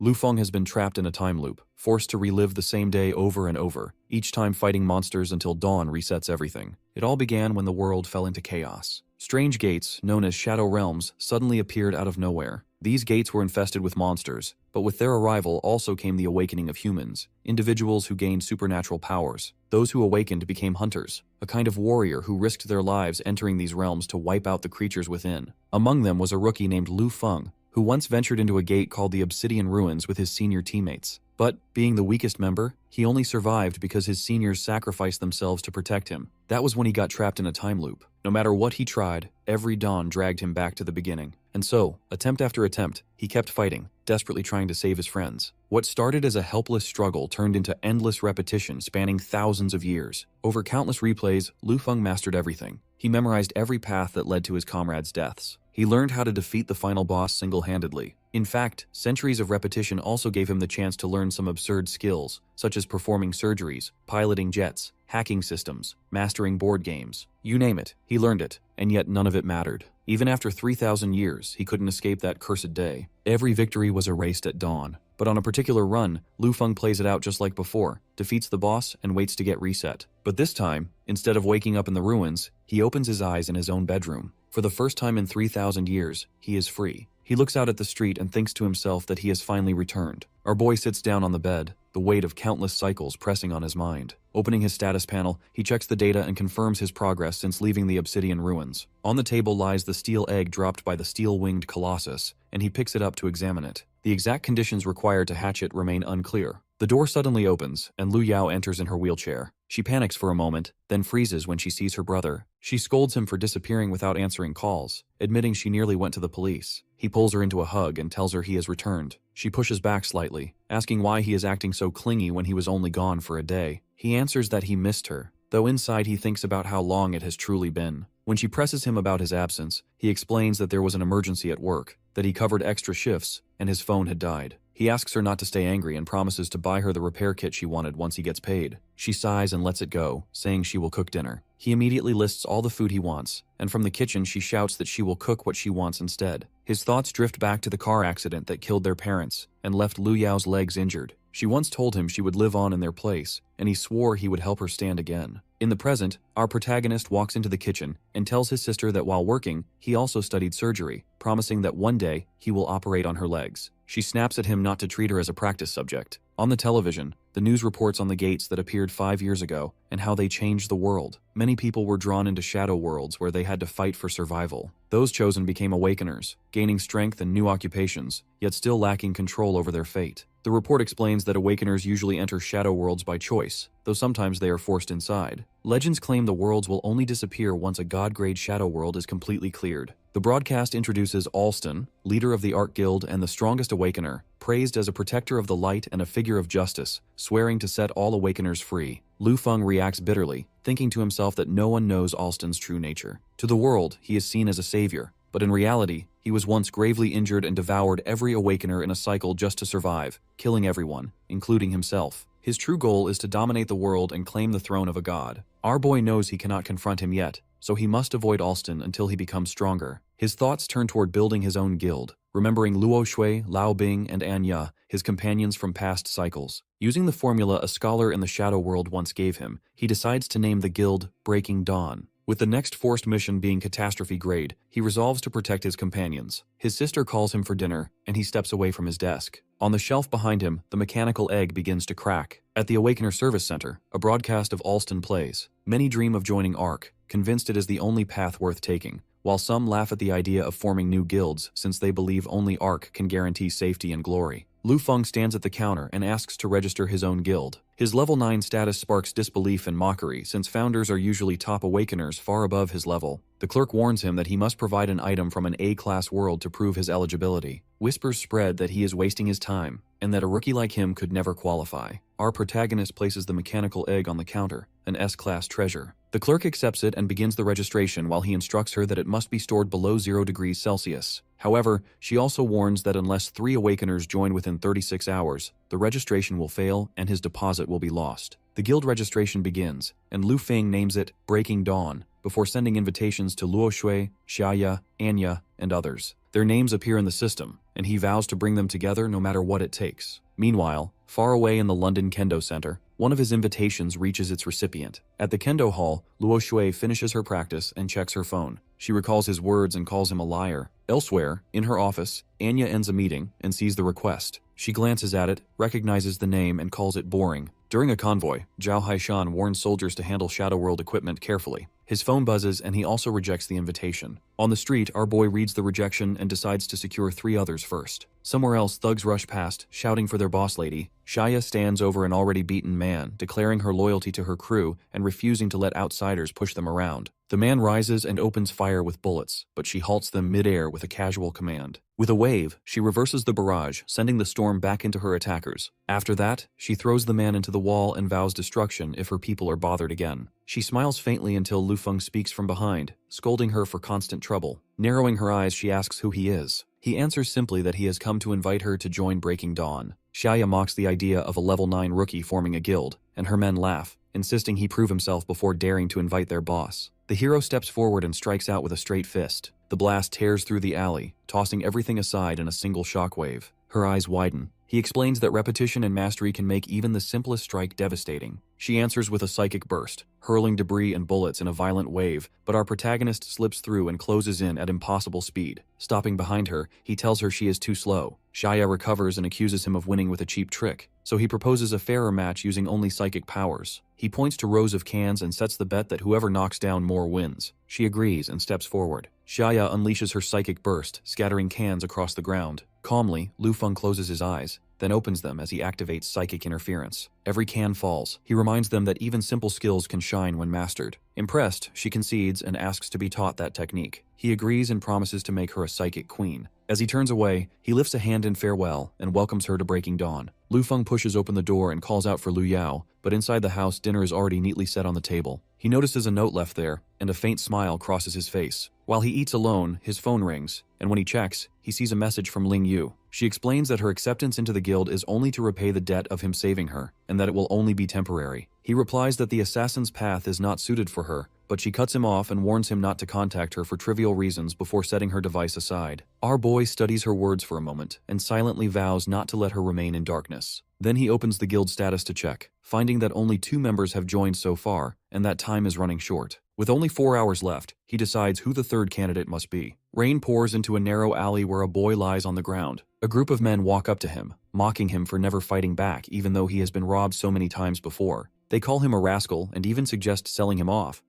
Lu Feng has been trapped in a time loop, forced to relive the same day over and over, each time fighting monsters until dawn resets everything. It all began when the world fell into chaos. Strange gates, known as Shadow Realms, suddenly appeared out of nowhere. These gates were infested with monsters, but with their arrival also came the awakening of humans, individuals who gained supernatural powers. Those who awakened became hunters, a kind of warrior who risked their lives entering these realms to wipe out the creatures within. Among them was a rookie named Lu Feng, who once ventured into a gate called the Obsidian Ruins with his senior teammates. But, being the weakest member, he only survived because his seniors sacrificed themselves to protect him. That was when he got trapped in a time loop. No matter what he tried, every dawn dragged him back to the beginning. And so, attempt after attempt, he kept fighting, desperately trying to save his friends. What started as a helpless struggle turned into endless repetition spanning thousands of years. Over countless replays, Lu Feng mastered everything. He memorized every path that led to his comrades' deaths. He learned how to defeat the final boss single-handedly. In fact, centuries of repetition also gave him the chance to learn some absurd skills, such as performing surgeries, piloting jets, hacking systems, mastering board games. You name it, he learned it, and yet none of it mattered. Even after 3,000 years, he couldn't escape that cursed day. Every victory was erased at dawn. But on a particular run, Lu Feng plays it out just like before, defeats the boss, and waits to get reset. But this time, instead of waking up in the ruins, he opens his eyes in his own bedroom. For the first time in 3,000 years, he is free. He looks out at the street and thinks to himself that he has finally returned. Our boy sits down on the bed, the weight of countless cycles pressing on his mind. Opening his status panel, he checks the data and confirms his progress since leaving the Obsidian Ruins. On the table lies the steel egg dropped by the steel-winged Colossus, and he picks it up to examine it. The exact conditions required to hatch it remain unclear. The door suddenly opens, and Lu Yao enters in her wheelchair. She panics for a moment, then freezes when she sees her brother. She scolds him for disappearing without answering calls, admitting she nearly went to the police. He pulls her into a hug and tells her he has returned. She pushes back slightly, asking why he is acting so clingy when he was only gone for a day. He answers that he missed her, though inside he thinks about how long it has truly been. When she presses him about his absence, he explains that there was an emergency at work, that he covered extra shifts, and his phone had died. He asks her not to stay angry and promises to buy her the repair kit she wanted once he gets paid. She sighs and lets it go, saying she will cook dinner. He immediately lists all the food he wants, and from the kitchen she shouts that she will cook what she wants instead. His thoughts drift back to the car accident that killed their parents and left Lu Yao's legs injured. She once told him she would live on in their place, and he swore he would help her stand again. In the present, our protagonist walks into the kitchen and tells his sister that while working, he also studied surgery, promising that one day he will operate on her legs. She snaps at him not to treat her as a practice subject. On the television, the news reports on the gates that appeared 5 years ago and how they changed the world. Many people were drawn into shadow worlds where they had to fight for survival. Those chosen became awakeners, gaining strength and new occupations, yet still lacking control over their fate. The report explains that awakeners usually enter shadow worlds by choice, though sometimes they are forced inside. Legends claim the worlds will only disappear once a god-grade shadow world is completely cleared. The broadcast introduces Alston, leader of the Art Guild and the strongest awakener, praised as a protector of the light and a figure of justice, swearing to set all awakeners free. Lu Feng reacts bitterly, thinking to himself that no one knows Alston's true nature. To the world, he is seen as a savior, but in reality, he was once gravely injured and devoured every awakener in a cycle just to survive, killing everyone, including himself. His true goal is to dominate the world and claim the throne of a god. Our boy knows he cannot confront him yet, so he must avoid Alston until he becomes stronger. His thoughts turn toward luilding his own guild, remembering Luo Shui, Lao Bing, and Anya, his companions from past cycles. Using the formula a scholar in the Shadow World once gave him, he decides to name the guild Breaking Dawn. With the next forced mission being Catastrophe grade, he resolves to protect his companions. His sister calls him for dinner, and he steps away from his desk. On the shelf behind him, the mechanical egg begins to crack. At the Awakener Service Center, a broadcast of Alston plays. Many dream of joining ARC, convinced it is the only path worth taking, while some laugh at the idea of forming new guilds since they believe only ARC can guarantee safety and glory. Lu Feng stands at the counter and asks to register his own guild. His level 9 status sparks disbelief and mockery since founders are usually top awakeners far above his level. The clerk warns him that he must provide an item from an A-class world to prove his eligibility. Whispers spread that he is wasting his time and that a rookie like him could never qualify. Our protagonist places the mechanical egg on the counter, an S-class treasure. The clerk accepts it and begins the registration while he instructs her that it must be stored below 0 degrees Celsius. However, she also warns that unless 3 awakeners join within 36 hours, the registration will fail and his deposit will be lost. The guild registration begins, and Lu Feng names it Breaking Dawn, before sending invitations to Luo Shui, Xiaya, Anya, and others. Their names appear in the system, and he vows to bring them together no matter what it takes. Meanwhile, far away in the London Kendo Center, one of his invitations reaches its recipient. At the Kendo Hall, Luo Shui finishes her practice and checks her phone. She recalls his words and calls him a liar. Elsewhere, in her office, Anya ends a meeting and sees the request. She glances at it, recognizes the name, and calls it boring. During a convoy, Zhao Haishan warns soldiers to handle Shadow World equipment carefully. His phone buzzes and he also rejects the invitation. On the street, our boy reads the rejection and decides to secure 3 others first. Somewhere else, thugs rush past, shouting for their boss lady. Shaya stands over an already beaten man, declaring her loyalty to her crew and refusing to let outsiders push them around. The man rises and opens fire with bullets, but she halts them mid-air with a casual command. With a wave, she reverses the barrage, sending the storm back into her attackers. After that, she throws the man into the wall and vows destruction if her people are bothered again. She smiles faintly until Lu Feng speaks from behind, scolding her for constant trouble. Narrowing her eyes, she asks who he is. He answers simply that he has come to invite her to join Breaking Dawn. Xiaya mocks the idea of a level 9 rookie forming a guild, and her men laugh, insisting he prove himself before daring to invite their boss. The hero steps forward and strikes out with a straight fist. The blast tears through the alley, tossing everything aside in a single shockwave. Her eyes widen. He explains that repetition and mastery can make even the simplest strike devastating. She answers with a psychic burst, hurling debris and bullets in a violent wave, but our protagonist slips through and closes in at impossible speed. Stopping behind her, he tells her she is too slow. Shaya recovers and accuses him of winning with a cheap trick, so he proposes a fairer match using only psychic powers. He points to rows of cans and sets the bet that whoever knocks down more wins. She agrees and steps forward. Shaya unleashes her psychic burst, scattering cans across the ground. Calmly, Lu Feng closes his eyes, then opens them as he activates psychic interference. Every can falls. He reminds them that even simple skills can shine when mastered. Impressed, she concedes and asks to be taught that technique. He agrees and promises to make her a psychic queen. As he turns away, he lifts a hand in farewell and welcomes her to Breaking Dawn. Lu Feng pushes open the door and calls out for Lu Yao, but inside the house, dinner is already neatly set on the table. He notices a note left there, and a faint smile crosses his face. While he eats alone, his phone rings, and when he checks, he sees a message from Ling Yu. She explains that her acceptance into the guild is only to repay the debt of him saving her, and that it will only be temporary. He replies that the assassin's path is not suited for her, but she cuts him off and warns him not to contact her for trivial reasons before setting her device aside. Our boy studies her words for a moment and silently vows not to let her remain in darkness. Then he opens the guild status to check, finding that only 2 members have joined so far, and that time is running short. With only 4 hours left, he decides who the 3rd candidate must be. Rain pours into a narrow alley where a boy lies on the ground. A group of men walk up to him, mocking him for never fighting back even though he has been robbed so many times before. They call him a rascal and even suggest selling him off.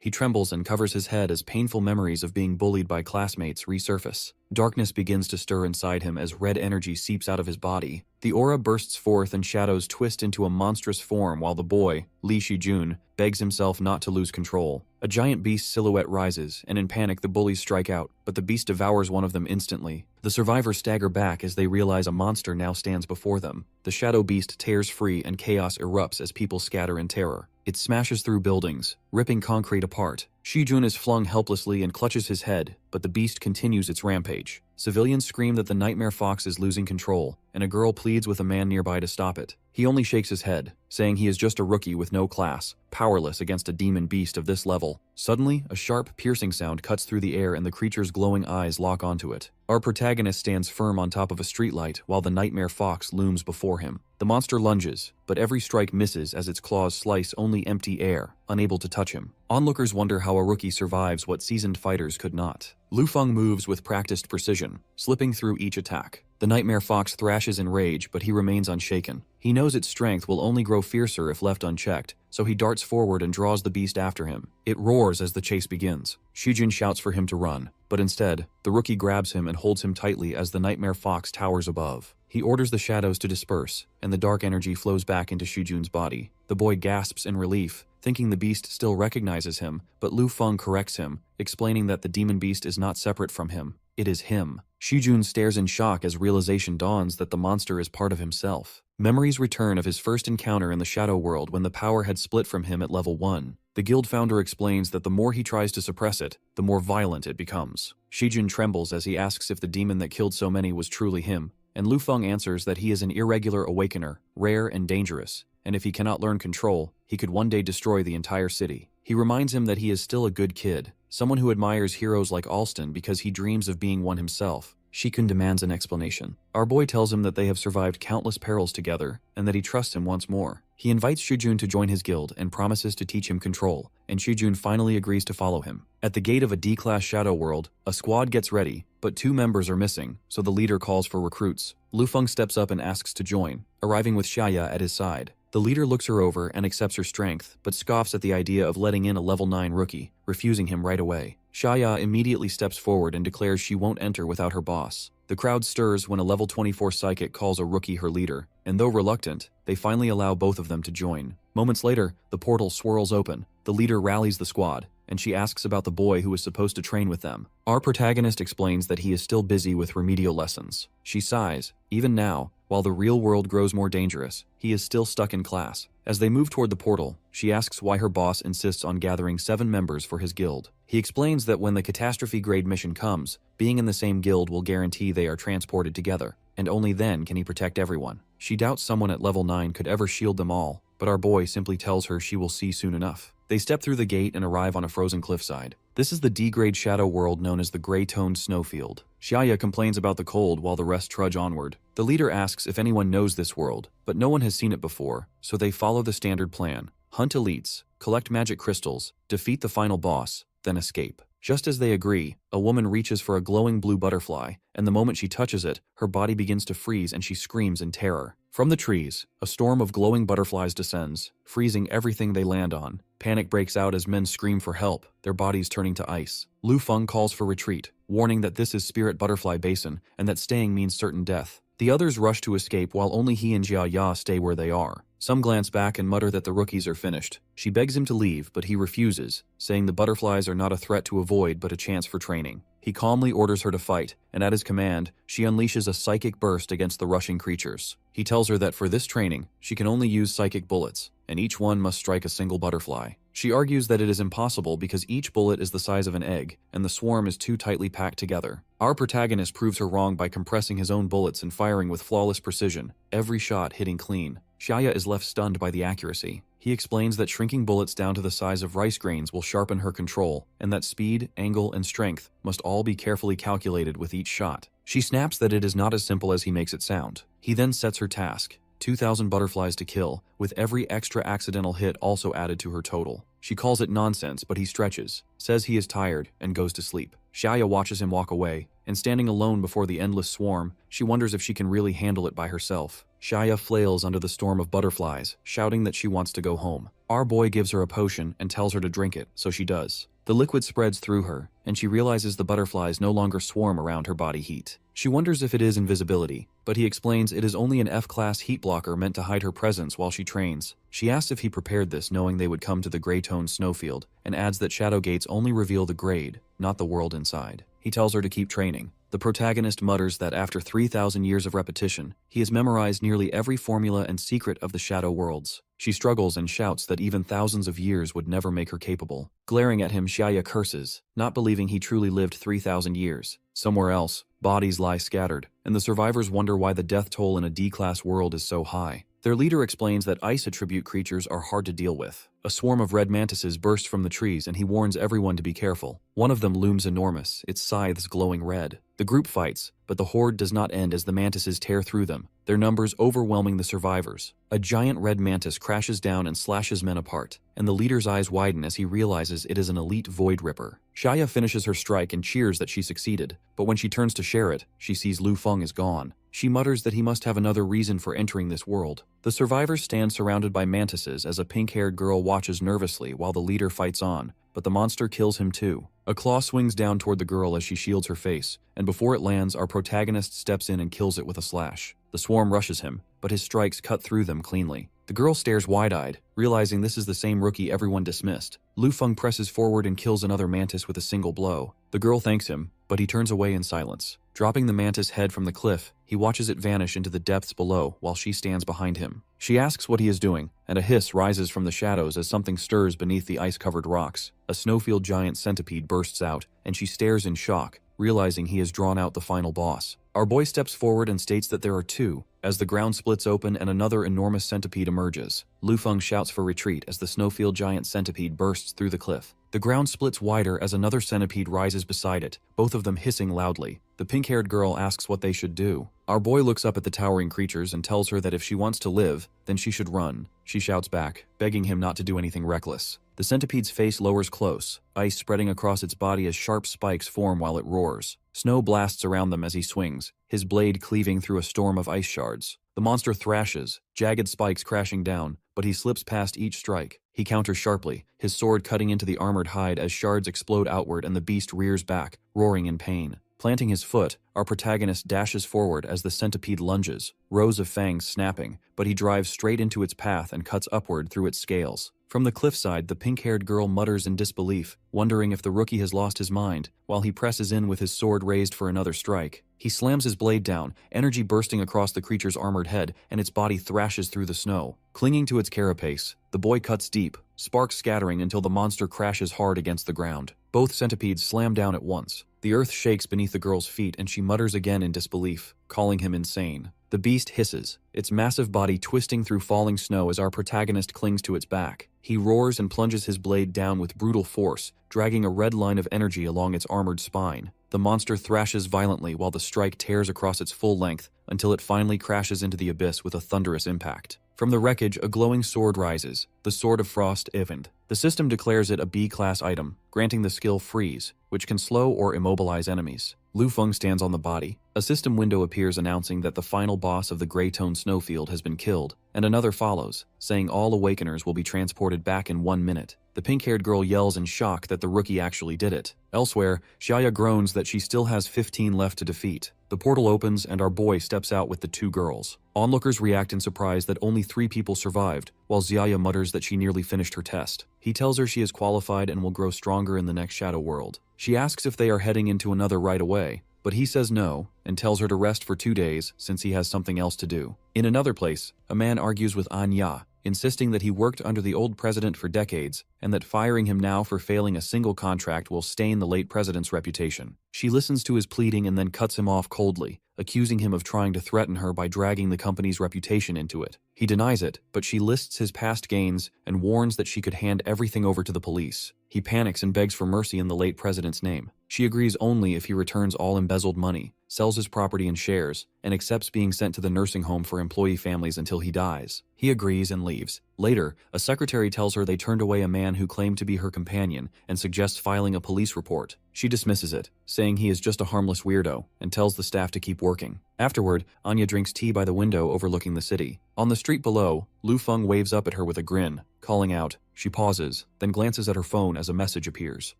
He trembles and covers his head as painful memories of being bullied by classmates resurface. Darkness begins to stir inside him as red energy seeps out of his body. The aura bursts forth and shadows twist into a monstrous form while the boy, Li Shujun, begs himself not to lose control. A giant beast silhouette rises, and in panic the bullies strike out, but the beast devours one of them instantly. The survivors stagger back as they realize a monster now stands before them. The shadow beast tears free and chaos erupts as people scatter in terror. It smashes through buildings, ripping concrete apart. Shujun is flung helplessly and clutches his head, but the beast continues its rampage. Civilians scream that the nightmare fox is losing control, and a girl pleads with a man nearby to stop it. He only shakes his head, saying he is just a rookie with no class, powerless against a demon beast of this level. Suddenly, a sharp, piercing sound cuts through the air and the creature's glowing eyes lock onto it. Our protagonist stands firm on top of a streetlight while the nightmare fox looms before him. The monster lunges, but every strike misses as its claws slice only empty air, unable to touch him. Onlookers wonder how a rookie survives what seasoned fighters could not. Lu Feng moves with practiced precision, slipping through each attack. The nightmare fox thrashes in rage, but he remains unshaken. He knows its strength will only grow fiercer if left unchecked, so he darts forward and draws the beast after him. It roars as the chase begins. Shujun shouts for him to run, but instead, the rookie grabs him and holds him tightly as the nightmare fox towers above. He orders the shadows to disperse, and the dark energy flows back into Shujun's body. The boy gasps in relief, thinking the beast still recognizes him, but Lu Feng corrects him, explaining that the demon beast is not separate from him. It is him. Shujun stares in shock as realization dawns that the monster is part of himself. Memories return of his first encounter in the shadow world when the power had split from him at level 1. The guild founder explains that the more he tries to suppress it, the more violent it becomes. Shujun trembles as he asks if the demon that killed so many was truly him, and Lu Feng answers that he is an irregular awakener, rare and dangerous, and if he cannot learn control, he could one day destroy the entire city. He reminds him that he is still a good kid, someone who admires heroes like Alston because he dreams of being one himself. Shikun demands an explanation. Our boy tells him that they have survived countless perils together, and that he trusts him once more. He invites Shujun to join his guild and promises to teach him control, and Shujun finally agrees to follow him. At the gate of a D-class shadow world, a squad gets ready, but 2 members are missing, so the leader calls for recruits. Lu Feng steps up and asks to join, arriving with Xia at his side. The leader looks her over and accepts her strength, but scoffs at the idea of letting in a level 9 rookie, refusing him right away. Xia immediately steps forward and declares she won't enter without her boss. The crowd stirs when a level 24 psychic calls a rookie her leader, and though reluctant, they finally allow both of them to join. Moments later, the portal swirls open. The leader rallies the squad, and she asks about the boy who was supposed to train with them. Our protagonist explains that he is still busy with remedial lessons. She sighs. Even now, while the real world grows more dangerous, he is still stuck in class. As they move toward the portal, she asks why her boss insists on gathering 7 members for his guild. He explains that when the Catastrophe grade mission comes, being in the same guild will guarantee they are transported together, and only then can he protect everyone. She doubts someone at level 9 could ever shield them all, but our boy simply tells her she will see soon enough. They step through the gate and arrive on a frozen cliffside. This is the D-grade shadow world known as the gray-toned snowfield. Xia complains about the cold while the rest trudge onward. The leader asks if anyone knows this world, but no one has seen it before, so they follow the standard plan. Hunt elites, collect magic crystals, defeat the final boss, then escape. Just as they agree, a woman reaches for a glowing blue butterfly, and the moment she touches it, her body begins to freeze and she screams in terror. From the trees, a storm of glowing butterflies descends, freezing everything they land on. Panic breaks out as men scream for help, their bodies turning to ice. Lu Feng calls for retreat, warning that this is Spirit Butterfly Basin and that staying means certain death. The others rush to escape while only he and Jia Ya stay where they are. Some glance back and mutter that the rookies are finished. She begs him to leave, but he refuses, saying the butterflies are not a threat to avoid but a chance for training. He calmly orders her to fight, and at his command, she unleashes a psychic burst against the rushing creatures. He tells her that for this training, she can only use psychic bullets, and each one must strike a single butterfly. She argues that it is impossible because each bullet is the size of an egg, and the swarm is too tightly packed together. Our protagonist proves her wrong by compressing his own bullets and firing with flawless precision, every shot hitting clean. Xia is left stunned by the accuracy. He explains that shrinking bullets down to the size of rice grains will sharpen her control, and that speed, angle, and strength must all be carefully calculated with each shot. She snaps that it is not as simple as he makes it sound. He then sets her task, 2,000 butterflies to kill, with every extra accidental hit also added to her total. She calls it nonsense, but he stretches, says he is tired, and goes to sleep. Xia watches him walk away, and standing alone before the endless swarm, she wonders if she can really handle it by herself. Xia flails under the storm of butterflies, shouting that she wants to go home. Our boy gives her a potion and tells her to drink it, so she does. The liquid spreads through her, and she realizes the butterflies no longer swarm around her body heat. She wonders if it is invisibility, but he explains it is only an F-class heat blocker meant to hide her presence while she trains. She asks if he prepared this knowing they would come to the gray-toned snowfield, and adds that shadow gates only reveal the grade, not the world inside. He tells her to keep training. The protagonist mutters that after 3,000 years of repetition, he has memorized nearly every formula and secret of the shadow worlds. She struggles and shouts that even thousands of years would never make her capable. Glaring at him, Xia curses, not believing he truly lived 3,000 years. Somewhere else, bodies lie scattered, and the survivors wonder why the death toll in a D-class world is so high. Their leader explains that ice attribute creatures are hard to deal with. A swarm of red mantises burst from the trees and he warns everyone to be careful. One of them looms enormous, its scythes glowing red. The group fights, but the horde does not end as the mantises tear through them, their numbers overwhelming the survivors. A giant red mantis crashes down and slashes men apart, and the leader's eyes widen as he realizes it is an elite void ripper. Xia finishes her strike and cheers that she succeeded, but when she turns to share it, she sees Lu Feng is gone. She mutters that he must have another reason for entering this world. The survivors stand surrounded by mantises as a pink-haired girl watches nervously while the leader fights on, but the monster kills him too. A claw swings down toward the girl as she shields her face, and before it lands, our protagonist steps in and kills it with a slash. The swarm rushes him, but his strikes cut through them cleanly. The The girl stares wide-eyed, realizing this is the same rookie everyone dismissed. Lu Feng presses forward and kills another mantis with a single blow. The girl thanks him, but he turns away in silence. Dropping the mantis head from the cliff, he watches it vanish into the depths below while she stands behind him. She asks what he is doing, and a hiss rises from the shadows as something stirs beneath the ice-covered rocks. A snowfield giant centipede bursts out, and she stares in shock, realizing he has drawn out the final boss. Our boy steps forward and states that there are two, as the ground splits open and another enormous centipede emerges. Lu Feng shouts for retreat as the snowfield giant centipede bursts through the cliff. The ground splits wider as another centipede rises beside it, both of them hissing loudly. The pink-haired girl asks what they should do. Our boy looks up at the towering creatures and tells her that if she wants to live, then she should run. She shouts back, begging him not to do anything reckless. The centipede's face lowers close, ice spreading across its body as sharp spikes form while it roars. Snow blasts around them as he swings, his blade cleaving through a storm of ice shards. The monster thrashes, jagged spikes crashing down, but he slips past each strike. He counters sharply, his sword cutting into the armored hide as shards explode outward and the beast rears back, roaring in pain. Planting his foot, our protagonist dashes forward as the centipede lunges, rows of fangs snapping, but he drives straight into its path and cuts upward through its scales. From the cliffside, the pink-haired girl mutters in disbelief, wondering if the rookie has lost his mind, while he presses in with his sword raised for another strike. He slams his blade down, energy bursting across the creature's armored head, and its body thrashes through the snow. Clinging to its carapace, the boy cuts deep, sparks scattering until the monster crashes hard against the ground. Both centipedes slam down at once. The earth shakes beneath the girl's feet and she mutters again in disbelief, calling him insane. The beast hisses, its massive body twisting through falling snow as our protagonist clings to its back. He roars and plunges his blade down with brutal force, dragging a red line of energy along its armored spine. The monster thrashes violently while the strike tears across its full length until it finally crashes into the abyss with a thunderous impact. From the wreckage, a glowing sword rises, the Sword of Frost Event. The system declares it a B-class item, granting the skill Freeze, which can slow or immobilize enemies. Lu Feng stands on the body. A system window appears announcing that the final boss of the Grey-Tone Snowfield has been killed, and another follows, saying all Awakeners will be transported back in 1 minute. The pink-haired girl yells in shock that the rookie actually did it. Elsewhere, Xiaya groans that she still has 15 left to defeat. The portal opens and our boy steps out with the two girls. Onlookers react in surprise that only 3 people survived, while Xiaya mutters that she nearly finished her test. He tells her she is qualified and will grow stronger in the next shadow world. She asks if they are heading into another right away, but he says no, and tells her to rest for 2 days since he has something else to do. In another place, a man argues with Anya, insisting that he worked under the old president for decades, and that firing him now for failing a single contract will stain the late president's reputation. She listens to his pleading and then cuts him off coldly, accusing him of trying to threaten her by dragging the company's reputation into it. He denies it, but she lists his past gains and warns that she could hand everything over to the police. He panics and begs for mercy in the late president's name. She agrees only if he returns all embezzled money, sells his property in shares, and accepts being sent to the nursing home for employee families until he dies. He agrees and leaves. Later, a secretary tells her they turned away a man who claimed to be her companion and suggests filing a police report. She dismisses it, saying he is just a harmless weirdo, and tells the staff to keep working. Afterward, Anya drinks tea by the window overlooking the city. On the street below, Lu Feng waves up at her with a grin, calling out. She pauses, then glances at her phone as a message appears.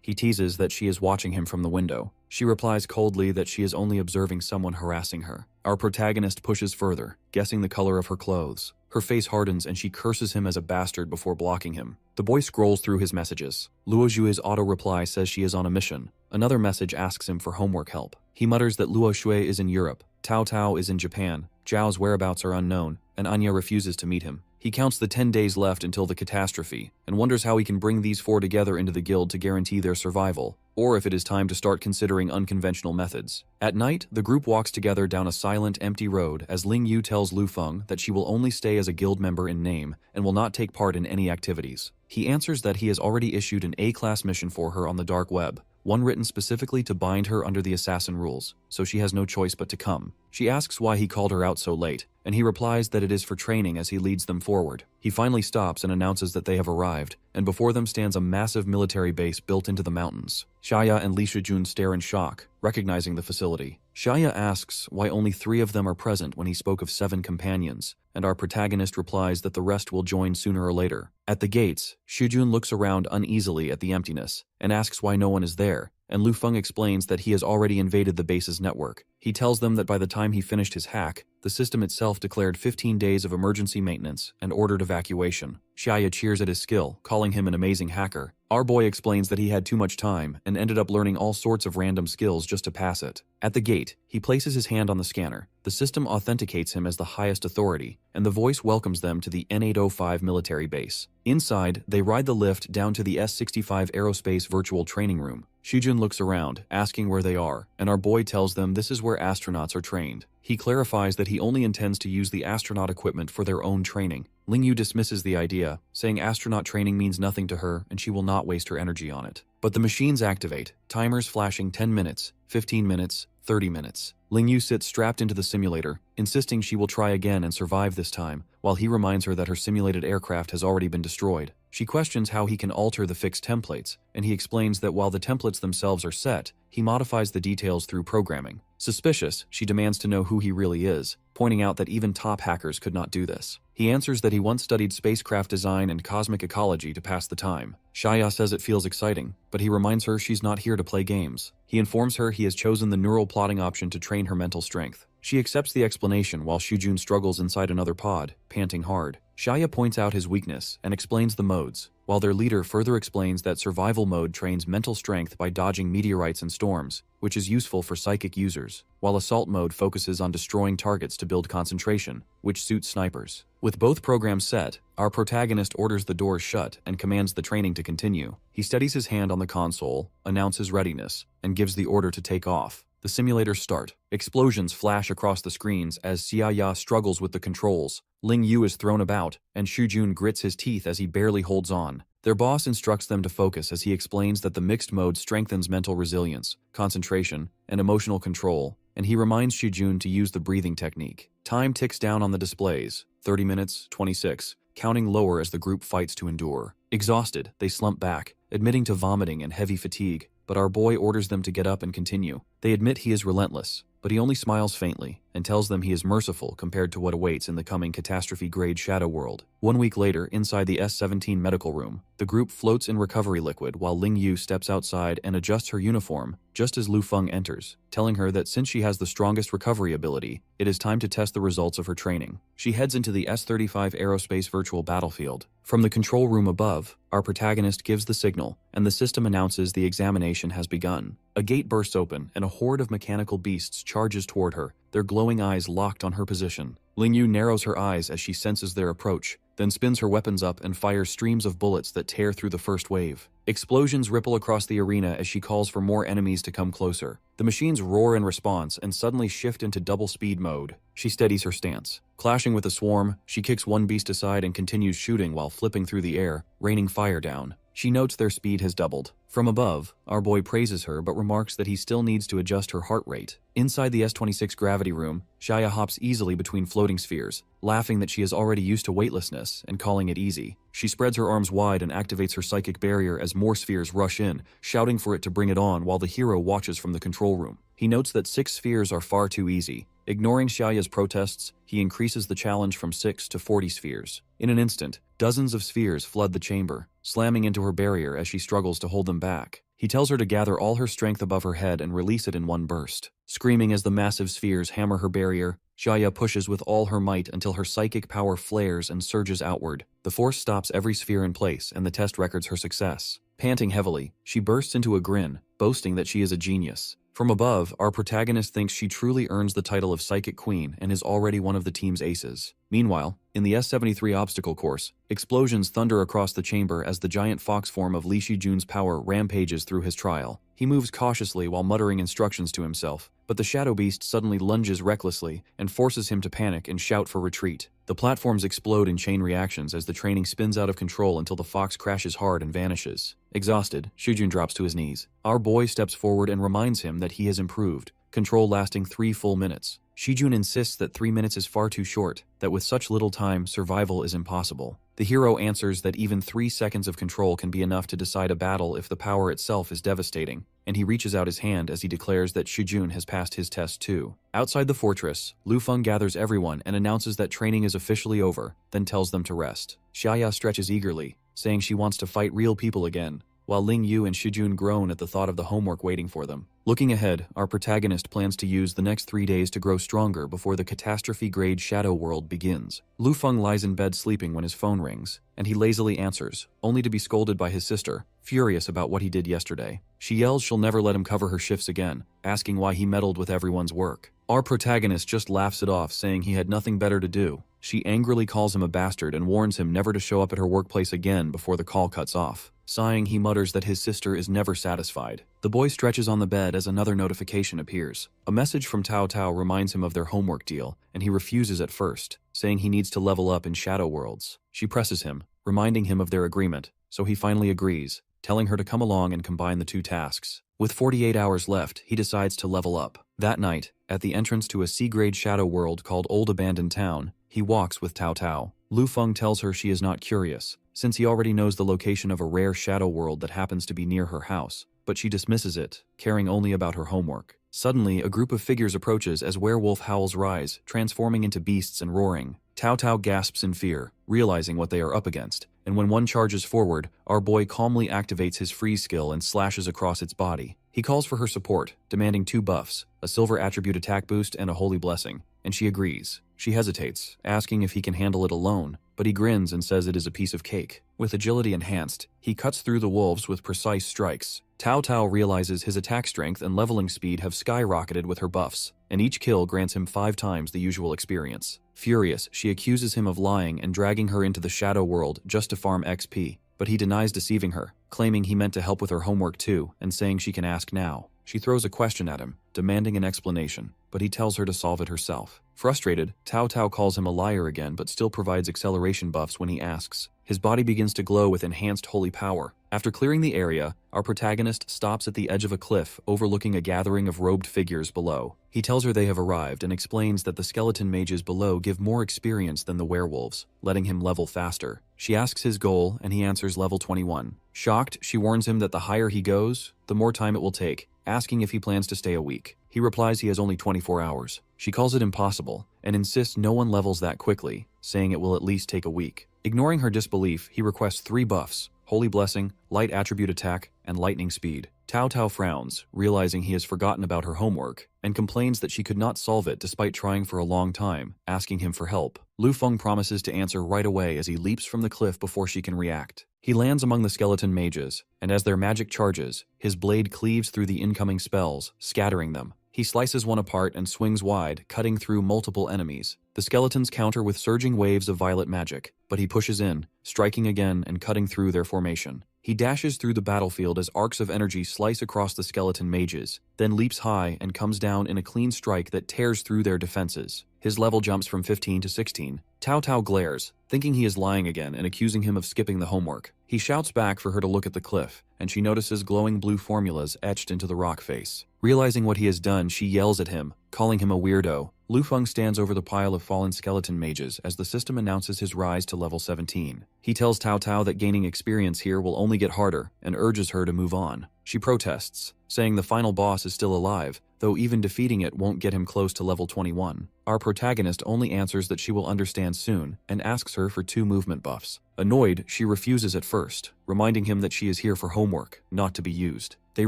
He teases that she is watching him from the window. She replies coldly that she is only observing someone harassing her. Our protagonist pushes further, guessing the color of her clothes. Her face hardens and she curses him as a bastard before blocking him. The boy scrolls through his messages. Luo Xue's auto-reply says she is on a mission. Another message asks him for homework help. He mutters that Luo Xue is in Europe, Taauo is in Japan, Zhao's whereabouts are unknown, and Anya refuses to meet him. He counts the 10 days left until the catastrophe, and wonders how he can bring these 4 together into the guild to guarantee their survival, or if it is time to start considering unconventional methods. At night, the group walks together down a silent, empty road as Ling Yu tells Lu Feng that she will only stay as a guild member in name and will not take part in any activities. He answers that he has already issued an A-class mission for her on the dark web, one written specifically to bind her under the assassin rules, so she has no choice but to come. She asks why he called her out so late, and he replies that it is for training as he leads them forward. He finally stops and announces that they have arrived, and before them stands a massive military base built into the mountains. Xiaya and Li Shujun stare in shock, recognizing the facility. Xiaya asks why only 3 of them are present when he spoke of 7 companions, and our protagonist replies that the rest will join sooner or later. At the gates, Shujun looks around uneasily at the emptiness, and asks why no one is there, and Lu Feng explains that he has already invaded the base's network. He tells them that by the time he finished his hack, the system itself declared 15 days of emergency maintenance and ordered evacuation. Xia cheers at his skill, calling him an amazing hacker. Our boy explains that he had too much time and ended up learning all sorts of random skills just to pass it. At the gate, he places his hand on the scanner. The system authenticates him as the highest authority, and the voice welcomes them to the N805 military base. Inside, they ride the lift down to the S-65 Aerospace Virtual Training Room. Shujun looks around, asking where they are, and our boy tells them this is where astronauts are trained. He clarifies that he only intends to use the astronaut equipment for their own training. Lingyu dismisses the idea, saying astronaut training means nothing to her and she will not waste her energy on it. But the machines activate, timers flashing 10 minutes, 15 minutes, 30 minutes. Lingyu sits strapped into the simulator, insisting she will try again and survive this time, while he reminds her that her simulated aircraft has already been destroyed. She questions how he can alter the fixed templates, and he explains that while the templates themselves are set, he modifies the details through programming. Suspicious, she demands to know who he really is, pointing out that even top hackers could not do this. He answers that he once studied spacecraft design and cosmic ecology to pass the time. Xia says it feels exciting, but he reminds her she's not here to play games. He informs her he has chosen the neural plotting option to train her mental strength. She accepts the explanation while Shujun struggles inside another pod, panting hard. Xia points out his weakness and explains the modes, while their leader further explains that survival mode trains mental strength by dodging meteorites and storms, which is useful for psychic users, while assault mode focuses on destroying targets to build concentration, which suits snipers. With both programs set, our protagonist orders the doors shut and commands the training to continue. He steadies his hand on the console, announces readiness, and gives the order to take off. The simulators start. Explosions flash across the screens as Xia struggles with the controls. Ling Yu is thrown about, and Shujun grits his teeth as he barely holds on. Their boss instructs them to focus as he explains that the mixed mode strengthens mental resilience, concentration, and emotional control, and he reminds Shujun to use the breathing technique. Time ticks down on the displays, 30 minutes, 26, counting lower as the group fights to endure. Exhausted, they slump back, admitting to vomiting and heavy fatigue, but our boy orders them to get up and continue. They admit he is relentless, but he only smiles faintly and tells them he is merciful compared to what awaits in the coming catastrophe-grade shadow world. 1 week later, inside the S-17 medical room, the group floats in recovery liquid while Ling Yu steps outside and adjusts her uniform just as Lu Feng enters, telling her that since she has the strongest recovery ability, it is time to test the results of her training. She heads into the S-35 Aerospace Virtual Battlefield. From the control room above, our protagonist gives the signal, and the system announces the examination has begun. A gate bursts open, and a horde of mechanical beasts charges toward her, their glowing eyes locked on her position. Ling Yu narrows her eyes as she senses their approach, then spins her weapons up and fires streams of bullets that tear through the first wave. Explosions ripple across the arena as she calls for more enemies to come closer. The machines roar in response and suddenly shift into double speed mode. She steadies her stance. Clashing with the swarm, she kicks one beast aside and continues shooting while flipping through the air, raining fire down. She notes their speed has doubled. From above, our boy praises her but remarks that he still needs to adjust her heart rate. Inside the S-26 gravity room, Xia hops easily between floating spheres, laughing that she is already used to weightlessness and calling it easy. She spreads her arms wide and activates her psychic barrier as more spheres rush in, shouting for it to bring it on while the hero watches from the control room. He notes that 6 spheres are far too easy. Ignoring Xiaoya's protests, he increases the challenge from 6 to 40 spheres. In an instant, dozens of spheres flood the chamber, slamming into her barrier as she struggles to hold them back. He tells her to gather all her strength above her head and release it in one burst. Screaming as the massive spheres hammer her barrier, Xiaoya pushes with all her might until her psychic power flares and surges outward. The force stops every sphere in place, and the test records her success. Panting heavily, she bursts into a grin, boasting that she is a genius. From above, our protagonist thinks she truly earns the title of Psychic Queen and is already one of the team's aces. Meanwhile, in the S-73 obstacle course, explosions thunder across the chamber as the giant fox form of Li Shijun's power rampages through his trial. He moves cautiously while muttering instructions to himself, but the shadow beast suddenly lunges recklessly and forces him to panic and shout for retreat. The platforms explode in chain reactions as the training spins out of control until the fox crashes hard and vanishes. Exhausted, Shujun drops to his knees. Our boy steps forward and reminds him that he has improved, control lasting 3 full minutes. Shujun insists that 3 minutes is far too short, that with such little time, survival is impossible. The hero answers that even 3 seconds of control can be enough to decide a battle if the power itself is devastating, and he reaches out his hand as he declares that Shujun has passed his test too. Outside the fortress, Lu Feng gathers everyone and announces that training is officially over, then tells them to rest. Xiaya stretches eagerly, saying she wants to fight real people again. while Ling Yu and Shujun groan at the thought of the homework waiting for them. Looking ahead, our protagonist plans to use the next 3 days to grow stronger before the catastrophe-grade shadow world begins. Lu Feng lies in bed sleeping when his phone rings, and he lazily answers, only to be scolded by his sister, furious about what he did yesterday. She yells she'll never let him cover her shifts again, asking why he meddled with everyone's work. Our protagonist just laughs it off, saying he had nothing better to do. She angrily calls him a bastard and warns him never to show up at her workplace again before the call cuts off. Sighing, he mutters that his sister is never satisfied. The boy stretches on the bed as another notification appears. A message from Taauo reminds him of their homework deal, and he refuses at first, saying he needs to level up in shadow worlds. She presses him, reminding him of their agreement, so he finally agrees, telling her to come along and combine the 2 tasks. With 48 hours left, he decides to level up. That night, at the entrance to a C-grade shadow world called Old Abandoned Town, he walks with Taauo. Lu Feng tells her she is not curious, since he already knows the location of a rare shadow world that happens to be near her house, but she dismisses it, caring only about her homework. Suddenly, a group of figures approaches as werewolf howls rise, transforming into beasts and roaring. Taauo gasps in fear, realizing what they are up against, and when one charges forward, our boy calmly activates his freeze skill and slashes across its body. He calls for her support, demanding 2 buffs, a silver attribute attack boost and a holy blessing, and she agrees. She hesitates, asking if he can handle it alone, but he grins and says it is a piece of cake. With agility enhanced, he cuts through the wolves with precise strikes. Taauo realizes his attack strength and leveling speed have skyrocketed with her buffs, and each kill grants him 5 times the usual experience. Furious, she accuses him of lying and dragging her into the shadow world just to farm XP, but he denies deceiving her, claiming he meant to help with her homework too, and saying she can ask now. She throws a question at him, demanding an explanation, but he tells her to solve it herself. Frustrated, Taauo calls him a liar again but still provides acceleration buffs when he asks. His body begins to glow with enhanced holy power. After clearing the area, our protagonist stops at the edge of a cliff overlooking a gathering of robed figures below. He tells her they have arrived and explains that the skeleton mages below give more experience than the werewolves, letting him level faster. She asks his goal and he answers level 21. Shocked, she warns him that the higher he goes, the more time it will take, asking if he plans to stay a week. He replies he has only 24 hours. She calls it impossible and insists no one levels that quickly, saying it will at least take a week. Ignoring her disbelief, he requests 3 buffs: Holy Blessing, Light Attribute Attack, and Lightning Speed. Taauo frowns, realizing he has forgotten about her homework, and complains that she could not solve it despite trying for a long time, asking him for help. Lu Feng promises to answer right away as he leaps from the cliff before she can react. He lands among the skeleton mages, and as their magic charges, his blade cleaves through the incoming spells, scattering them. He slices one apart and swings wide, cutting through multiple enemies. The skeletons counter with surging waves of violet magic, but he pushes in, striking again and cutting through their formation. He dashes through the battlefield as arcs of energy slice across the skeleton mages, then leaps high and comes down in a clean strike that tears through their defenses. His level jumps from 15 to 16. Taauo glares, thinking he is lying again and accusing him of skipping the homework. He shouts back for her to look at the cliff, and she notices glowing blue formulas etched into the rock face. Realizing what he has done, she yells at him, calling him a weirdo. Lu Feng stands over the pile of fallen skeleton mages as the system announces his rise to level 17. He tells Taauo that gaining experience here will only get harder and urges her to move on. She protests, saying the final boss is still alive, though even defeating it won't get him close to level 21. Our protagonist only answers that she will understand soon and asks her for 2 movement buffs. Annoyed, she refuses at first, reminding him that she is here for homework, not to be used. They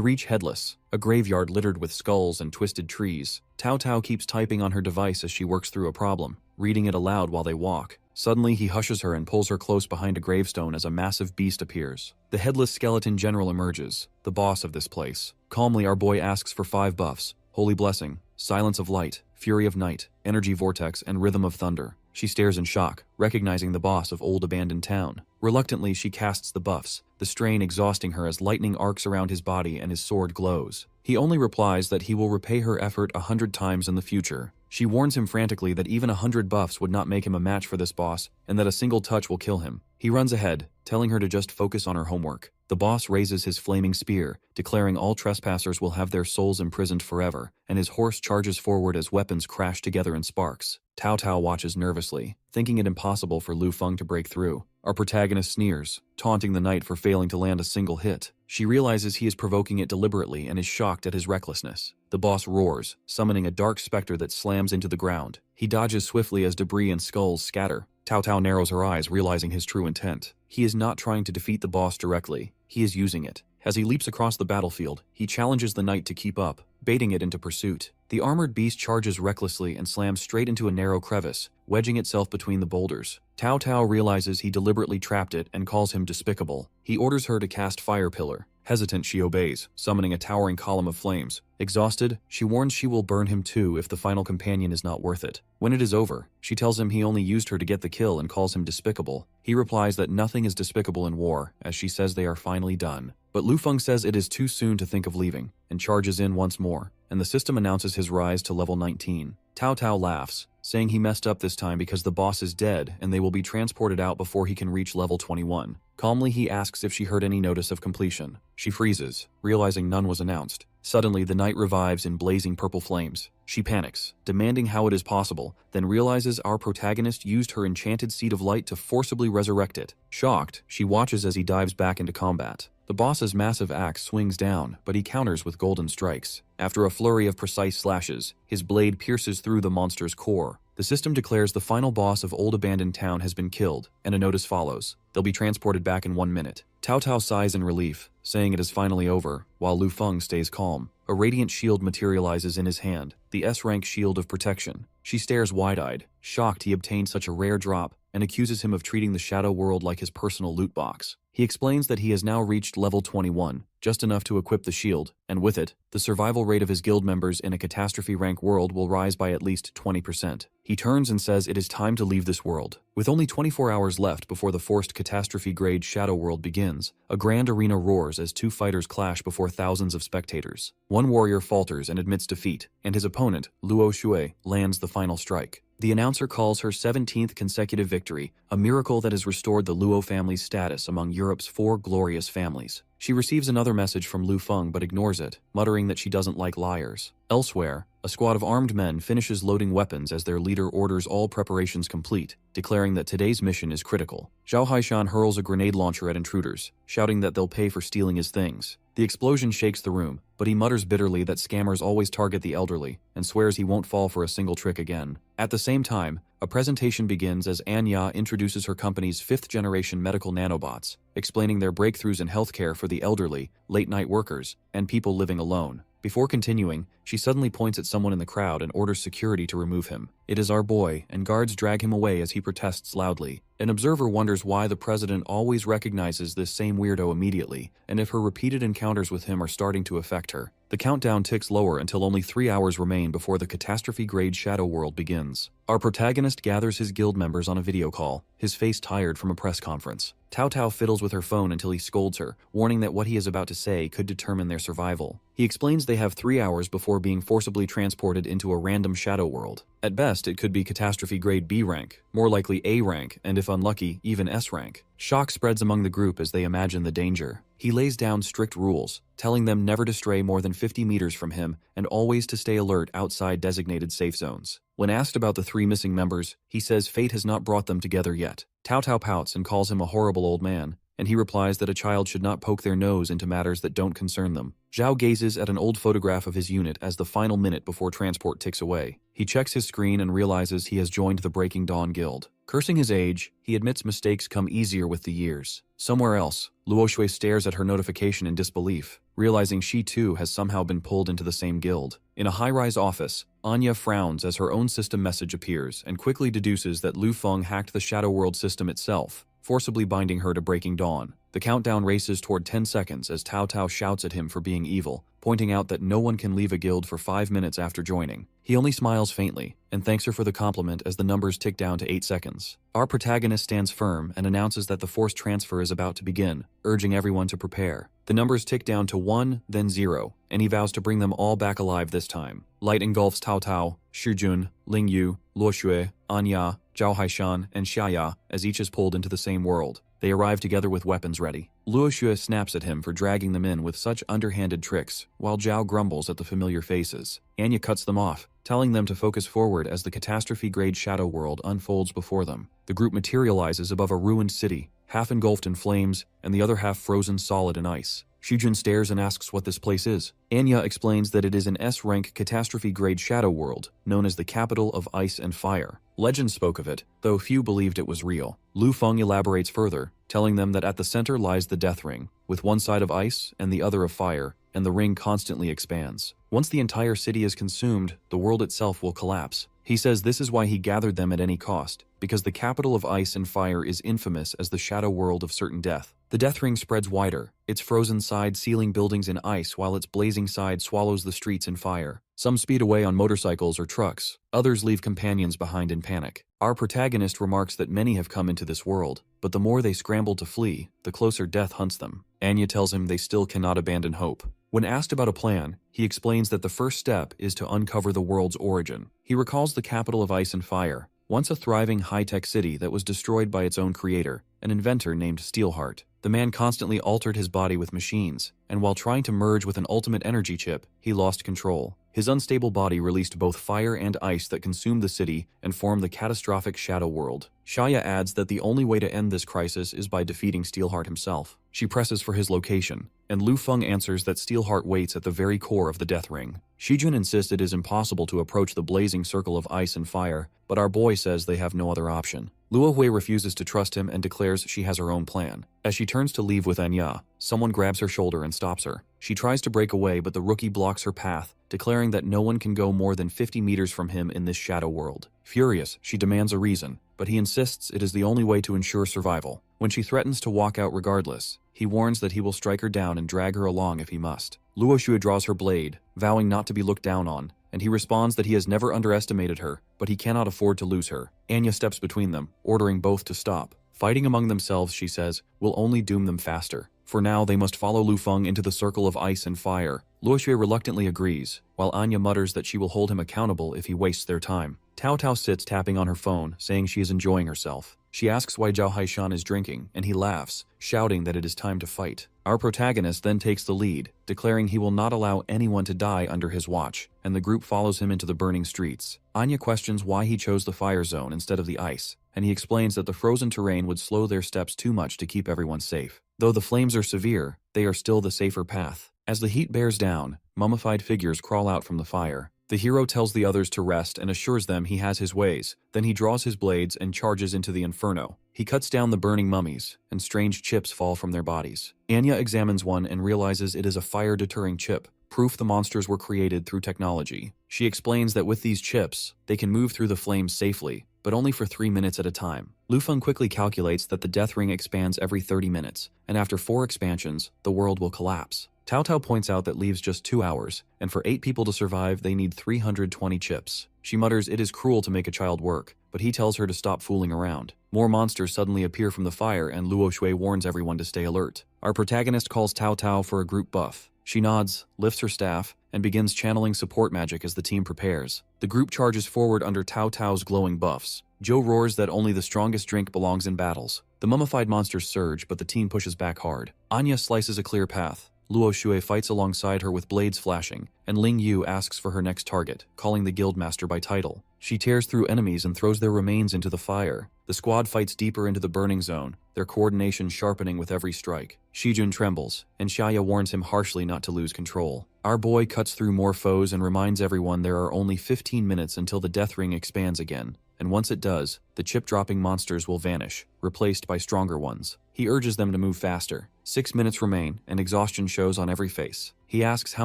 reach Headless, a graveyard littered with skulls and twisted trees. Taauo keeps typing on her device as she works through a problem, reading it aloud while they walk. Suddenly, he hushes her and pulls her close behind a gravestone as a massive beast appears. The Headless Skeleton General emerges, the boss of this place. Calmly, our boy asks for 5 buffs: Holy Blessing, Silence of Light, Fury of Night, Energy Vortex, and Rhythm of Thunder. She stares in shock, recognizing the boss of Old Abandoned Town. Reluctantly, she casts the buffs, the strain exhausting her as lightning arcs around his body and his sword glows. He only replies that he will repay her effort 100 times in the future. She warns him frantically that even 100 buffs would not make him a match for this boss, and that a single touch will kill him. He runs ahead, telling her to just focus on her homework. The boss raises his flaming spear, declaring all trespassers will have their souls imprisoned forever, and his horse charges forward as weapons crash together in sparks. Taauo watches nervously, thinking it impossible for Lu Feng to break through. Our protagonist sneers, taunting the knight for failing to land a single hit. She realizes he is provoking it deliberately and is shocked at his recklessness. The boss roars, summoning a dark specter that slams into the ground. He dodges swiftly as debris and skulls scatter. Taauo narrows her eyes, realizing his true intent. He is not trying to defeat the boss directly. he is using it. As he leaps across the battlefield, he challenges the knight to keep up, baiting it into pursuit. The armored beast charges recklessly and slams straight into a narrow crevice, wedging itself between the boulders. Taauo realizes he deliberately trapped it and calls him despicable. He orders her to cast Fire Pillar. Hesitant, she obeys, summoning a towering column of flames. Exhausted, she warns she will burn him too if the final companion is not worth it. When it is over, she tells him he only used her to get the kill and calls him despicable. He replies that nothing is despicable in war, as she says they are finally done. But Lu Feng says it is too soon to think of leaving, and charges in once more, and the system announces his rise to level 19. Taauo laughs, saying he messed up this time because the boss is dead and they will be transported out before he can reach level 21. Calmly, he asks if she heard any notice of completion. She freezes, realizing none was announced. Suddenly, the knight revives in blazing purple flames. She panics, demanding how it is possible, then realizes our protagonist used her enchanted seed of light to forcibly resurrect it. Shocked, she watches as he dives back into combat. The boss's massive axe swings down, but he counters with golden strikes. After a flurry of precise slashes, his blade pierces through the monster's core. The system declares the final boss of Old Abandoned Town has been killed, and a notice follows. They'll be transported back in 1 minute. Taauo sighs in relief, saying it is finally over, while Lu Feng stays calm. A radiant shield materializes in his hand, the S-rank shield of protection. She stares wide-eyed, shocked he obtained such a rare drop, and accuses him of treating the shadow world like his personal loot box. He explains that he has now reached level 21, just enough to equip the shield, and with it, the survival rate of his guild members in a catastrophe rank world will rise by at least 20%. He turns and says it is time to leave this world. With only 24 hours left before the forced catastrophe grade shadow world begins, a grand arena roars as two fighters clash before thousands of spectators. One warrior falters and admits defeat, and his opponent, Luo Shui, lands the final strike. The announcer calls her 17th consecutive victory, a miracle that has restored the Luo family's status among Europe's 4 glorious families. She receives another message from Lu Feng but ignores it, muttering that she doesn't like liars. Elsewhere, a squad of armed men finishes loading weapons as their leader orders all preparations complete, declaring that today's mission is critical. Zhao Haishan hurls a grenade launcher at intruders, shouting that they'll pay for stealing his things. The explosion shakes the room, but he mutters bitterly that scammers always target the elderly, and swears he won't fall for a single trick again. At the same time, a presentation begins as Anya introduces her company's 5th-generation medical nanobots, explaining their breakthroughs in healthcare for the elderly, late-night workers, and people living alone. Before continuing, she suddenly points at someone in the crowd and orders security to remove him. It is our boy, and guards drag him away as he protests loudly. An observer wonders why the president always recognizes this same weirdo immediately, and if her repeated encounters with him are starting to affect her. The countdown ticks lower until only 3 hours remain before the catastrophe-grade shadow world begins. Our protagonist gathers his guild members on a video call, his face tired from a press conference. Taauo fiddles with her phone until he scolds her, warning that what he is about to say could determine their survival. He explains they have 3 hours before being forcibly transported into a random shadow world. At best, it could be catastrophe grade B rank, more likely A rank, and if unlucky, even S rank. Shock spreads among the group as they imagine the danger. He lays down strict rules, telling them never to stray more than 50 meters from him and always to stay alert outside designated safe zones. When asked about the 3 missing members, he says fate has not brought them together yet. Taauo pouts and calls him a horrible old man, and he replies that a child should not poke their nose into matters that don't concern them. Zhao gazes at an old photograph of his unit as the final minute before transport ticks away. He checks his screen and realizes he has joined the Breaking Dawn Guild. Cursing his age, he admits mistakes come easier with the years. Somewhere else, Luo Shui stares at her notification in disbelief, realizing she too has somehow been pulled into the same guild. In a high-rise office, Anya frowns as her own system message appears and quickly deduces that Lu Feng hacked the Shadow World system itself, forcibly binding her to Breaking Dawn. The countdown races toward 10 seconds as Taauo shouts at him for being evil, pointing out that no one can leave a guild for 5 minutes after joining. He only smiles faintly, and thanks her for the compliment as the numbers tick down to 8 seconds. Our protagonist stands firm and announces that the forced transfer is about to begin, urging everyone to prepare. The numbers tick down to 1, then 0, and he vows to bring them all back alive this time. Light engulfs Taauo, Shujun, Lingyu, Luo Shui, Anya, Zhao Haishan, and Xiaya as each is pulled into the same world. They arrive together with weapons ready. Luo Shui snaps at him for dragging them in with such underhanded tricks, while Zhao grumbles at the familiar faces. Anya cuts them off, telling them to focus forward as the catastrophe-grade shadow world unfolds before them. The group materializes above a ruined city, half engulfed in flames, and the other half frozen solid in ice. Shujun stares and asks what this place is. Anya explains that it is an S-rank catastrophe-grade shadow world, known as the capital of ice and fire. Legend spoke of it, though few believed it was real. Lu Feng elaborates further, telling them that at the center lies the Death Ring, with one side of ice and the other of fire, and the ring constantly expands. Once the entire city is consumed, the world itself will collapse. He says this is why he gathered them at any cost, because the capital of ice and fire is infamous as the shadow world of certain death. The death ring spreads wider, its frozen side sealing buildings in ice while its blazing side swallows the streets in fire. Some speed away on motorcycles or trucks, others leave companions behind in panic. Our protagonist remarks that many have come into this world, but the more they scramble to flee, the closer death hunts them. Anya tells him they still cannot abandon hope. When asked about a plan, he explains that the first step is to uncover the world's origin. He recalls the capital of ice and fire, once a thriving high-tech city that was destroyed by its own creator, an inventor named Steelheart. The man constantly altered his body with machines, and while trying to merge with an ultimate energy chip, he lost control. His unstable body released both fire and ice that consumed the city and formed the catastrophic shadow world. Shaya adds that the only way to end this crisis is by defeating Steelheart himself. She presses for his location, and Lu Feng answers that Steelheart waits at the very core of the death ring. Shujun insists it is impossible to approach the blazing circle of ice and fire, but our boy says they have no other option. Luo Hui refuses to trust him and declares she has her own plan. As she turns to leave with Anya, someone grabs her shoulder and stops her. She tries to break away, but the rookie blocks her path, declaring that no one can go more than 50 meters from him in this shadow world. Furious, she demands a reason, but he insists it is the only way to ensure survival. When she threatens to walk out regardless, he warns that he will strike her down and drag her along if he must. Luo Shui draws her blade, vowing not to be looked down on, and he responds that he has never underestimated her, but he cannot afford to lose her. Anya steps between them, ordering both to stop. Fighting among themselves, she says, will only doom them faster. For now, they must follow Lu Feng into the circle of ice and fire. Luo Shui reluctantly agrees, while Anya mutters that she will hold him accountable if he wastes their time. Taauo sits tapping on her phone, saying she is enjoying herself. She asks why Zhao Haishan is drinking, and he laughs, shouting that it is time to fight. Our protagonist then takes the lead, declaring he will not allow anyone to die under his watch, and the group follows him into the burning streets. Anya questions why he chose the fire zone instead of the ice, and he explains that the frozen terrain would slow their steps too much to keep everyone safe. Though the flames are severe, they are still the safer path. As the heat bears down, mummified figures crawl out from the fire. The hero tells the others to rest and assures them he has his ways. Then he draws his blades and charges into the inferno. He cuts down the burning mummies, and strange chips fall from their bodies. Anya examines one and realizes it is a fire-deterring chip, proof the monsters were created through technology. She explains that with these chips, they can move through the flames safely, but only for 3 minutes at a time. Lu Feng quickly calculates that the death ring expands every 30 minutes, and after 4 expansions, the world will collapse. Taauo points out that leaves just 2 hours, and for 8 people to survive, they need 320 chips. She mutters it is cruel to make a child work, but he tells her to stop fooling around. More monsters suddenly appear from the fire, and Luo Shui warns everyone to stay alert. Our protagonist calls Taauo for a group buff. She nods, lifts her staff, and begins channeling support magic as the team prepares. The group charges forward under Tao's glowing buffs. Joe roars that only the strongest drink belongs in battles. The mummified monsters surge, but the team pushes back hard. Anya slices a clear path. Luo Shui fights alongside her with blades flashing, and Ling Yu asks for her next target, calling the guildmaster by title. She tears through enemies and throws their remains into the fire. The squad fights deeper into the burning zone, their coordination sharpening with every strike. Shujun trembles, and Shaya warns him harshly not to lose control. Our boy cuts through more foes and reminds everyone there are only 15 minutes until the death ring expands again. And once it does, the chip-dropping monsters will vanish, replaced by stronger ones. He urges them to move faster. 6 minutes remain, and exhaustion shows on every face. He asks how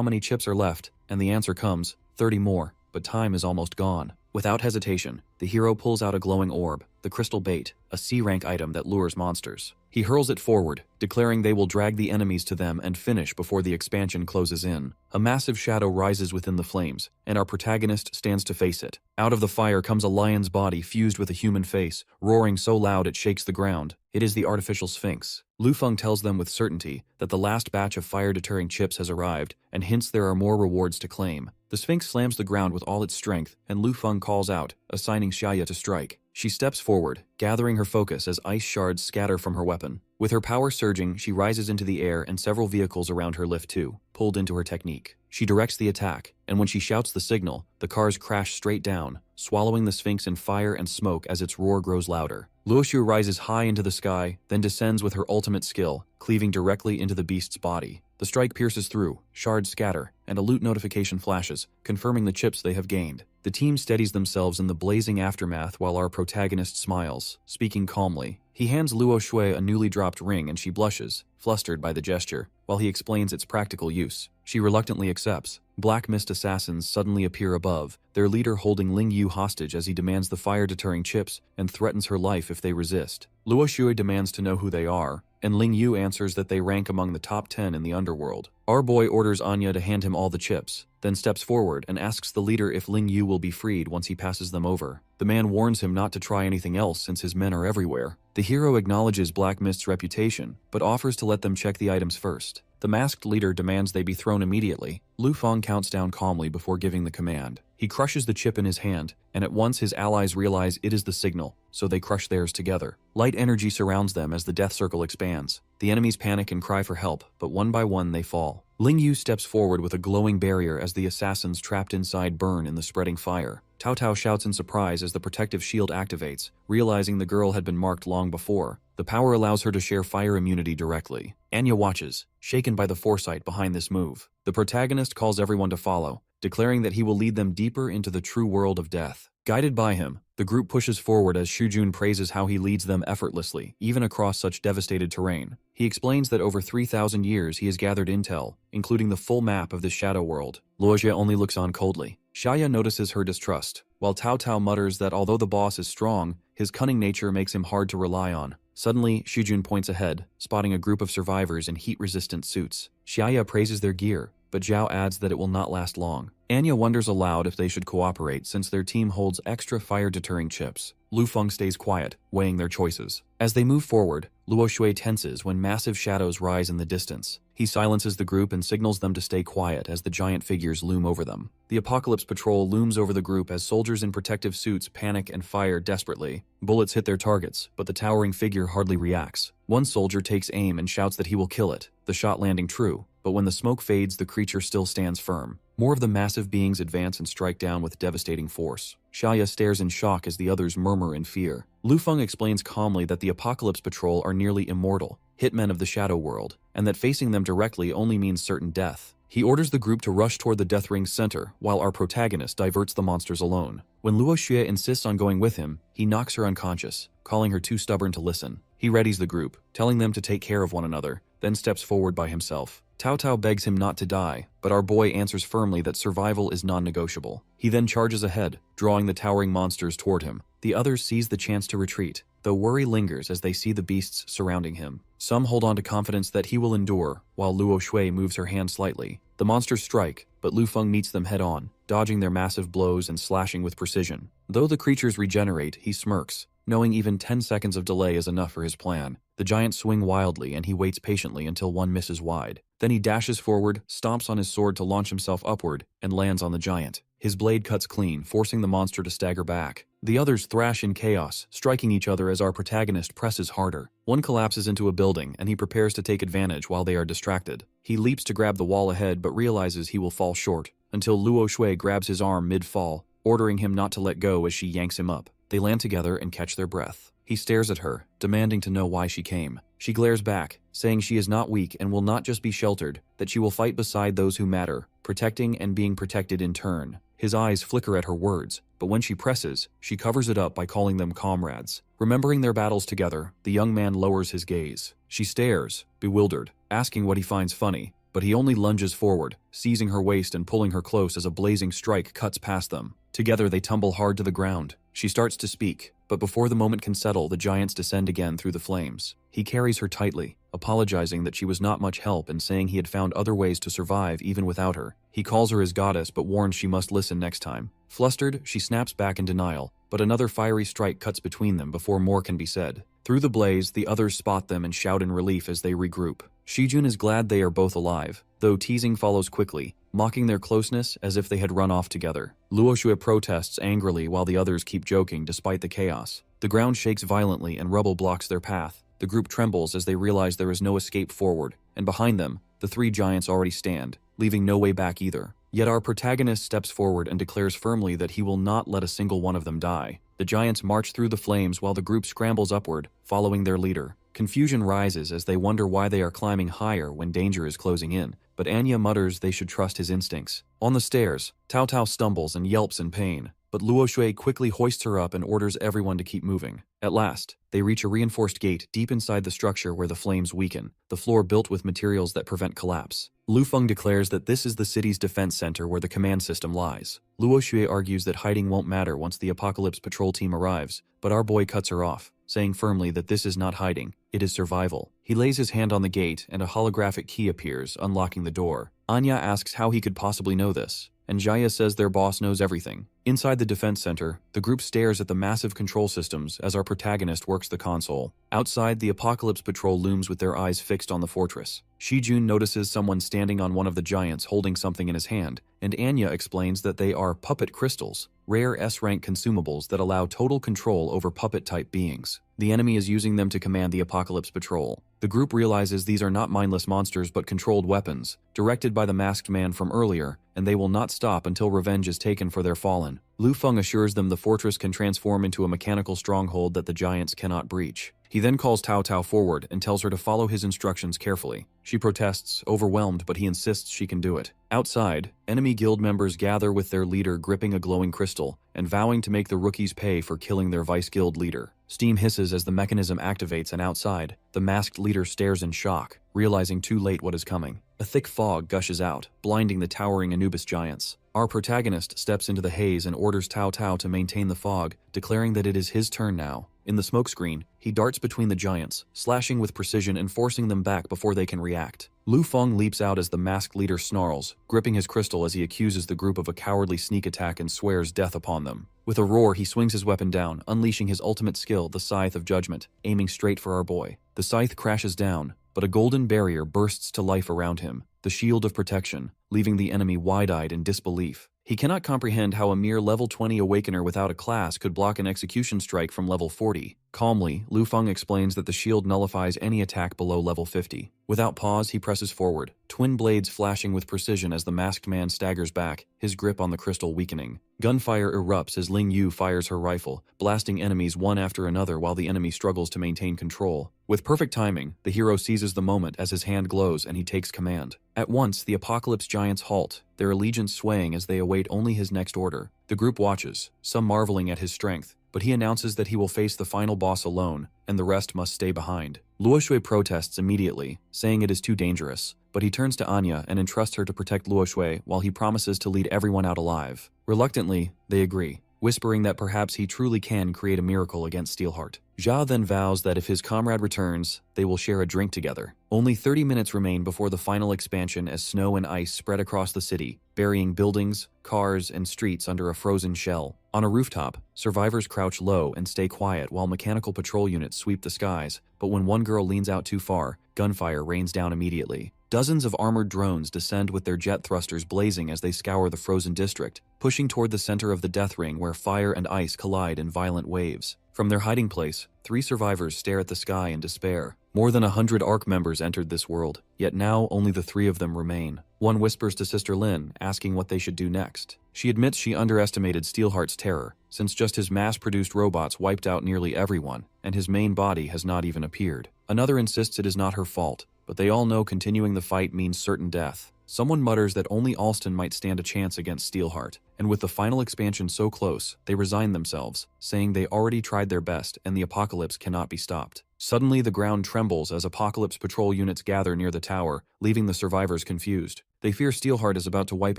many chips are left, and the answer comes, 30 more, but time is almost gone. Without hesitation, the hero pulls out a glowing orb, the crystal bait, a C-rank item that lures monsters. He hurls it forward, declaring they will drag the enemies to them and finish before the expansion closes in. A massive shadow rises within the flames, and our protagonist stands to face it. Out of the fire comes a lion's body fused with a human face, roaring so loud it shakes the ground. It is the artificial Sphinx. Lu Feng tells them with certainty that the last batch of fire-deterring chips has arrived, and hints there are more rewards to claim. The Sphinx slams the ground with all its strength, and Lu Feng calls out, assigning Xia to strike. She steps forward, gathering her focus as ice shards scatter from her weapon. With her power surging, she rises into the air and several vehicles around her lift too, pulled into her technique. She directs the attack, and when she shouts the signal, the cars crash straight down, swallowing the Sphinx in fire and smoke as its roar grows louder. Luoxiu rises high into the sky, then descends with her ultimate skill, cleaving directly into the beast's body. The strike pierces through, shards scatter, and a loot notification flashes, confirming the chips they have gained. The team steadies themselves in the blazing aftermath while our protagonist smiles, speaking calmly. He He hands Luo Shui a newly dropped ring and she blushes, flustered by the gesture, while he explains its practical use. She reluctantly accepts. Black Mist assassins suddenly appear above, their leader holding Ling Yu hostage as he demands the fire-deterring chips and threatens her life if they resist. Luo Shui demands to know who they are, and Ling Yu answers that they rank among the top 10 in the underworld. Our boy orders Anya to hand him all the chips, then steps forward and asks the leader if Ling Yu will be freed once he passes them over. The man warns him not to try anything else since his men are everywhere. The hero acknowledges Black Mist's reputation, but offers to let them check the items first. The masked leader demands they be thrown immediately. Lu Feng counts down calmly before giving the command. He crushes the chip in his hand, and at once his allies realize it is the signal, so they crush theirs together. Light energy surrounds them as the death circle expands. The enemies panic and cry for help, but one by one they fall. Ling Yu steps forward with a glowing barrier as the assassins trapped inside burn in the spreading fire. Taauo shouts in surprise as the protective shield activates, realizing the girl had been marked long before. The power allows her to share fire immunity directly. Anya watches, shaken by the foresight behind this move. The protagonist calls everyone to follow, declaring that he will lead them deeper into the true world of death. Guided by him, the group pushes forward as Shujun praises how he leads them effortlessly, even across such devastated terrain. He explains that over 3,000 years he has gathered intel, including the full map of the shadow world. Luojia only looks on coldly. Xia notices her distrust, while Taauo mutters that although the boss is strong, his cunning nature makes him hard to rely on. Suddenly, Shujun points ahead, spotting a group of survivors in heat-resistant suits. Xia praises their gear, but Zhao adds that it will not last long. Anya wonders aloud if they should cooperate since their team holds extra fire-deterring chips. Lu Feng stays quiet, weighing their choices. As they move forward, Luo Shui tenses when massive shadows rise in the distance. He silences the group and signals them to stay quiet as the giant figures loom over them. The Apocalypse Patrol looms over the group as soldiers in protective suits panic and fire desperately. Bullets hit their targets, but the towering figure hardly reacts. One soldier takes aim and shouts that he will kill it, the shot landing true, but when the smoke fades, the creature still stands firm. More of the massive beings advance and strike down with devastating force. Xia stares in shock as the others murmur in fear. Lu Feng explains calmly that the Apocalypse Patrol are nearly immortal, hitmen of the shadow world, and that facing them directly only means certain death. He orders the group to rush toward the Death Ring's center, while our protagonist diverts the monsters alone. When Luo Xue insists on going with him, he knocks her unconscious, calling her too stubborn to listen. He readies the group, telling them to take care of one another, then steps forward by himself. Taauo begs him not to die, but our boy answers firmly that survival is non-negotiable. He then charges ahead, drawing the towering monsters toward him. The others seize the chance to retreat, though worry lingers as they see the beasts surrounding him. Some hold on to confidence that he will endure, while Luo Shui moves her hand slightly. The monsters strike, but Lu Feng meets them head-on, dodging their massive blows and slashing with precision. Though the creatures regenerate, he smirks, knowing even 10 seconds of delay is enough for his plan. The giants swing wildly and he waits patiently until one misses wide. Then he dashes forward, stomps on his sword to launch himself upward, and lands on the giant. His blade cuts clean, forcing the monster to stagger back. The others thrash in chaos, striking each other as our protagonist presses harder. One collapses into a building and he prepares to take advantage while they are distracted. He leaps to grab the wall ahead but realizes he will fall short, until Luo Shui grabs his arm mid-fall, ordering him not to let go as she yanks him up. They land together and catch their breath. He stares at her, demanding to know why she came. She glares back, saying she is not weak and will not just be sheltered, that she will fight beside those who matter, protecting and being protected in turn. His eyes flicker at her words, but when she presses, she covers it up by calling them comrades. Remembering their battles together, the young man lowers his gaze. She stares, bewildered, asking what he finds funny, but he only lunges forward, seizing her waist and pulling her close as a blazing strike cuts past them. Together they tumble hard to the ground. She starts to speak, but before the moment can settle, the giants descend again through the flames. He carries her tightly, apologizing that she was not much help and saying he had found other ways to survive even without her. He calls her his goddess but warns she must listen next time. Flustered, she snaps back in denial, but another fiery strike cuts between them before more can be said. Through the blaze, the others spot them and shout in relief as they regroup. Shujun is glad they are both alive, though teasing follows quickly, mocking their closeness as if they had run off together. Luo Shui protests angrily while the others keep joking despite the chaos. The ground shakes violently and rubble blocks their path. The group trembles as they realize there is no escape forward, and behind them, the three giants already stand, leaving no way back either. Yet our protagonist steps forward and declares firmly that he will not let a single one of them die. The giants march through the flames while the group scrambles upward, following their leader. Confusion rises as they wonder why they are climbing higher when danger is closing in, but Anya mutters they should trust his instincts. On the stairs, Taauo stumbles and yelps in pain, but Luo Shui quickly hoists her up and orders everyone to keep moving. At last, they reach a reinforced gate deep inside the structure where the flames weaken, the floor built with materials that prevent collapse. Lu Feng declares that this is the city's defense center where the command system lies. Luo Xue argues that hiding won't matter once the Apocalypse patrol team arrives, but our boy cuts her off, saying firmly that this is not hiding, it is survival. He lays his hand on the gate and a holographic key appears, unlocking the door. Anya asks how he could possibly know this, and Jaya says their boss knows everything. Inside the defense center, the group stares at the massive control systems as our protagonist works the console. Outside, the Apocalypse patrol looms with their eyes fixed on the fortress. Shujun notices someone standing on one of the giants holding something in his hand, and Anya explains that they are puppet crystals, rare S-rank consumables that allow total control over puppet-type beings. The enemy is using them to command the Apocalypse patrol. The group realizes these are not mindless monsters but controlled weapons, directed by the masked man from earlier, and they will not stop until revenge is taken for their fallen. Lu Feng assures them the fortress can transform into a mechanical stronghold that the giants cannot breach. He then calls Taauo forward and tells her to follow his instructions carefully. She protests, overwhelmed, but he insists she can do it. Outside, enemy guild members gather with their leader gripping a glowing crystal and vowing to make the rookies pay for killing their vice guild leader. Steam hisses as the mechanism activates, and outside, the masked leader stares in shock, realizing too late what is coming. A thick fog gushes out, blinding the towering Anubis giants. Our protagonist steps into the haze and orders Taauo to maintain the fog, declaring that it is his turn now. In the smokescreen, he darts between the giants, slashing with precision and forcing them back before they can react. Lu Feng leaps out as the masked leader snarls, gripping his crystal as he accuses the group of a cowardly sneak attack and swears death upon them. With a roar, he swings his weapon down, unleashing his ultimate skill, the Scythe of Judgment, aiming straight for our boy. The scythe crashes down, but a golden barrier bursts to life around him, the shield of protection, leaving the enemy wide-eyed in disbelief. He cannot comprehend how a mere level 20 awakener without a class could block an execution strike from level 40. Calmly, Lu Feng explains that the shield nullifies any attack below level 50. Without pause, he presses forward, twin blades flashing with precision as the masked man staggers back, his grip on the crystal weakening. Gunfire erupts as Ling Yu fires her rifle, blasting enemies one after another while the enemy struggles to maintain control. With perfect timing, the hero seizes the moment as his hand glows and he takes command. At once, the Apocalypse giants halt, their allegiance swaying as they await only his next order. The group watches, some marveling at his strength, but he announces that he will face the final boss alone, and the rest must stay behind. Luo Xue protests immediately, saying it is too dangerous, but he turns to Anya and entrusts her to protect Luo Xue while he promises to lead everyone out alive. Reluctantly, they agree, whispering that perhaps he truly can create a miracle against Steelheart. Zhao then vows that if his comrade returns, they will share a drink together. Only 30 minutes remain before the final expansion as snow and ice spread across the city, burying buildings, cars, and streets under a frozen shell. On a rooftop, survivors crouch low and stay quiet while mechanical patrol units sweep the skies, but when one girl leans out too far, gunfire rains down immediately. Dozens of armored drones descend with their jet thrusters blazing as they scour the frozen district, pushing toward the center of the death ring where fire and ice collide in violent waves. From their hiding place, 3 survivors stare at the sky in despair. More than 100 ARC members entered this world, yet now only the 3 of them remain. One whispers to Sister Lin, asking what they should do next. She admits she underestimated Steelheart's terror, since just his mass-produced robots wiped out nearly everyone, and his main body has not even appeared. Another insists it is not her fault, but they all know continuing the fight means certain death. Someone mutters that only Alston might stand a chance against Steelheart, and with the final expansion so close, they resign themselves, saying they already tried their best and the apocalypse cannot be stopped. Suddenly, the ground trembles as Apocalypse patrol units gather near the tower, leaving the survivors confused. They fear Steelheart is about to wipe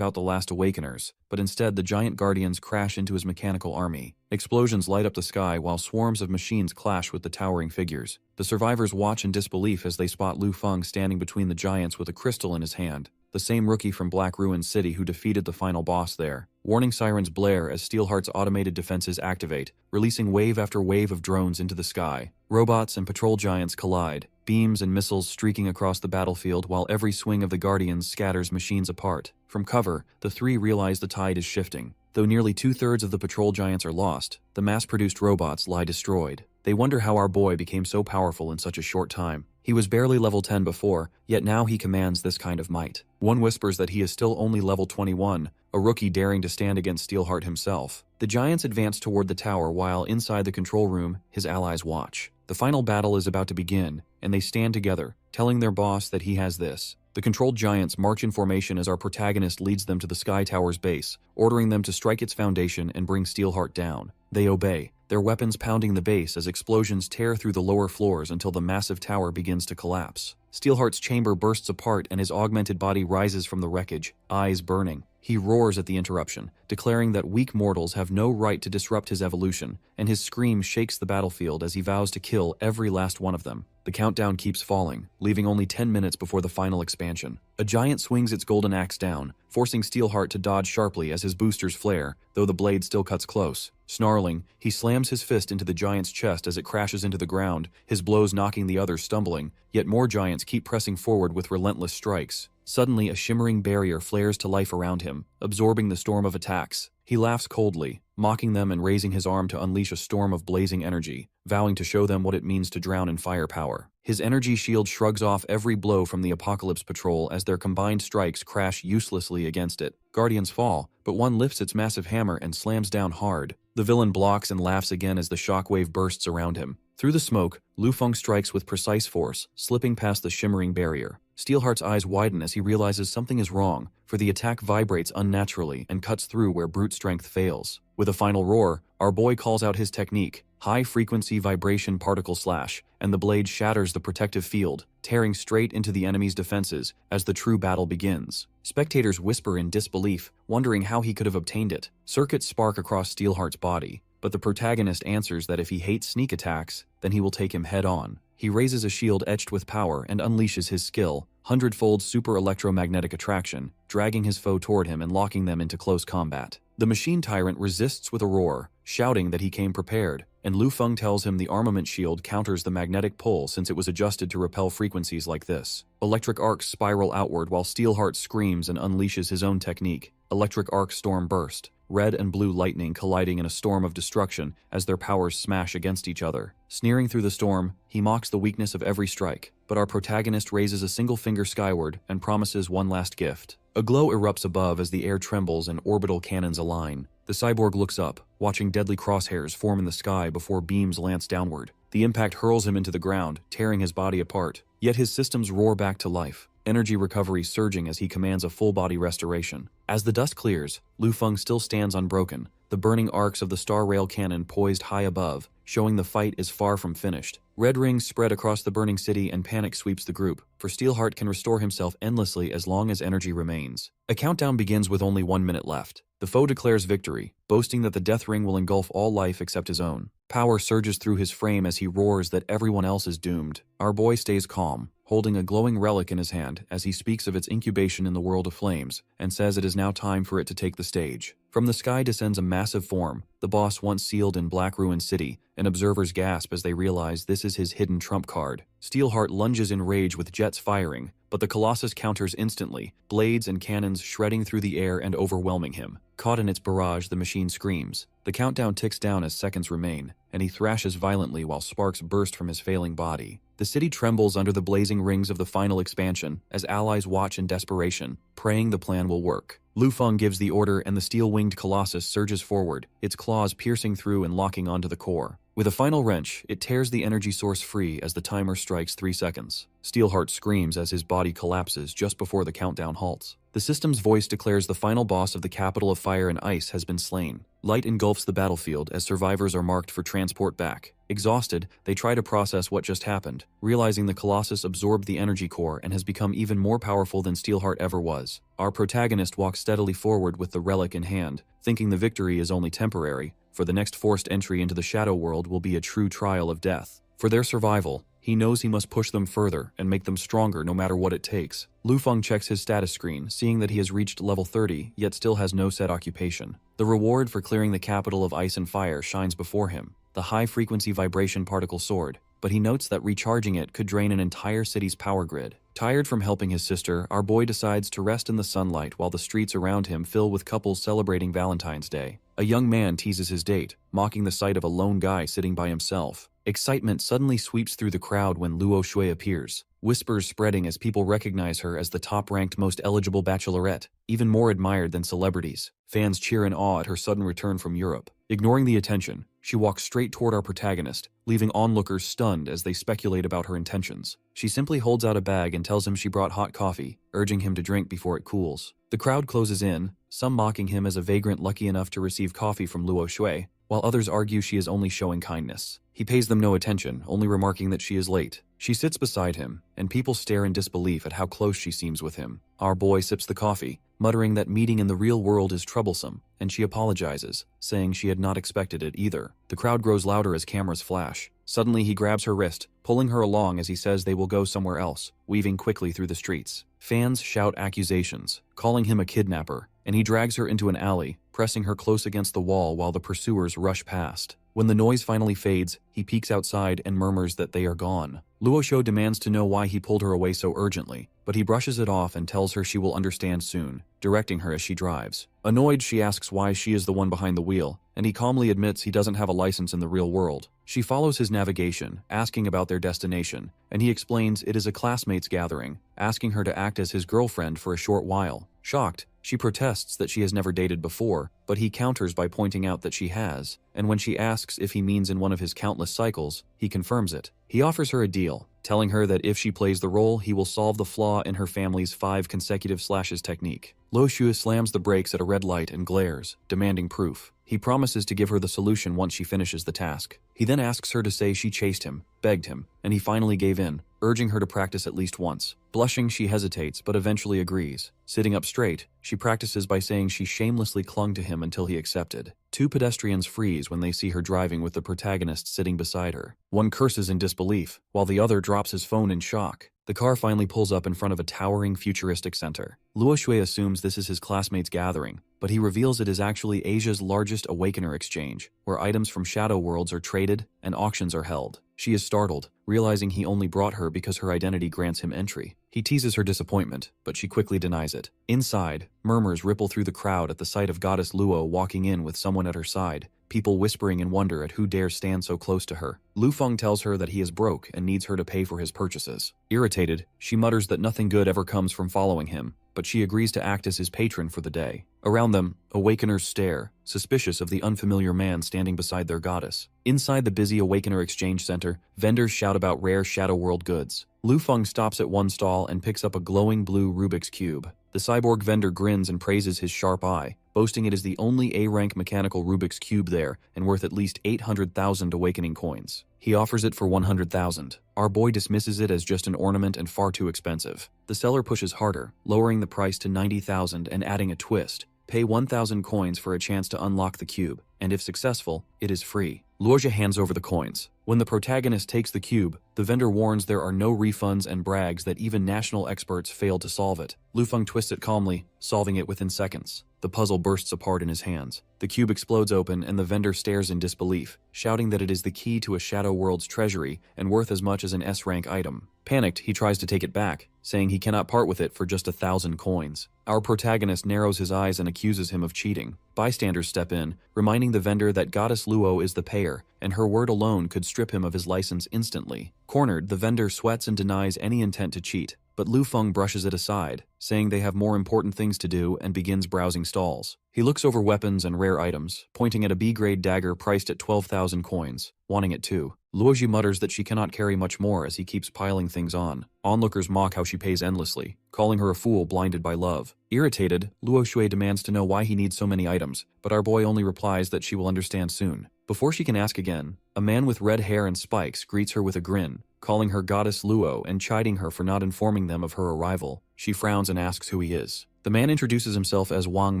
out the last Awakeners, but instead the giant guardians crash into his mechanical army. Explosions light up the sky while swarms of machines clash with the towering figures. The survivors watch in disbelief as they spot Lu Feng standing between the giants with a crystal in his hand, the same rookie from Black Ruin City who defeated the final boss there. Warning sirens blare as Steelheart's automated defenses activate, releasing wave after wave of drones into the sky. Robots and patrol giants collide, beams and missiles streaking across the battlefield while every swing of the Guardians scatters machines apart. From cover, the 3 realize the tide is shifting. Though nearly 2/3 of the patrol giants are lost, the mass-produced robots lie destroyed. They wonder how our boy became so powerful in such a short time. He was barely level 10 before, yet now he commands this kind of might. One whispers that he is still only level 21, a rookie daring to stand against Steelheart himself. The giants advance toward the tower while inside the control room, his allies watch. The final battle is about to begin, and they stand together, telling their boss that he has this. The controlled giants march in formation as our protagonist leads them to the Sky Tower's base, ordering them to strike its foundation and bring Steelheart down. They obey, their weapons pounding the base as explosions tear through the lower floors until the massive tower begins to collapse. Steelheart's chamber bursts apart and his augmented body rises from the wreckage, eyes burning. He roars at the interruption, declaring that weak mortals have no right to disrupt his evolution, and his scream shakes the battlefield as he vows to kill every last one of them. The countdown keeps falling, leaving only 10 minutes before the final expansion. A giant swings its golden axe down, forcing Steelheart to dodge sharply as his boosters flare, though the blade still cuts close. Snarling, he slams his fist into the giant's chest as it crashes into the ground, his blows knocking the others stumbling, yet more giants keep pressing forward with relentless strikes. Suddenly, a shimmering barrier flares to life around him, absorbing the storm of attacks. He laughs coldly, mocking them and raising his arm to unleash a storm of blazing energy, vowing to show them what it means to drown in firepower. His energy shield shrugs off every blow from the Apocalypse Patrol as their combined strikes crash uselessly against it. Guardians fall, but one lifts its massive hammer and slams down hard. The villain blocks and laughs again as the shockwave bursts around him. Through the smoke, Lu Feng strikes with precise force, slipping past the shimmering barrier. Steelheart's eyes widen as he realizes something is wrong, for the attack vibrates unnaturally and cuts through where brute strength fails. With a final roar, our boy calls out his technique, high-frequency vibration particle slash, and the blade shatters the protective field, tearing straight into the enemy's defenses as the true battle begins. Spectators whisper in disbelief, wondering how he could have obtained it. Circuits spark across Steelheart's body, but the protagonist answers that if he hates sneak attacks, then he will take him head-on. He raises a shield etched with power and unleashes his skill, hundredfold super electromagnetic attraction, dragging his foe toward him and locking them into close combat. The machine tyrant resists with a roar, shouting that he came prepared, and Lu Feng tells him the armament shield counters the magnetic pull since it was adjusted to repel frequencies like this. Electric arcs spiral outward while Steelheart screams and unleashes his own technique. Electric arc storm burst, red and blue lightning colliding in a storm of destruction as their powers smash against each other. Sneering through the storm, he mocks the weakness of every strike, but our protagonist raises a single finger skyward and promises one last gift. A glow erupts above as the air trembles and orbital cannons align. The cyborg looks up, watching deadly crosshairs form in the sky before beams lance downward. The impact hurls him into the ground, tearing his body apart. Yet his systems roar back to life, energy recovery surging as he commands a full-body restoration. As the dust clears, Lu Feng still stands unbroken, the burning arcs of the star rail cannon poised high above, showing the fight is far from finished. Red rings spread across the burning city and panic sweeps the group, for Steelheart can restore himself endlessly as long as energy remains. A countdown begins with only 1 minute left. The foe declares victory, boasting that the death ring will engulf all life except his own. Power surges through his frame as he roars that everyone else is doomed. Our boy stays calm, holding a glowing relic in his hand as he speaks of its incubation in the world of flames, and says it is now time for it to take the stage. From the sky descends a massive form, the boss once sealed in Black Ruin City, and observers gasp as they realize this is his hidden trump card. Steelheart lunges in rage with jets firing, but the Colossus counters instantly, blades and cannons shredding through the air and overwhelming him. Caught in its barrage, the machine screams. The countdown ticks down as seconds remain, and he thrashes violently while sparks burst from his failing body. The city trembles under the blazing rings of the final expansion as allies watch in desperation, praying the plan will work. Lu Feng gives the order and the steel-winged Colossus surges forward, its claws piercing through and locking onto the core. With a final wrench, it tears the energy source free as the timer strikes 3 seconds. Steelheart screams as his body collapses just before the countdown halts. The system's voice declares the final boss of the capital of fire and ice has been slain. Light engulfs the battlefield as survivors are marked for transport back. Exhausted, they try to process what just happened, realizing the Colossus absorbed the energy core and has become even more powerful than Steelheart ever was. Our protagonist walks steadily forward with the relic in hand, thinking the victory is only temporary, for the next forced entry into the shadow world will be a true trial of death. For their survival, he knows he must push them further and make them stronger no matter what it takes. Lu Feng checks his status screen, seeing that he has reached level 30, yet still has no set occupation. The reward for clearing the capital of ice and fire shines before him, the high-frequency vibration particle sword, but he notes that recharging it could drain an entire city's power grid. Tired from helping his sister, our boy decides to rest in the sunlight while the streets around him fill with couples celebrating Valentine's Day. A young man teases his date, mocking the sight of a lone guy sitting by himself. Excitement suddenly sweeps through the crowd when Luo Shui appears, whispers spreading as people recognize her as the top-ranked most eligible bachelorette, even more admired than celebrities. Fans cheer in awe at her sudden return from Europe. Ignoring the attention, she walks straight toward our protagonist, leaving onlookers stunned as they speculate about her intentions. She simply holds out a bag and tells him she brought hot coffee, urging him to drink before it cools. The crowd closes in, some mocking him as a vagrant lucky enough to receive coffee from Luo Shui, while others argue she is only showing kindness. He pays them no attention, only remarking that she is late. She sits beside him, and people stare in disbelief at how close she seems with him. Our boy sips the coffee, muttering that meeting in the real world is troublesome, and she apologizes, saying she had not expected it either. The crowd grows louder as cameras flash. Suddenly he grabs her wrist, pulling her along as he says they will go somewhere else, weaving quickly through the streets. Fans shout accusations, calling him a kidnapper, and he drags her into an alley, pressing her close against the wall while the pursuers rush past. When the noise finally fades, he peeks outside and murmurs that they are gone. Luoshu demands to know why he pulled her away so urgently, but he brushes it off and tells her she will understand soon, directing her as she drives. Annoyed, she asks why she is the one behind the wheel, and he calmly admits he doesn't have a license in the real world. She follows his navigation, asking about their destination, and he explains it is a classmates gathering, asking her to act as his girlfriend for a short while. Shocked, she protests that she has never dated before, but he counters by pointing out that she has, and when she asks if he means in one of his countless cycles, he confirms it. He offers her a deal, telling her that if she plays the role, he will solve the flaw in her family's 5 consecutive slashes technique. Luoshu slams the brakes at a red light and glares, demanding proof. He promises to give her the solution once she finishes the task. He then asks her to say she chased him, begged him, and he finally gave in, urging her to practice at least once. Blushing, she hesitates, but eventually agrees. Sitting up straight, she practices by saying she shamelessly clung to him until he accepted. 2 pedestrians freeze when they see her driving with the protagonist sitting beside her. One curses in disbelief, while the other drops his phone in shock. The car finally pulls up in front of a towering futuristic center. Luoshu assumes this is his classmates' gathering, but he reveals it is actually Asia's largest Awakener exchange, where items from shadow worlds are traded and auctions are held. She is startled, realizing he only brought her because her identity grants him entry. He teases her disappointment, but she quickly denies it. Inside, murmurs ripple through the crowd at the sight of Goddess Luo walking in with someone at her side, people whispering in wonder at who dares stand so close to her. Lufeng tells her that he is broke and needs her to pay for his purchases. Irritated, she mutters that nothing good ever comes from following him, but she agrees to act as his patron for the day. Around them, Awakeners stare, suspicious of the unfamiliar man standing beside their goddess. Inside the busy Awakener Exchange Center, vendors shout about rare Shadow World goods. Lufeng stops at one stall and picks up a glowing blue Rubik's Cube. The cyborg vendor grins and praises his sharp eye, boasting it is the only A-rank mechanical Rubik's Cube there and worth at least 800,000 Awakening coins. He offers it for 100,000. Our boy dismisses it as just an ornament and far too expensive. The seller pushes harder, lowering the price to 90,000 and adding a twist. Pay 1,000 coins for a chance to unlock the cube, and if successful, it is free. Luoshu hands over the coins. When the protagonist takes the cube, the vendor warns there are no refunds and brags that even national experts failed to solve it. Lufeng twists it calmly, solving it within seconds. The puzzle bursts apart in his hands. The cube explodes open and the vendor stares in disbelief, shouting that it is the key to a Shadow World's treasury and worth as much as an S-rank item. Panicked, he tries to take it back, saying he cannot part with it for just 1,000 coins. Our protagonist narrows his eyes and accuses him of cheating. Bystanders step in, reminding the vendor that Goddess Luo is the payer, and her word alone could strip him of his license instantly. Cornered, the vendor sweats and denies any intent to cheat, but Lufeng brushes it aside, saying they have more important things to do and begins browsing stalls. He looks over weapons and rare items, pointing at a B-grade dagger priced at 12,000 coins, wanting it too. Luoshu mutters that she cannot carry much more as he keeps piling things on. Onlookers mock how she pays endlessly, calling her a fool blinded by love. Irritated, Luoshu demands to know why he needs so many items, but our boy only replies that she will understand soon. Before she can ask again, a man with red hair and spikes greets her with a grin, calling her Goddess Luo and chiding her for not informing them of her arrival. She frowns and asks who he is. The man introduces himself as Wang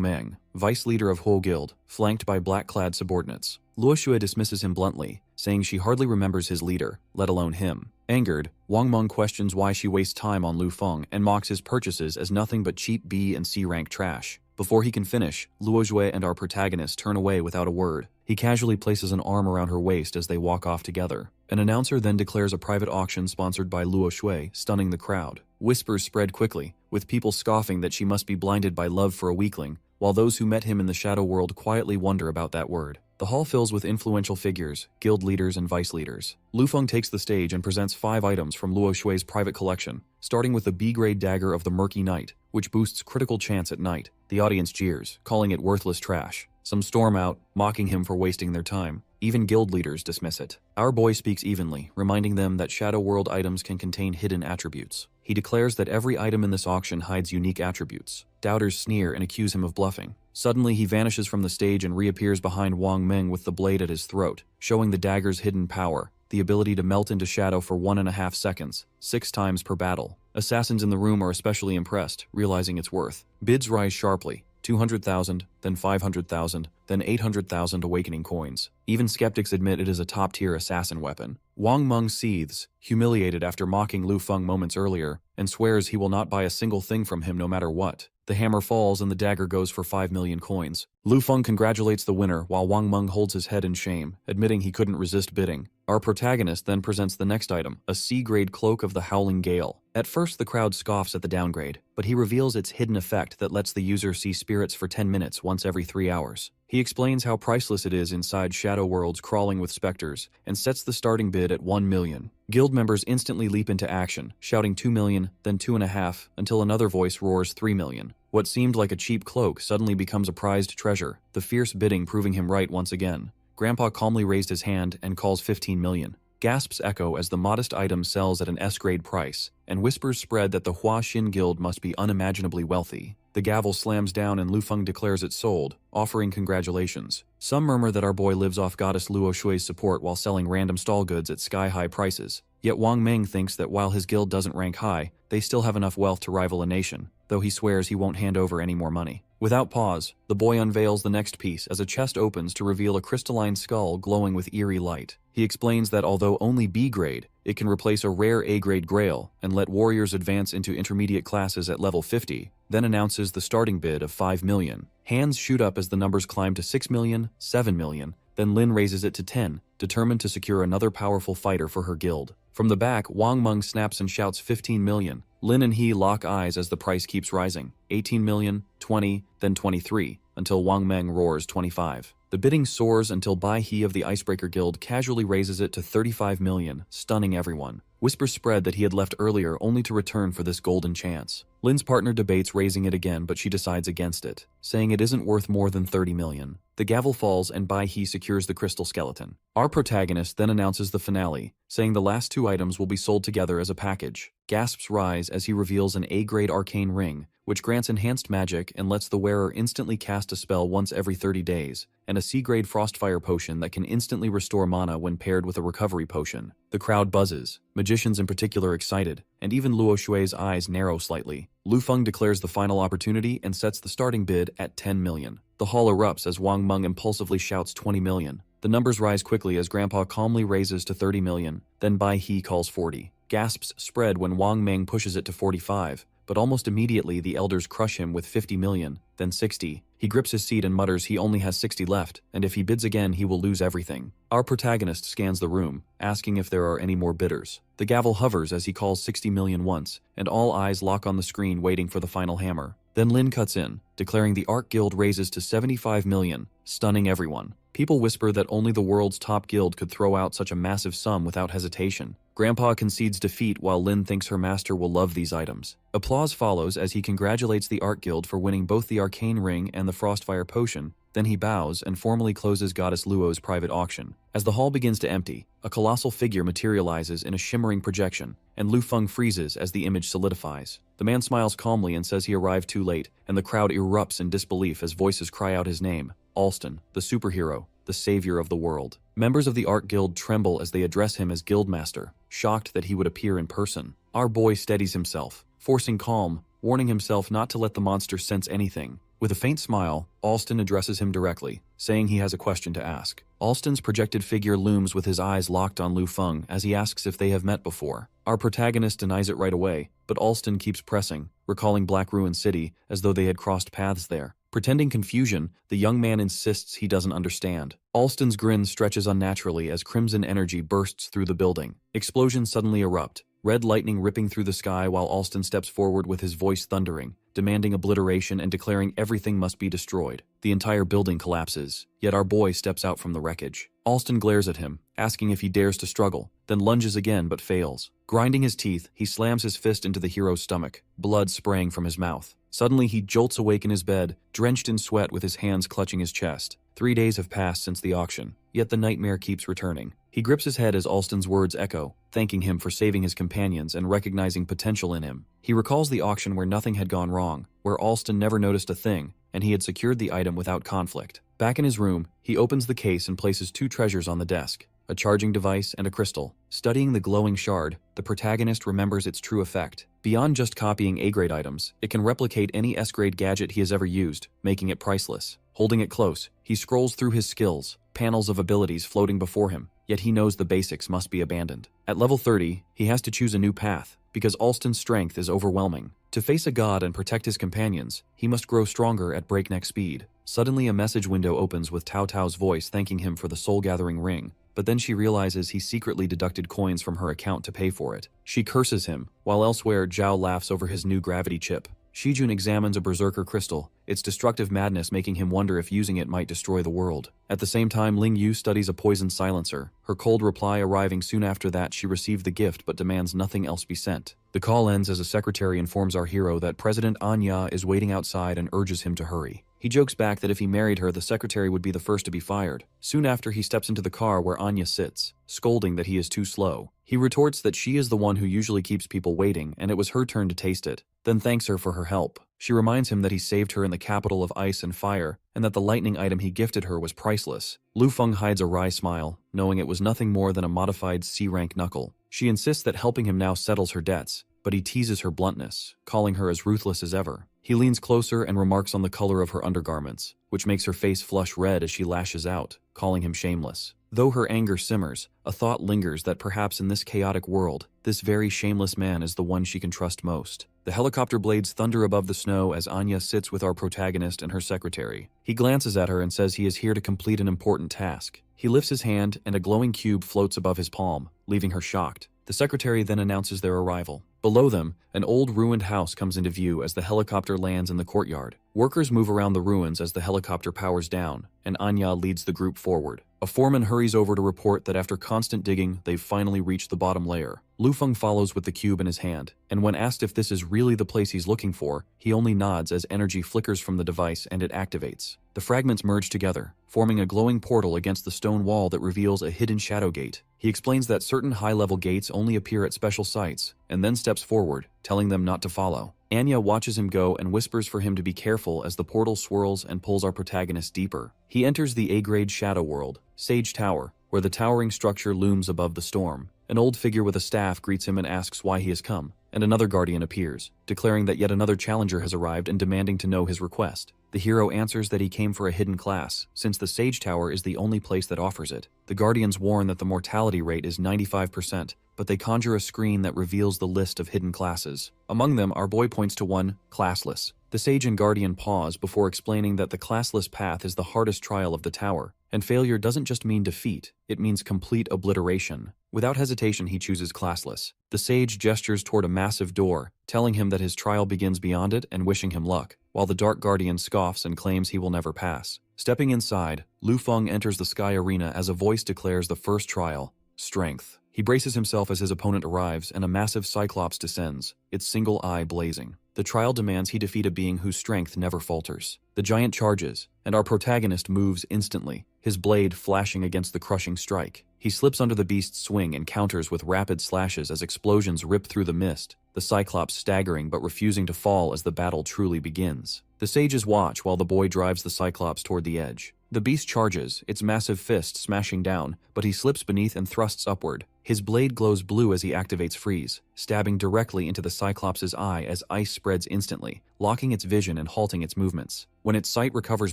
Meng, vice leader of Whole Guild, flanked by black-clad subordinates. Luoshu dismisses him bluntly, saying she hardly remembers his leader, let alone him. Angered, Wang Meng questions why she wastes time on Lufeng and mocks his purchases as nothing but cheap B and C rank trash. Before he can finish, Luoshu and our protagonist turn away without a word. He casually places an arm around her waist as they walk off together. An announcer then declares a private auction sponsored by Luoshu, stunning the crowd. Whispers spread quickly, with people scoffing that she must be blinded by love for a weakling, while those who met him in the shadow world quietly wonder about that word. The hall fills with influential figures, guild leaders and vice leaders. Lufeng takes the stage and presents 5 items from Luoshu's private collection, starting with the B-grade dagger of the Murky Knight, which boosts critical chance at night. The audience jeers, calling it worthless trash. Some storm out, mocking him for wasting their time. Even guild leaders dismiss it. Our boy speaks evenly, reminding them that Shadow World items can contain hidden attributes. He declares that every item in this auction hides unique attributes. Doubters sneer and accuse him of bluffing. Suddenly, he vanishes from the stage and reappears behind Wang Meng with the blade at his throat, showing the dagger's hidden power, the ability to melt into shadow for 1.5 seconds, 6 times per battle. Assassins in the room are especially impressed, realizing its worth. Bids rise sharply, 200,000, then 500,000, then 800,000 awakening coins. Even skeptics admit it is a top-tier assassin weapon. Wang Meng seethes, humiliated after mocking Lu Feng moments earlier, and swears he will not buy a single thing from him no matter what. The hammer falls and the dagger goes for 5 million coins. Lu Feng congratulates the winner while Wang Meng holds his head in shame, admitting he couldn't resist bidding. Our protagonist then presents the next item, a C-grade cloak of the Howling Gale. At first the crowd scoffs at the downgrade, but he reveals its hidden effect that lets the user see spirits for 10 minutes once every 3 hours. He explains how priceless it is inside shadow worlds crawling with specters, and sets the starting bid at 1 million. Guild members instantly leap into action, shouting 2 million, then 2.5, until another voice roars 3 million. What seemed like a cheap cloak suddenly becomes a prized treasure, the fierce bidding proving him right once again. Grandpa calmly raised his hand and calls 15 million. Gasps echo as the modest item sells at an S-grade price, and whispers spread that the Hua Xin Guild must be unimaginably wealthy. The gavel slams down and Lu Feng declares it sold, offering congratulations. Some murmur that our boy lives off goddess Luo Shui's support while selling random stall goods at sky-high prices. Yet Wang Meng thinks that while his guild doesn't rank high, they still have enough wealth to rival a nation, though he swears he won't hand over any more money. Without pause, the boy unveils the next piece as a chest opens to reveal a crystalline skull glowing with eerie light. He explains that although only B-grade, it can replace a rare A-grade grail and let warriors advance into intermediate classes at level 50, then announces the starting bid of 5 million. Hands shoot up as the numbers climb to 6 million, 7 million, then Lin raises it to 10, determined to secure another powerful fighter for her guild. From the back, Wang Meng snaps and shouts 15 million. Lin and he lock eyes as the price keeps rising, 18 million, 20, then 23, until Wang Meng roars 25. The bidding soars until Bai He of the Icebreaker Guild casually raises it to 35 million, stunning everyone. Whispers spread that he had left earlier only to return for this golden chance. Lin's partner debates raising it again, but she decides against it, saying it isn't worth more than 30 million. The gavel falls and Bai He secures the crystal skeleton. Our protagonist then announces the finale, saying the last 2 items will be sold together as a package. Gasps rise as he reveals an A-grade arcane ring, which grants enhanced magic and lets the wearer instantly cast a spell once every 30 days, and a C-grade frostfire potion that can instantly restore mana when paired with a recovery potion. The crowd buzzes, magicians in particular excited, and even Luo Shui's eyes narrow slightly. Lu Feng declares the final opportunity and sets the starting bid at 10 million. The hall erupts as Wang Meng impulsively shouts 20 million. The numbers rise quickly as Grandpa calmly raises to 30 million, then Bai He calls 40. Gasps spread when Wang Meng pushes it to 45, but almost immediately the elders crush him with 50 million, then 60. He grips his seat and mutters he only has 60 left, and if he bids again he will lose everything. Our protagonist scans the room, asking if there are any more bidders. The gavel hovers as he calls 60 million once, and all eyes lock on the screen waiting for the final hammer. Then Lin cuts in, declaring the Arc Guild raises to 75 million, stunning everyone. People whisper that only the world's top guild could throw out such a massive sum without hesitation. Grandpa concedes defeat while Lin thinks her master will love these items. Applause follows as he congratulates the Art Guild for winning both the Arcane Ring and the Frostfire Potion. Then he bows and formally closes Goddess Luo's private auction. As the hall begins to empty, a colossal figure materializes in a shimmering projection, and Lu Feng freezes as the image solidifies. The man smiles calmly and says he arrived too late, and the crowd erupts in disbelief as voices cry out his name. Alston, the superhero, the savior of the world. Members of the Art Guild tremble as they address him as Guildmaster, shocked that he would appear in person. Our boy steadies himself, forcing calm, warning himself not to let the monster sense anything. With a faint smile, Alston addresses him directly, saying he has a question to ask. Alston's projected figure looms with his eyes locked on Lu Feng as he asks if they have met before. Our protagonist denies it right away, but Alston keeps pressing, recalling Black Ruin City as though they had crossed paths there. Pretending confusion, the young man insists he doesn't understand. Alston's grin stretches unnaturally as crimson energy bursts through the building. Explosions suddenly erupt, red lightning ripping through the sky while Alston steps forward with his voice thundering, demanding obliteration and declaring everything must be destroyed. The entire building collapses, yet our boy steps out from the wreckage. Alston glares at him, asking if he dares to struggle, then lunges again but fails. Grinding his teeth, he slams his fist into the hero's stomach, blood spraying from his mouth. Suddenly he jolts awake in his bed, drenched in sweat with his hands clutching his chest. 3 days have passed since the auction, yet the nightmare keeps returning. He grips his head as Alston's words echo, thanking him for saving his companions and recognizing potential in him. He recalls the auction where nothing had gone wrong, where Alston never noticed a thing, and he had secured the item without conflict. Back in his room, he opens the case and places two treasures on the desk, a charging device and a crystal. Studying the glowing shard, the protagonist remembers its true effect. Beyond just copying A-grade items, it can replicate any S-grade gadget he has ever used, making it priceless. Holding it close, he scrolls through his skills, panels of abilities floating before him, yet he knows the basics must be abandoned. At level 30, he has to choose a new path, because Alston's strength is overwhelming. To face a god and protect his companions, he must grow stronger at breakneck speed. Suddenly a message window opens with Taauo's voice thanking him for the soul-gathering ring, but then she realizes he secretly deducted coins from her account to pay for it. She curses him, while elsewhere Zhao laughs over his new gravity chip. Shujun examines a berserker crystal, its destructive madness making him wonder if using it might destroy the world. At the same time, Ling Yu studies a poison silencer, her cold reply arriving soon after that she received the gift but demands nothing else be sent. The call ends as a secretary informs our hero that President Anya is waiting outside and urges him to hurry. He jokes back that if he married her, the secretary would be the first to be fired. Soon after, he steps into the car where Anya sits, scolding that he is too slow. He retorts that she is the one who usually keeps people waiting and it was her turn to taste it, then thanks her for her help. She reminds him that he saved her in the capital of ice and fire, and that the lightning item he gifted her was priceless. Lu Feng hides a wry smile, knowing it was nothing more than a modified C-rank knuckle. She insists that helping him now settles her debts, but he teases her bluntness, calling her as ruthless as ever. He leans closer and remarks on the color of her undergarments, which makes her face flush red as she lashes out, calling him shameless. Though her anger simmers, a thought lingers that perhaps in this chaotic world, this very shameless man is the one she can trust most. The helicopter blades thunder above the snow as Anya sits with our protagonist and her secretary. He glances at her and says he is here to complete an important task. He lifts his hand and a glowing cube floats above his palm, leaving her shocked. The secretary then announces their arrival. Below them, an old ruined house comes into view as the helicopter lands in the courtyard. Workers move around the ruins as the helicopter powers down, and Anya leads the group forward. A foreman hurries over to report that after constant digging, they've finally reached the bottom layer. Lu Feng follows with the cube in his hand, and when asked if this is really the place he's looking for, he only nods as energy flickers from the device and it activates. The fragments merge together, forming a glowing portal against the stone wall that reveals a hidden shadow gate. He explains that certain high-level gates only appear at special sites, and then steps forward, telling them not to follow. Anya watches him go and whispers for him to be careful as the portal swirls and pulls our protagonist deeper. He enters the A-grade shadow world, Sage Tower, where the towering structure looms above the storm. An old figure with a staff greets him and asks why he has come, and another guardian appears, declaring that yet another challenger has arrived and demanding to know his request. The hero answers that he came for a hidden class, since the Sage Tower is the only place that offers it. The guardians warn that the mortality rate is 95%, but they conjure a screen that reveals the list of hidden classes. Among them, our boy points to one, classless. The sage and guardian pause before explaining that the classless path is the hardest trial of the tower, and failure doesn't just mean defeat, it means complete obliteration. Without hesitation, he chooses classless. The sage gestures toward a massive door, telling him that his trial begins beyond it and wishing him luck, while the dark guardian scoffs and claims he will never pass. Stepping inside, Lu Feng enters the sky arena as a voice declares the first trial, strength. He braces himself as his opponent arrives and a massive cyclops descends, its single eye blazing. The trial demands he defeat a being whose strength never falters. The giant charges, and our protagonist moves instantly, his blade flashing against the crushing strike. He slips under the beast's swing and counters with rapid slashes as explosions rip through the mist, the cyclops staggering but refusing to fall as the battle truly begins. The sages watch while the boy drives the cyclops toward the edge. The beast charges, its massive fist smashing down, but he slips beneath and thrusts upward. His blade glows blue as he activates freeze, stabbing directly into the cyclops' eye as ice spreads instantly, locking its vision and halting its movements. When its sight recovers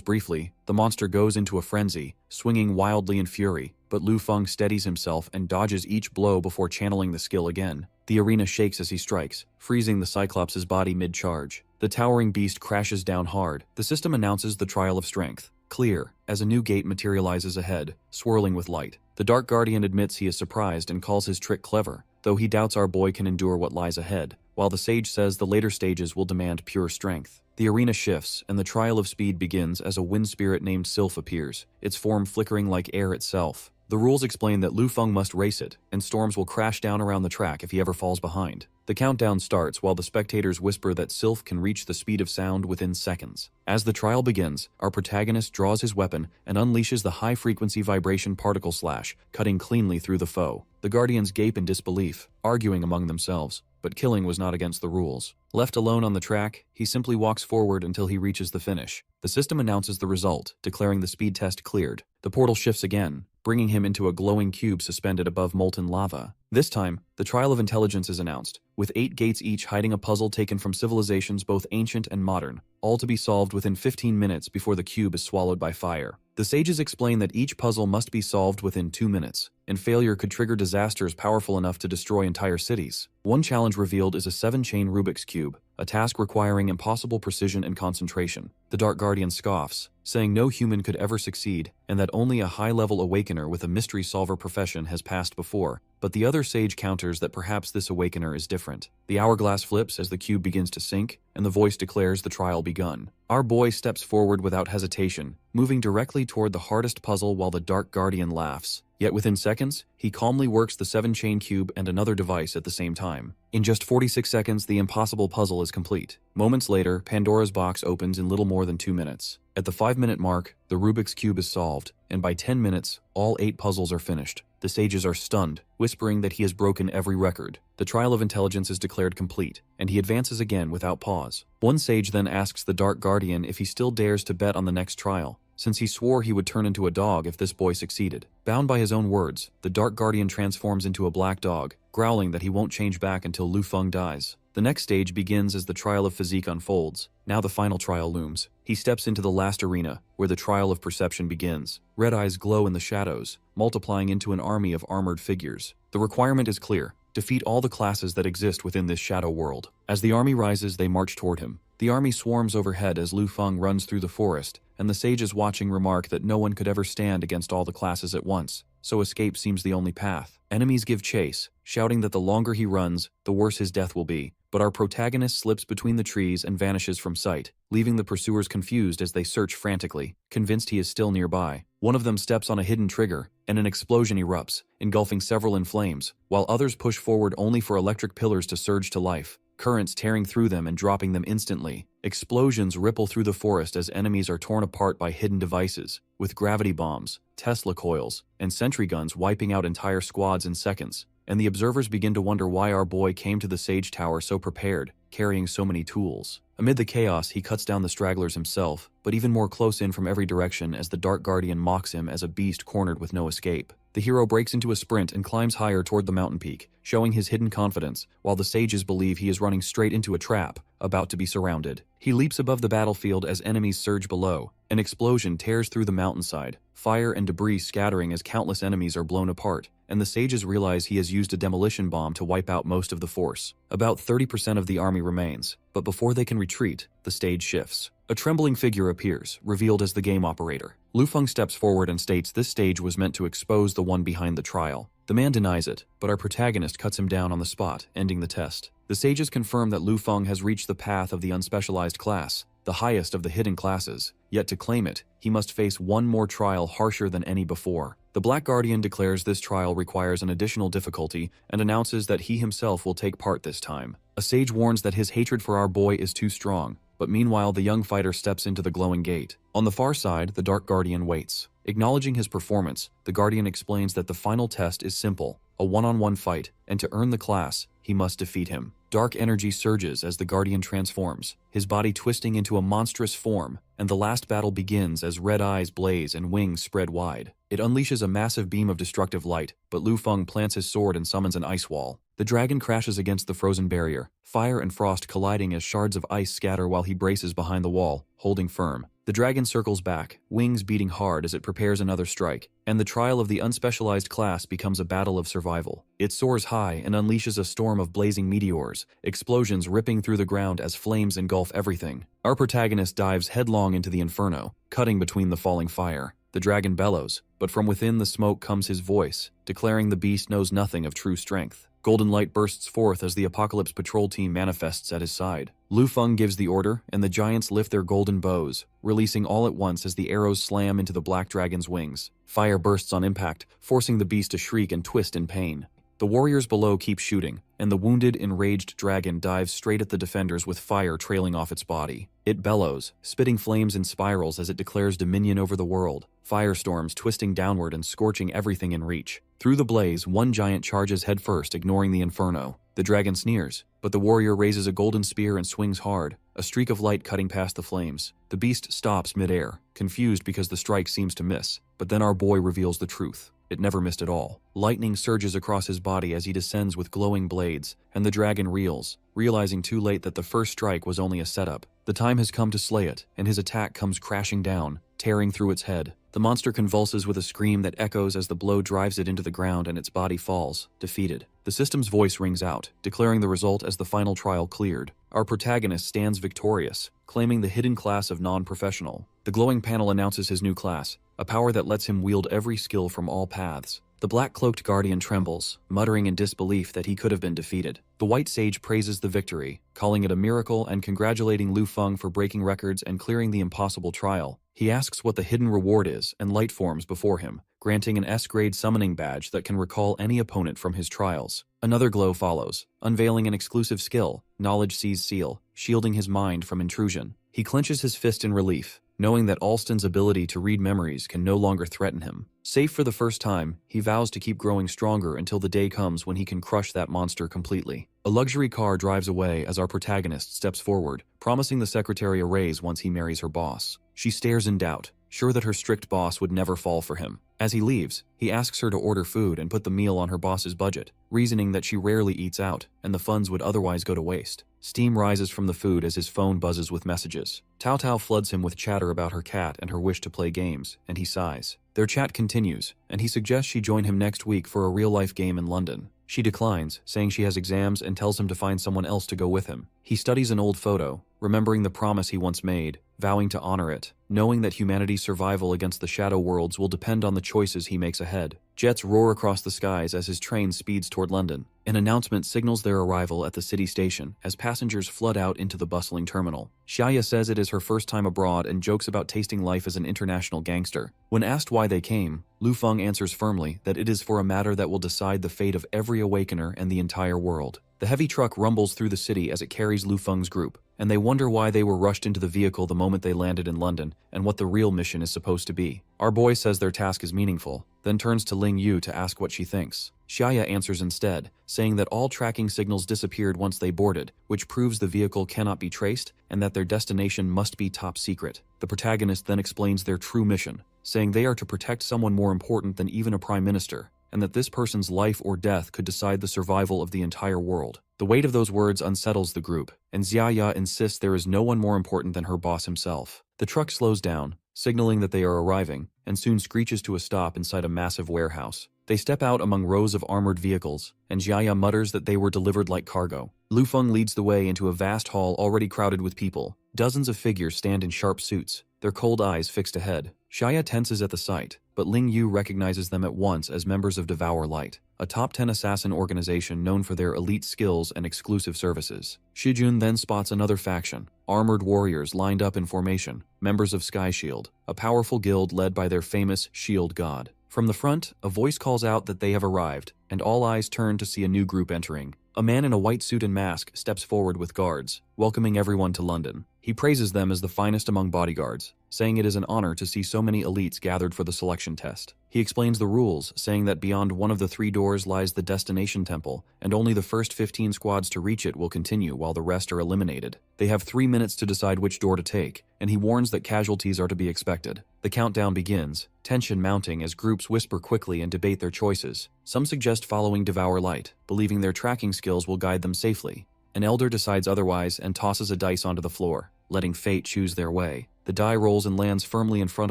briefly, the monster goes into a frenzy, swinging wildly in fury, but Lu Feng steadies himself and dodges each blow before channeling the skill again. The arena shakes as he strikes, freezing the cyclops' body mid-charge. The towering beast crashes down hard. The system announces the trial of strength. Clear, as a new gate materializes ahead, swirling with light. The Dark Guardian admits he is surprised and calls his trick clever, though he doubts our boy can endure what lies ahead, while the sage says the later stages will demand pure strength. The arena shifts, and the trial of speed begins as a wind spirit named Sylph appears, its form flickering like air itself. The rules explain that Lu Feng must race it, and storms will crash down around the track if he ever falls behind. The countdown starts while the spectators whisper that Sylph can reach the speed of sound within seconds. As the trial begins, our protagonist draws his weapon and unleashes the high-frequency vibration particle slash, cutting cleanly through the foe. The Guardians gape in disbelief, arguing among themselves, but killing was not against the rules. Left alone on the track, he simply walks forward until he reaches the finish. The system announces the result, declaring the speed test cleared. The portal shifts again, bringing him into a glowing cube suspended above molten lava. This time, the Trial of Intelligence is announced, with 8 gates each hiding a puzzle taken from civilizations both ancient and modern, all to be solved within 15 minutes before the cube is swallowed by fire. The sages explain that each puzzle must be solved within 2 minutes, and failure could trigger disasters powerful enough to destroy entire cities. One challenge revealed is a 7-chain Rubik's Cube, a task requiring impossible precision and concentration. The Dark Guardian scoffs, saying no human could ever succeed, and that only a high-level awakener with a mystery solver profession has passed before. But the other sage counters that perhaps this awakener is different. The hourglass flips as the cube begins to sink, and the voice declares the trial begun. Our boy steps forward without hesitation, moving directly toward the hardest puzzle while the Dark Guardian laughs. Yet within seconds, he calmly works the 7-chain cube and another device at the same time. In just 46 seconds, the impossible puzzle is complete. Moments later, Pandora's box opens in little more than 2 minutes. At the 5-minute mark, the Rubik's Cube is solved, and by 10 minutes, all 8 puzzles are finished. The sages are stunned, whispering that he has broken every record. The Trial of Intelligence is declared complete, and he advances again without pause. One sage then asks the Dark Guardian if he still dares to bet on the next trial, since he swore he would turn into a dog if this boy succeeded. Bound by his own words, the Dark Guardian transforms into a black dog, growling that he won't change back until Lu Feng dies. The next stage begins as the trial of physique unfolds. Now the final trial looms. He steps into the last arena, where the trial of perception begins. Red eyes glow in the shadows, multiplying into an army of armored figures. The requirement is clear: defeat all the classes that exist within this shadow world. As the army rises, they march toward him. The army swarms overhead as Lu Feng runs through the forest, and the sages watching remark that no one could ever stand against all the classes at once, so escape seems the only path. Enemies give chase, shouting that the longer he runs, the worse his death will be. But our protagonist slips between the trees and vanishes from sight, leaving the pursuers confused as they search frantically, convinced he is still nearby. One of them steps on a hidden trigger, and an explosion erupts, engulfing several in flames, while others push forward only for electric pillars to surge to life, currents tearing through them and dropping them instantly. Explosions ripple through the forest as enemies are torn apart by hidden devices, with gravity bombs, Tesla coils, and sentry guns wiping out entire squads in seconds. And the observers begin to wonder why our boy came to the Sage Tower so prepared, carrying so many tools. Amid the chaos, he cuts down the stragglers himself, but even more close in from every direction as the Dark Guardian mocks him as a beast cornered with no escape. The hero breaks into a sprint and climbs higher toward the mountain peak, showing his hidden confidence, while the sages believe he is running straight into a trap, about to be surrounded. He leaps above the battlefield as enemies surge below. An explosion tears through the mountainside, fire and debris scattering as countless enemies are blown apart, and the sages realize he has used a demolition bomb to wipe out most of the force. About 30% of the army remains, but before they can retreat, the stage shifts. A trembling figure appears, revealed as the game operator. Lu Feng steps forward and states this stage was meant to expose the one behind the trial. The man denies it, but our protagonist cuts him down on the spot, ending the test. The sages confirm that Lu Feng has reached the path of the unspecialized class, the highest of the hidden classes, yet to claim it, he must face one more trial harsher than any before. The Black Guardian declares this trial requires an additional difficulty and announces that he himself will take part this time. A sage warns that his hatred for our boy is too strong, but meanwhile the young fighter steps into the glowing gate. On the far side, the Dark Guardian waits. Acknowledging his performance, the Guardian explains that the final test is simple, a one-on-one fight, and to earn the class, he must defeat him. Dark energy surges as the Guardian transforms, his body twisting into a monstrous form, and the last battle begins as red eyes blaze and wings spread wide. It unleashes a massive beam of destructive light, but Lu Feng plants his sword and summons an ice wall. The dragon crashes against the frozen barrier, fire and frost colliding as shards of ice scatter while he braces behind the wall, holding firm. The dragon circles back, wings beating hard as it prepares another strike, and the trial of the unspecialized class becomes a battle of survival. It soars high and unleashes a storm of blazing meteors, explosions ripping through the ground as flames engulf everything. Our protagonist dives headlong into the inferno, cutting between the falling fire. The dragon bellows, but from within the smoke comes his voice, declaring the beast knows nothing of true strength. Golden light bursts forth as the Apocalypse patrol team manifests at his side. Lu Feng gives the order, and the giants lift their golden bows, releasing all at once as the arrows slam into the black dragon's wings. Fire bursts on impact, forcing the beast to shriek and twist in pain. The warriors below keep shooting, and the wounded, enraged dragon dives straight at the defenders with fire trailing off its body. It bellows, spitting flames in spirals as it declares dominion over the world, firestorms twisting downward and scorching everything in reach. Through the blaze, one giant charges headfirst, ignoring the inferno. The dragon sneers, but the warrior raises a golden spear and swings hard, a streak of light cutting past the flames. The beast stops midair, confused because the strike seems to miss, but then our boy reveals the truth. It never missed at all. Lightning surges across his body as he descends with glowing blades, and the dragon reels, realizing too late that the first strike was only a setup. The time has come to slay it, and his attack comes crashing down, tearing through its head. The monster convulses with a scream that echoes as the blow drives it into the ground and its body falls, defeated. The system's voice rings out, declaring the result as the final trial cleared. Our protagonist stands victorious, claiming the hidden class of non-professional. The glowing panel announces his new class, a power that lets him wield every skill from all paths. The black-cloaked guardian trembles, muttering in disbelief that he could have been defeated. The white sage praises the victory, calling it a miracle and congratulating Lu Feng for breaking records and clearing the impossible trial. He asks what the hidden reward is, and light forms before him, granting an S-grade summoning badge that can recall any opponent from his trials. Another glow follows, unveiling an exclusive skill, Knowledge Sees Seal, shielding his mind from intrusion. He clenches his fist in relief, knowing that Alston's ability to read memories can no longer threaten him. Safe for the first time, he vows to keep growing stronger until the day comes when he can crush that monster completely. A luxury car drives away as our protagonist steps forward, promising the secretary a raise once he marries her boss. She stares in doubt, sure that her strict boss would never fall for him. As he leaves, he asks her to order food and put the meal on her boss's budget, reasoning that she rarely eats out, and the funds would otherwise go to waste. Steam rises from the food as his phone buzzes with messages. Taauo floods him with chatter about her cat and her wish to play games, and he sighs. Their chat continues, and he suggests she join him next week for a real-life game in London. She declines, saying she has exams, and tells him to find someone else to go with him. He studies an old photo, remembering the promise he once made, vowing to honor it, knowing that humanity's survival against the shadow worlds will depend on the choices he makes ahead. Jets roar across the skies as his train speeds toward London. An announcement signals their arrival at the city station as passengers flood out into the bustling terminal. Xia says it is her first time abroad and jokes about tasting life as an international gangster. When asked why they came, Lu Feng answers firmly that it is for a matter that will decide the fate of every awakener and the entire world. The heavy truck rumbles through the city as it carries Lu Feng's group, and they wonder why they were rushed into the vehicle the moment they landed in London and what the real mission is supposed to be. Our boy says their task is meaningful, then turns to Ling Yu to ask what she thinks. Xia answers instead, saying that all tracking signals disappeared once they boarded, which proves the vehicle cannot be traced and that their destination must be top secret. The protagonist then explains their true mission, saying they are to protect someone more important than even a prime minister, and that this person's life or death could decide the survival of the entire world. The weight of those words unsettles the group, and Xia insists there is no one more important than her boss himself. The truck slows down, signaling that they are arriving, and soon screeches to a stop inside a massive warehouse. They step out among rows of armored vehicles, and Xia mutters that they were delivered like cargo. Lu Feng leads the way into a vast hall already crowded with people. Dozens of figures stand in sharp suits, their cold eyes fixed ahead. Xia tenses at the sight, but Ling Yu recognizes them at once as members of Devour Light, a top 10 assassin organization known for their elite skills and exclusive services. Shujun then spots another faction, armored warriors lined up in formation, members of Sky Shield, a powerful guild led by their famous shield god. From the front, a voice calls out that they have arrived, and all eyes turn to see a new group entering. A man in a white suit and mask steps forward with guards, welcoming everyone to London. He praises them as the finest among bodyguards, saying it is an honor to see so many elites gathered for the selection test. He explains the rules, saying that beyond one of the 3 doors lies the destination temple, and only the first 15 squads to reach it will continue while the rest are eliminated. They have 3 minutes to decide which door to take, and he warns that casualties are to be expected. The countdown begins, tension mounting as groups whisper quickly and debate their choices. Some suggest following Devour Light, believing their tracking skills will guide them safely. An elder decides otherwise and tosses a dice onto the floor, letting fate choose their way. The die rolls and lands firmly in front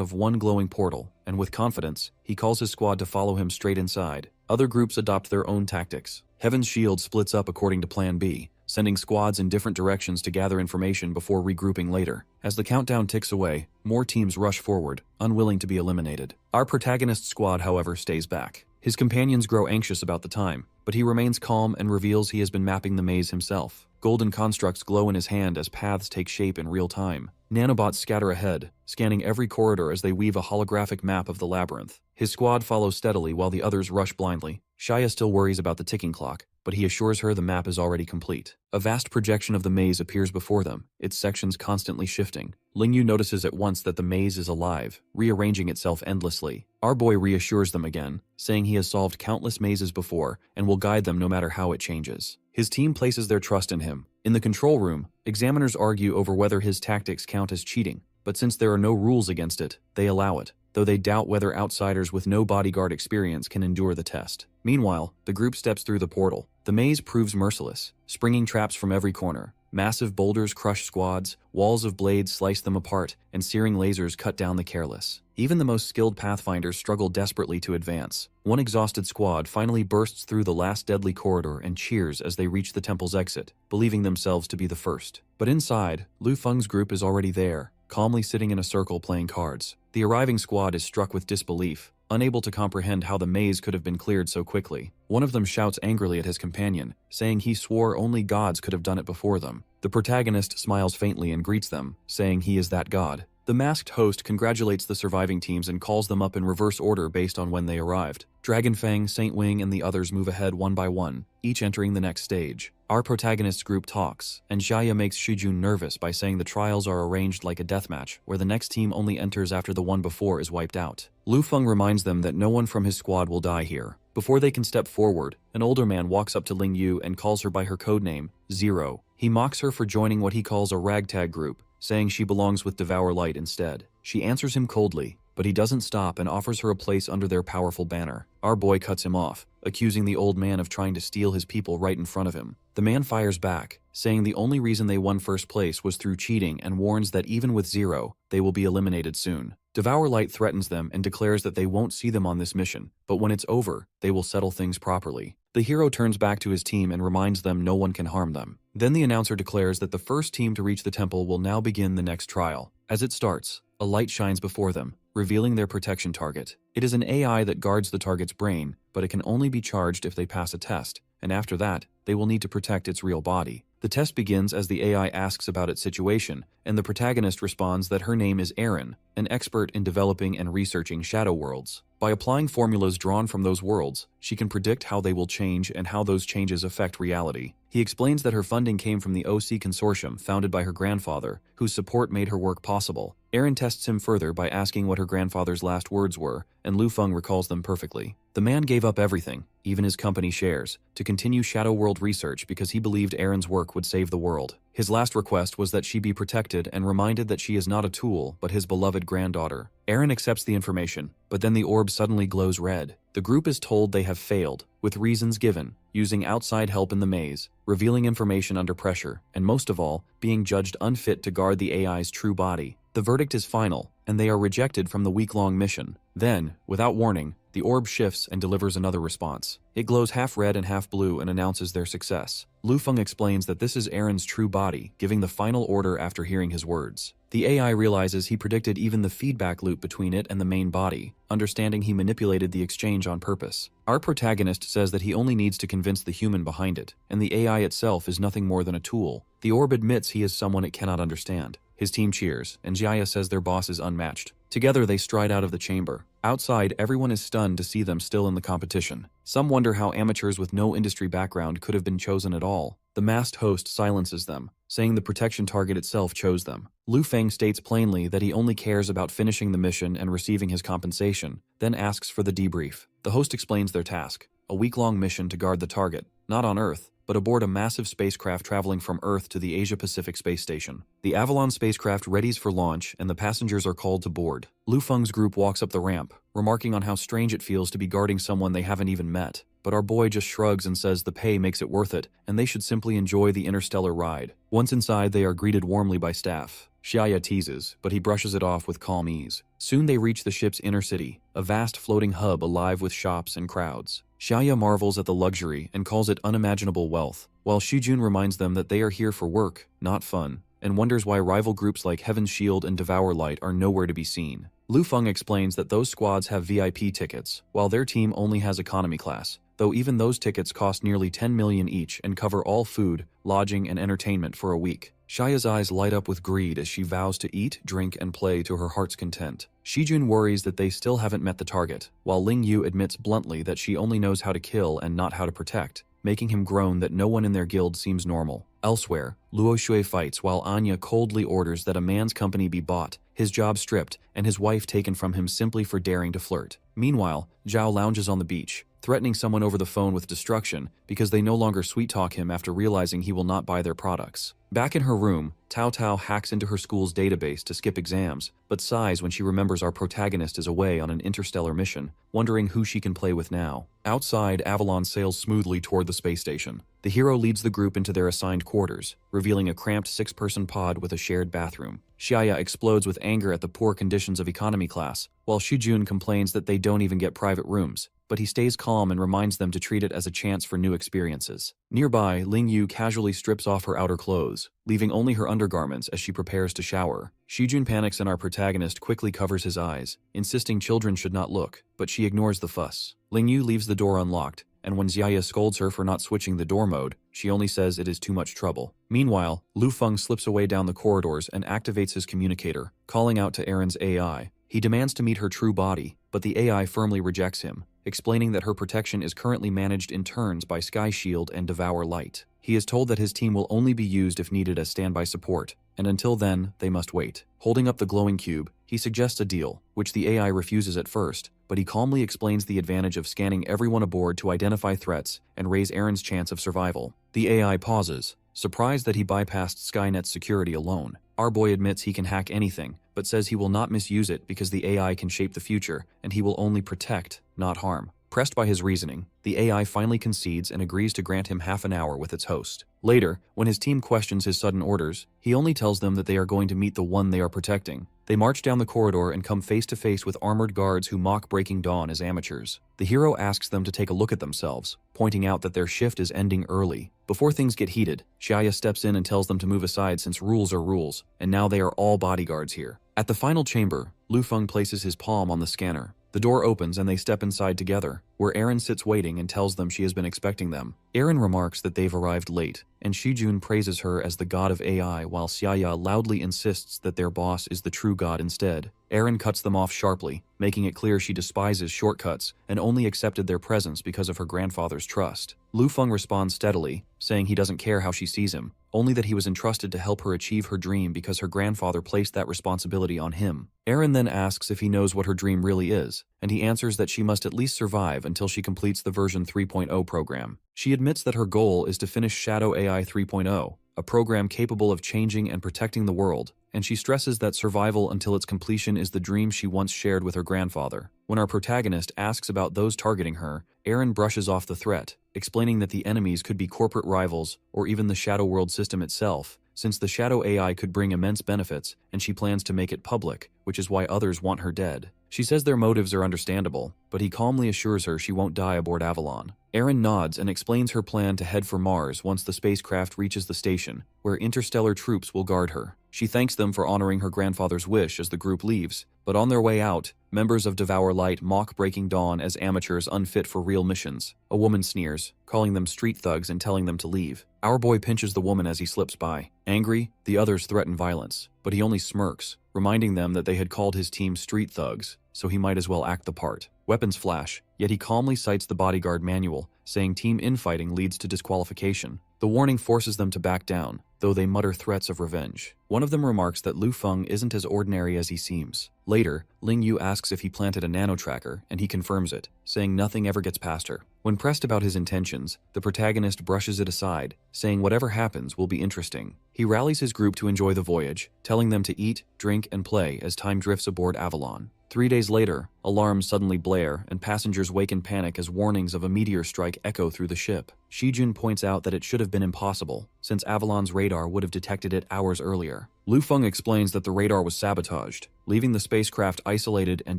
of one glowing portal, and with confidence, he calls his squad to follow him straight inside. Other groups adopt their own tactics. Heaven's Shield splits up according to Plan B, sending squads in different directions to gather information before regrouping later. As the countdown ticks away, more teams rush forward, unwilling to be eliminated. Our protagonist's squad, however, stays back. His companions grow anxious about the time, but he remains calm and reveals he has been mapping the maze himself. Golden constructs glow in his hand as paths take shape in real time. Nanobots scatter ahead, scanning every corridor as they weave a holographic map of the labyrinth. His squad follows steadily while the others rush blindly. Shia still worries about the ticking clock, but he assures her the map is already complete. A vast projection of the maze appears before them, its sections constantly shifting. Lingyu notices at once that the maze is alive, rearranging itself endlessly. Our boy reassures them again, saying he has solved countless mazes before and will guide them no matter how it changes. His team places their trust in him. In the control room, examiners argue over whether his tactics count as cheating, but since there are no rules against it, they allow it, though they doubt whether outsiders with no bodyguard experience can endure the test. Meanwhile, the group steps through the portal. The maze proves merciless, springing traps from every corner. Massive boulders crush squads, walls of blades slice them apart, and searing lasers cut down the careless. Even the most skilled pathfinders struggle desperately to advance. One exhausted squad finally bursts through the last deadly corridor and cheers as they reach the temple's exit, believing themselves to be the first. But inside, Lu Feng's group is already there, calmly sitting in a circle playing cards. The arriving squad is struck with disbelief, unable to comprehend how the maze could have been cleared so quickly. One of them shouts angrily at his companion, saying he swore only gods could have done it before them. The protagonist smiles faintly and greets them, saying he is that god. The masked host congratulates the surviving teams and calls them up in reverse order based on when they arrived. Dragonfang, Saint Wing, and the others move ahead one by one, each entering the next stage. Our protagonist's group talks, and Xia makes Shujun nervous by saying the trials are arranged like a deathmatch, where the next team only enters after the one before is wiped out. Lu Feng reminds them that no one from his squad will die here. Before they can step forward, an older man walks up to Ling Yu and calls her by her codename, Zero. He mocks her for joining what he calls a ragtag group, saying she belongs with Devour Light instead. She answers him coldly, but he doesn't stop and offers her a place under their powerful banner. Our boy cuts him off, accusing the old man of trying to steal his people right in front of him. The man fires back, saying the only reason they won first place was through cheating, and warns that even with Zero, they will be eliminated soon. Devour Light threatens them and declares that they won't see them on this mission, but when it's over, they will settle things properly. The hero turns back to his team and reminds them no one can harm them. Then the announcer declares that the first team to reach the temple will now begin the next trial. As it starts, a light shines before them, revealing their protection target. It is an AI that guards the target's brain, but it can only be charged if they pass a test, and after that, they will need to protect its real body. The test begins as the AI asks about its situation, and the protagonist responds that her name is Aaron, an expert in developing and researching shadow worlds. By applying formulas drawn from those worlds, she can predict how they will change and how those changes affect reality. He explains that her funding came from the OC Consortium founded by her grandfather, whose support made her work possible. Aaron tests him further by asking what her grandfather's last words were, and Lu Feng recalls them perfectly. The man gave up everything, even his company shares, to continue Shadow World research because he believed Aaron's work would save the world. His last request was that she be protected and reminded that she is not a tool, but his beloved granddaughter. Aaron accepts the information, but then the orb suddenly glows red. The group is told they have failed, with reasons given, using outside help in the maze, revealing information under pressure, and most of all, being judged unfit to guard the AI's true body. The verdict is final, and they are rejected from the week-long mission. Then, without warning, the orb shifts and delivers another response. It glows half red and half blue and announces their success. Lu Feng explains that this is Aaron's true body, giving the final order after hearing his words. The AI realizes he predicted even the feedback loop between it and the main body, understanding he manipulated the exchange on purpose. Our protagonist says that he only needs to convince the human behind it, and the AI itself is nothing more than a tool. The orb admits he is someone it cannot understand. His team cheers, and Jaya says their boss is unmatched. Together they stride out of the chamber. Outside, everyone is stunned to see them still in the competition. Some wonder how amateurs with no industry background could have been chosen at all. The masked host silences them, saying the protection target itself chose them. Lu Feng states plainly that he only cares about finishing the mission and receiving his compensation, then asks for the debrief. The host explains their task, a week-long mission to guard the target, not on Earth, but aboard a massive spacecraft traveling from Earth to the Asia-Pacific Space Station. The Avalon spacecraft readies for launch, and the passengers are called to board. Lu Feng's group walks up the ramp, remarking on how strange it feels to be guarding someone they haven't even met. But our boy just shrugs and says the pay makes it worth it, and they should simply enjoy the Interstellar ride. Once inside, they are greeted warmly by staff. Xiaya teases, but he brushes it off with calm ease. Soon they reach the ship's inner city, a vast floating hub alive with shops and crowds. Xiaya marvels at the luxury and calls it unimaginable wealth, while Shujun reminds them that they are here for work, not fun, and wonders why rival groups like Heaven's Shield and Devour Light are nowhere to be seen. Lu Feng explains that those squads have VIP tickets, while their team only has economy class, though even those tickets cost nearly 10 million each and cover all food, lodging, and entertainment for a week. Xiaoya's eyes light up with greed as she vows to eat, drink, and play to her heart's content. Shujun worries that they still haven't met the target, while Ling Yu admits bluntly that she only knows how to kill and not how to protect, making him groan that no one in their guild seems normal. Elsewhere, Luo Shui fights while Anya coldly orders that a man's company be bought, his job stripped, and his wife taken from him simply for daring to flirt. Meanwhile, Zhao lounges on the beach, threatening someone over the phone with destruction because they no longer sweet-talk him after realizing he will not buy their products. Back in her room, Taauo hacks into her school's database to skip exams, but sighs when she remembers our protagonist is away on an interstellar mission, wondering who she can play with now. Outside, Avalon sails smoothly toward the space station. The hero leads the group into their assigned quarters, revealing a cramped 6-person pod with a shared bathroom. Xiaya explodes with anger at the poor conditions of economy class, while Shujun complains that they don't even get private rooms, but he stays calm and reminds them to treat it as a chance for new experiences. Nearby, Ling Yu casually strips off her outer clothes, leaving only her undergarments as she prepares to shower. Shujun panics and our protagonist quickly covers his eyes, insisting children should not look, but she ignores the fuss. Ling Yu leaves the door unlocked, and when Xiaya scolds her for not switching the door mode, she only says it is too much trouble. Meanwhile, Lu Feng slips away down the corridors and activates his communicator, calling out to Erin's AI. He demands to meet her true body, but the AI firmly rejects him, explaining that her protection is currently managed in turns by Sky Shield and Devour Light. He is told that his team will only be used if needed as standby support, and until then, they must wait. Holding up the glowing cube, he suggests a deal, which the AI refuses at first, but he calmly explains the advantage of scanning everyone aboard to identify threats and raise Erin's chance of survival. The AI pauses, surprised that he bypassed Skynet's security alone. Our boy admits he can hack anything, but says he will not misuse it because the AI can shape the future, and he will only protect, not harm. Pressed by his reasoning, the AI finally concedes and agrees to grant him half an hour with its host. Later, when his team questions his sudden orders, he only tells them that they are going to meet the one they are protecting. They march down the corridor and come face to face with armored guards who mock breaking dawn as amateurs. The hero asks them to take a look at themselves, pointing out that their shift is ending early. Before things get heated, Xiaya steps in and tells them to move aside since rules are rules, and now they are all bodyguards here. At the final chamber, Lu Feng places his palm on the scanner. The door opens and they step inside together, where Erin sits waiting and tells them she has been expecting them. Erin remarks that they've arrived late, and Shujun praises her as the god of AI while Xiaya loudly insists that their boss is the true god instead. Erin cuts them off sharply, making it clear she despises shortcuts and only accepted their presence because of her grandfather's trust. Lu Feng responds steadily, saying he doesn't care how she sees him, only that he was entrusted to help her achieve her dream because her grandfather placed that responsibility on him. Erin then asks if he knows what her dream really is, and he answers that she must at least survive until she completes the version 3.0 program. She admits that her goal is to finish Shadow AI 3.0, a program capable of changing and protecting the world, and she stresses that survival until its completion is the dream she once shared with her grandfather. When our protagonist asks about those targeting her, Erin brushes off the threat, explaining that the enemies could be corporate rivals or even the Shadow World system itself, since the Shadow AI could bring immense benefits and she plans to make it public, which is why others want her dead. She says their motives are understandable, but he calmly assures her she won't die aboard Avalon. Erin nods and explains her plan to head for Mars once the spacecraft reaches the station, where interstellar troops will guard her. She thanks them for honoring her grandfather's wish as the group leaves, but on their way out, members of Devour Light mock Breaking Dawn as amateurs unfit for real missions. A woman sneers, calling them street thugs and telling them to leave. Our boy pinches the woman as he slips by. Angry, the others threaten violence, but he only smirks, reminding them that they had called his team street thugs, so he might as well act the part. Weapons flash, yet he calmly cites the bodyguard manual, saying team infighting leads to disqualification. The warning forces them to back down, though they mutter threats of revenge. One of them remarks that Lu Feng isn't as ordinary as he seems. Later, Ling Yu asks if he planted a nano-tracker, and he confirms it, saying nothing ever gets past her. When pressed about his intentions, the protagonist brushes it aside, saying whatever happens will be interesting. He rallies his group to enjoy the voyage, telling them to eat, drink, and play as time drifts aboard Avalon. 3 days later, alarms suddenly blare and passengers wake in panic as warnings of a meteor strike echo through the ship. Shujun points out that it should have been impossible, since Avalon's radar would have detected it hours earlier. Lu Feng explains that the radar was sabotaged, leaving the spacecraft isolated and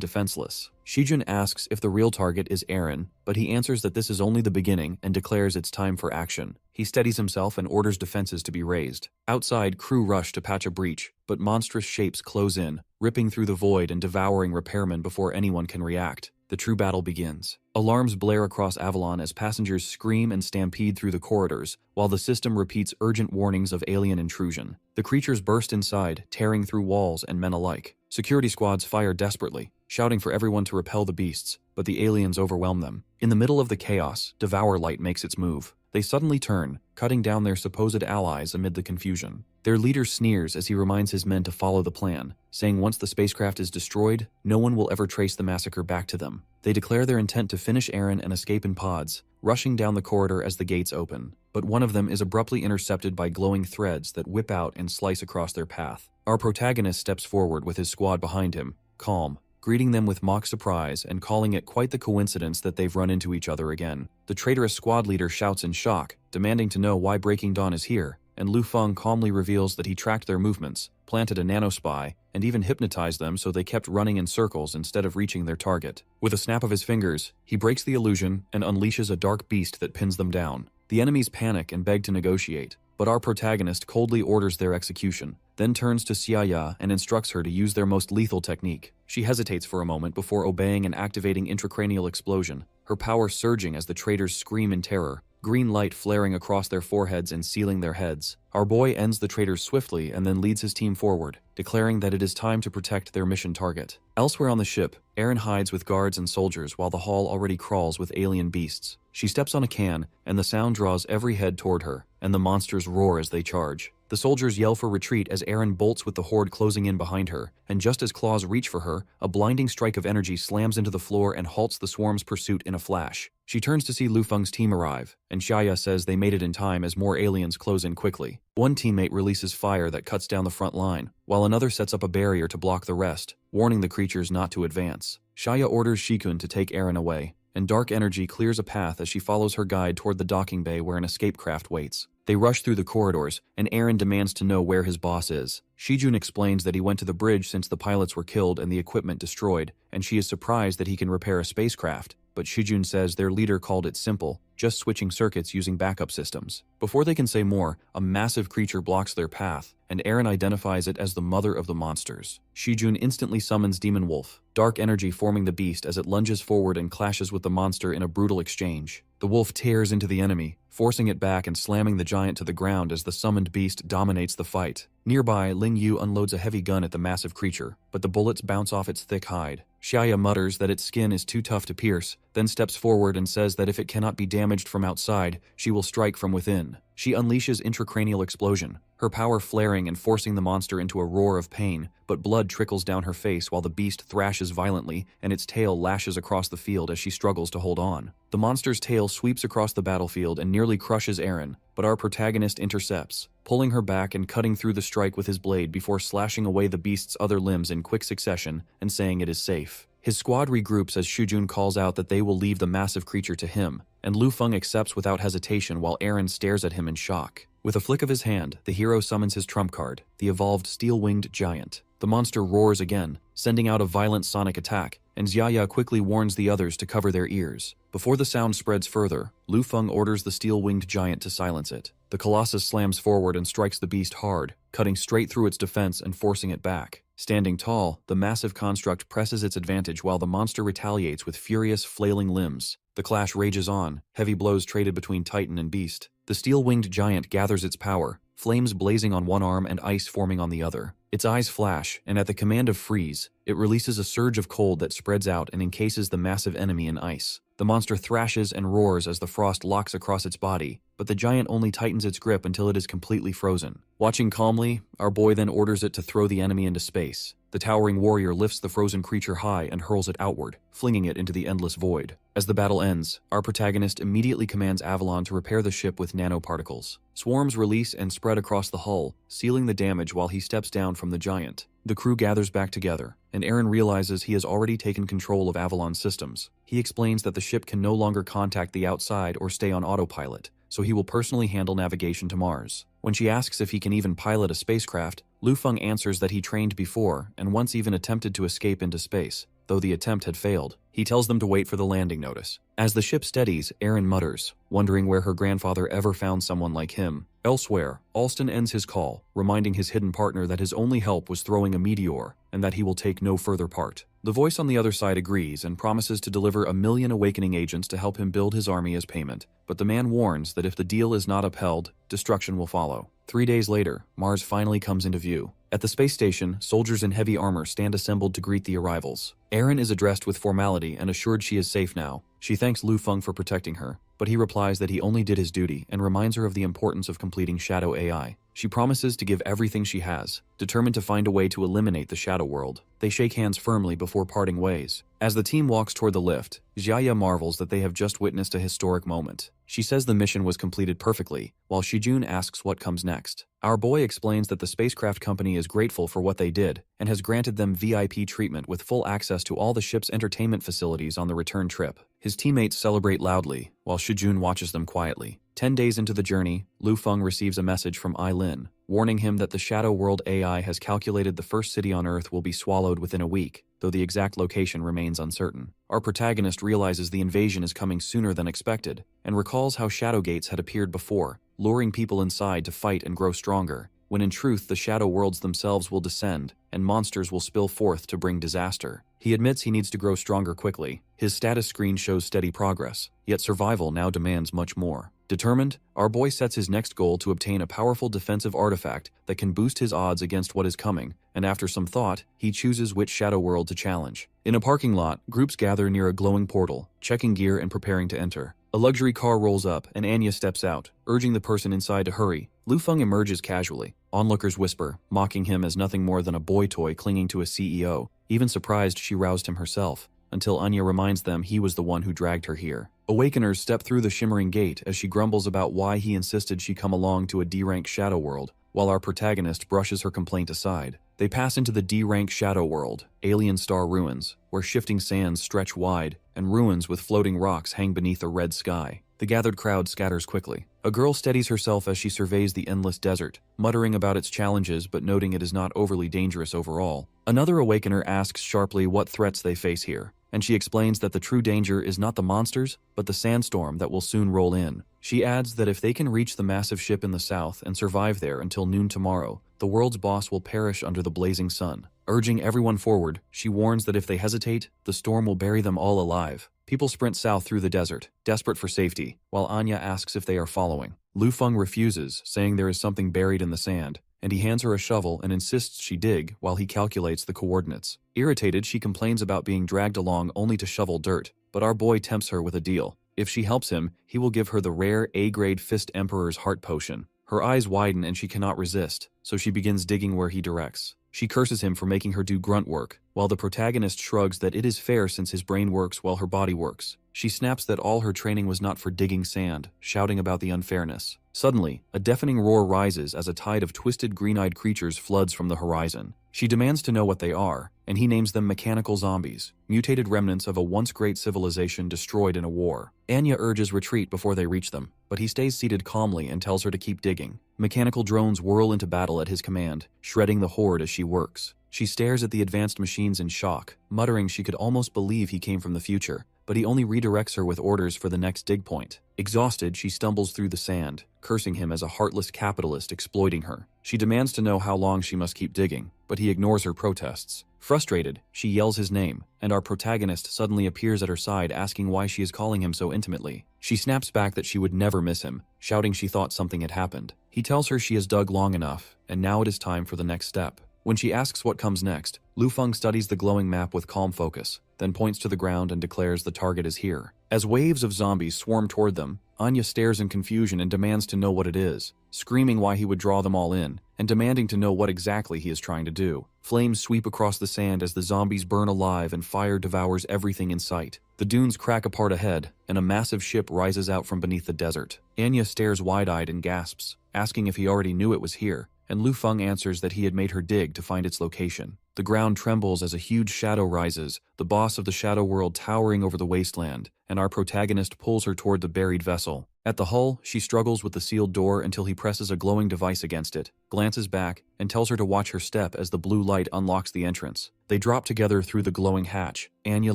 defenseless. Shujun asks if the real target is Erin, but he answers that this is only the beginning and declares it's time for action. He steadies himself and orders defenses to be raised. Outside, crew rush to patch a breach, but monstrous shapes close in, ripping through the void and devouring repairmen before anyone can react. the true battle begins. Alarms blare across Avalon as passengers scream and stampede through the corridors, while the system repeats urgent warnings of alien intrusion. The creatures burst inside, tearing through walls and men alike. Security squads fire desperately, shouting for everyone to repel the beasts, but the aliens overwhelm them. In the middle of the chaos, Devour Light makes its move. They suddenly turn, cutting down their supposed allies amid the confusion. Their leader sneers as he reminds his men to follow the plan, saying once the spacecraft is destroyed, no one will ever trace the massacre back to them. They declare their intent to finish Eren and escape in pods, rushing down the corridor as the gates open. But one of them is abruptly intercepted by glowing threads that whip out and slice across their path. Our protagonist steps forward with his squad behind him, calm, greeting them with mock surprise and calling it quite the coincidence that they've run into each other again. The traitorous squad leader shouts in shock, demanding to know why Breaking Dawn is here, and Lu Feng calmly reveals that he tracked their movements, planted a nanospy, and even hypnotized them so they kept running in circles instead of reaching their target. With a snap of his fingers, he breaks the illusion and unleashes a dark beast that pins them down. The enemies panic and beg to negotiate, but our protagonist coldly orders their execution, then turns to Xiaya and instructs her to use their most lethal technique. She hesitates for a moment before obeying and activating intracranial explosion, her power surging as the traitors scream in terror, green light flaring across their foreheads and sealing their heads. Our boy ends the traitors swiftly and then leads his team forward, declaring that it is time to protect their mission target. Elsewhere on the ship, Eren hides with guards and soldiers while the hall already crawls with alien beasts. She steps on a can, and the sound draws every head toward her, and the monsters roar as they charge. The soldiers yell for retreat as Eren bolts with the horde closing in behind her, and just as claws reach for her, a blinding strike of energy slams into the floor and halts the swarm's pursuit in a flash. She turns to see Lu Feng's team arrive, and Xiaya says they made it in time as more aliens close in quickly. One teammate releases fire that cuts down the front line, while another sets up a barrier to block the rest, warning the creatures not to advance. Xiaya orders Shikun to take Eren away, and dark energy clears a path as she follows her guide toward the docking bay where an escape craft waits. They rush through the corridors, and Eren demands to know where his boss is. Shujun explains that he went to the bridge since the pilots were killed and the equipment destroyed, and she is surprised that he can repair a spacecraft. But Shujun says their leader called it simple, just switching circuits using backup systems. Before they can say more, a massive creature blocks their path, and Eren identifies it as the mother of the monsters. Shujun instantly summons Demon Wolf, dark energy forming the beast as it lunges forward and clashes with the monster in a brutal exchange. The wolf tears into the enemy, forcing it back and slamming the giant to the ground as the summoned beast dominates the fight. Nearby, Ling Yu unloads a heavy gun at the massive creature, but the bullets bounce off its thick hide. Xiaya mutters that its skin is too tough to pierce, then steps forward and says that if it cannot be damaged from outside, she will strike from within. She unleashes intracranial explosion, her power flaring and forcing the monster into a roar of pain, but blood trickles down her face while the beast thrashes violently and its tail lashes across the field as she struggles to hold on. The monster's tail sweeps across the battlefield and nearly crushes Eren, but our protagonist intercepts, pulling her back and cutting through the strike with his blade before slashing away the beast's other limbs in quick succession and saying it is safe. His squad regroups as Shujun calls out that they will leave the massive creature to him, and Lu Feng accepts without hesitation while Eren stares at him in shock. With a flick of his hand, the hero summons his trump card, the evolved steel-winged giant. The monster roars again, sending out a violent sonic attack, and Xiaya quickly warns the others to cover their ears. Before the sound spreads further, Lu Feng orders the steel-winged giant to silence it. The colossus slams forward and strikes the beast hard, cutting straight through its defense and forcing it back. Standing tall, the massive construct presses its advantage while the monster retaliates with furious, flailing limbs. The clash rages on, heavy blows traded between Titan and beast. The steel-winged giant gathers its power, flames blazing on one arm and ice forming on the other. Its eyes flash, and at the command of freeze, it releases a surge of cold that spreads out and encases the massive enemy in ice. The monster thrashes and roars as the frost locks across its body, but the giant only tightens its grip until it is completely frozen. Watching calmly, our boy then orders it to throw the enemy into space. The towering warrior lifts the frozen creature high and hurls it outward, flinging it into the endless void. As the battle ends, our protagonist immediately commands Avalon to repair the ship with nanoparticles. Swarms release and spread across the hull, sealing the damage while he steps down from the giant. The crew gathers back together, and Eren realizes he has already taken control of Avalon's systems. He explains that the ship can no longer contact the outside or stay on autopilot, so he will personally handle navigation to Mars. When she asks if he can even pilot a spacecraft, Lu Feng answers that he trained before and once even attempted to escape into space, though the attempt had failed. He tells them to wait for the landing notice. As the ship steadies, Aaron mutters, wondering where her grandfather ever found someone like him. Elsewhere, Alston ends his call, reminding his hidden partner that his only help was throwing a meteor, and that he will take no further part. The voice on the other side agrees and promises to deliver 1,000,000 awakening agents to help him build his army as payment, but the man warns that if the deal is not upheld, destruction will follow. 3 days later, Mars finally comes into view. At the space station, soldiers in heavy armor stand assembled to greet the arrivals. Aaron is addressed with formality and assured she is safe now. She thanks Lu Feng for protecting her, but he replies that he only did his duty and reminds her of the importance of completing Shadow AI. She promises to give everything she has, determined to find a way to eliminate the Shadow World. They shake hands firmly before parting ways. As the team walks toward the lift, Jiaya marvels that they have just witnessed a historic moment. She says the mission was completed perfectly, while Shujun asks what comes next. Our boy explains that the spacecraft company is grateful for what they did, and has granted them VIP treatment with full access to all the ship's entertainment facilities on the return trip. His teammates celebrate loudly, while Shujun watches them quietly. 10 days into the journey, Lu Feng receives a message from Ai Lin, warning him that the Shadow World AI has calculated the first city on Earth will be swallowed within a week, though the exact location remains uncertain. Our protagonist realizes the invasion is coming sooner than expected, and recalls how shadow gates had appeared before, luring people inside to fight and grow stronger, when in truth the shadow worlds themselves will descend, and monsters will spill forth to bring disaster. He admits he needs to grow stronger quickly. His status screen shows steady progress, yet survival now demands much more. Determined, our boy sets his next goal to obtain a powerful defensive artifact that can boost his odds against what is coming, and after some thought, he chooses which shadow world to challenge. In a parking lot, groups gather near a glowing portal, checking gear and preparing to enter. A luxury car rolls up and Anya steps out, urging the person inside to hurry. Lu Feng emerges casually. Onlookers whisper, mocking him as nothing more than a boy toy clinging to a CEO. Even surprised she roused him herself, until Anya reminds them he was the one who dragged her here. Awakeners step through the shimmering gate as she grumbles about why he insisted she come along to a D-rank shadow world, while our protagonist brushes her complaint aside. They pass into the D-rank shadow world, alien star ruins, where shifting sands stretch wide, and ruins with floating rocks hang beneath a red sky. The gathered crowd scatters quickly. A girl steadies herself as she surveys the endless desert, muttering about its challenges but noting it is not overly dangerous overall. Another awakener asks sharply what threats they face here, and she explains that the true danger is not the monsters, but the sandstorm that will soon roll in. She adds that if they can reach the massive ship in the south and survive there until noon tomorrow, the world's boss will perish under the blazing sun. Urging everyone forward, she warns that if they hesitate, the storm will bury them all alive. People sprint south through the desert, desperate for safety, while Anya asks if they are following. Lu Feng refuses, saying there is something buried in the sand, and he hands her a shovel and insists she dig while he calculates the coordinates. Irritated, she complains about being dragged along only to shovel dirt, but our boy tempts her with a deal. If she helps him, he will give her the rare A-grade Fist Emperor's Heart Potion. Her eyes widen and she cannot resist, so she begins digging where he directs. She curses him for making her do grunt work, while the protagonist shrugs that it is fair since his brain works while her body works. She snaps that all her training was not for digging sand, shouting about the unfairness. Suddenly, a deafening roar rises as a tide of twisted green-eyed creatures floods from the horizon. She demands to know what they are, and he names them mechanical zombies, mutated remnants of a once great civilization destroyed in a war. Anya urges retreat before they reach them, but he stays seated calmly and tells her to keep digging. Mechanical drones whirl into battle at his command, shredding the horde as she works. She stares at the advanced machines in shock, muttering she could almost believe he came from the future, but he only redirects her with orders for the next dig point. Exhausted, she stumbles through the sand, cursing him as a heartless capitalist exploiting her. She demands to know how long she must keep digging, but he ignores her protests. Frustrated, she yells his name, and our protagonist suddenly appears at her side asking why she is calling him so intimately. She snaps back that she would never miss him, shouting she thought something had happened. He tells her she has dug long enough, and now it is time for the next step. When she asks what comes next, Lu Feng studies the glowing map with calm focus, then points to the ground and declares the target is here. As waves of zombies swarm toward them, Anya stares in confusion and demands to know what it is, screaming why he would draw them all in, and demanding to know what exactly he is trying to do. Flames sweep across the sand as the zombies burn alive and fire devours everything in sight. The dunes crack apart ahead, and a massive ship rises out from beneath the desert. Anya stares wide-eyed and gasps, asking if he already knew it was here, and Lu Feng answers that he had made her dig to find its location. The ground trembles as a huge shadow rises, the boss of the shadow world towering over the wasteland, and our protagonist pulls her toward the buried vessel. At the hull, she struggles with the sealed door until he presses a glowing device against it, glances back, and tells her to watch her step as the blue light unlocks the entrance. They drop together through the glowing hatch, Anya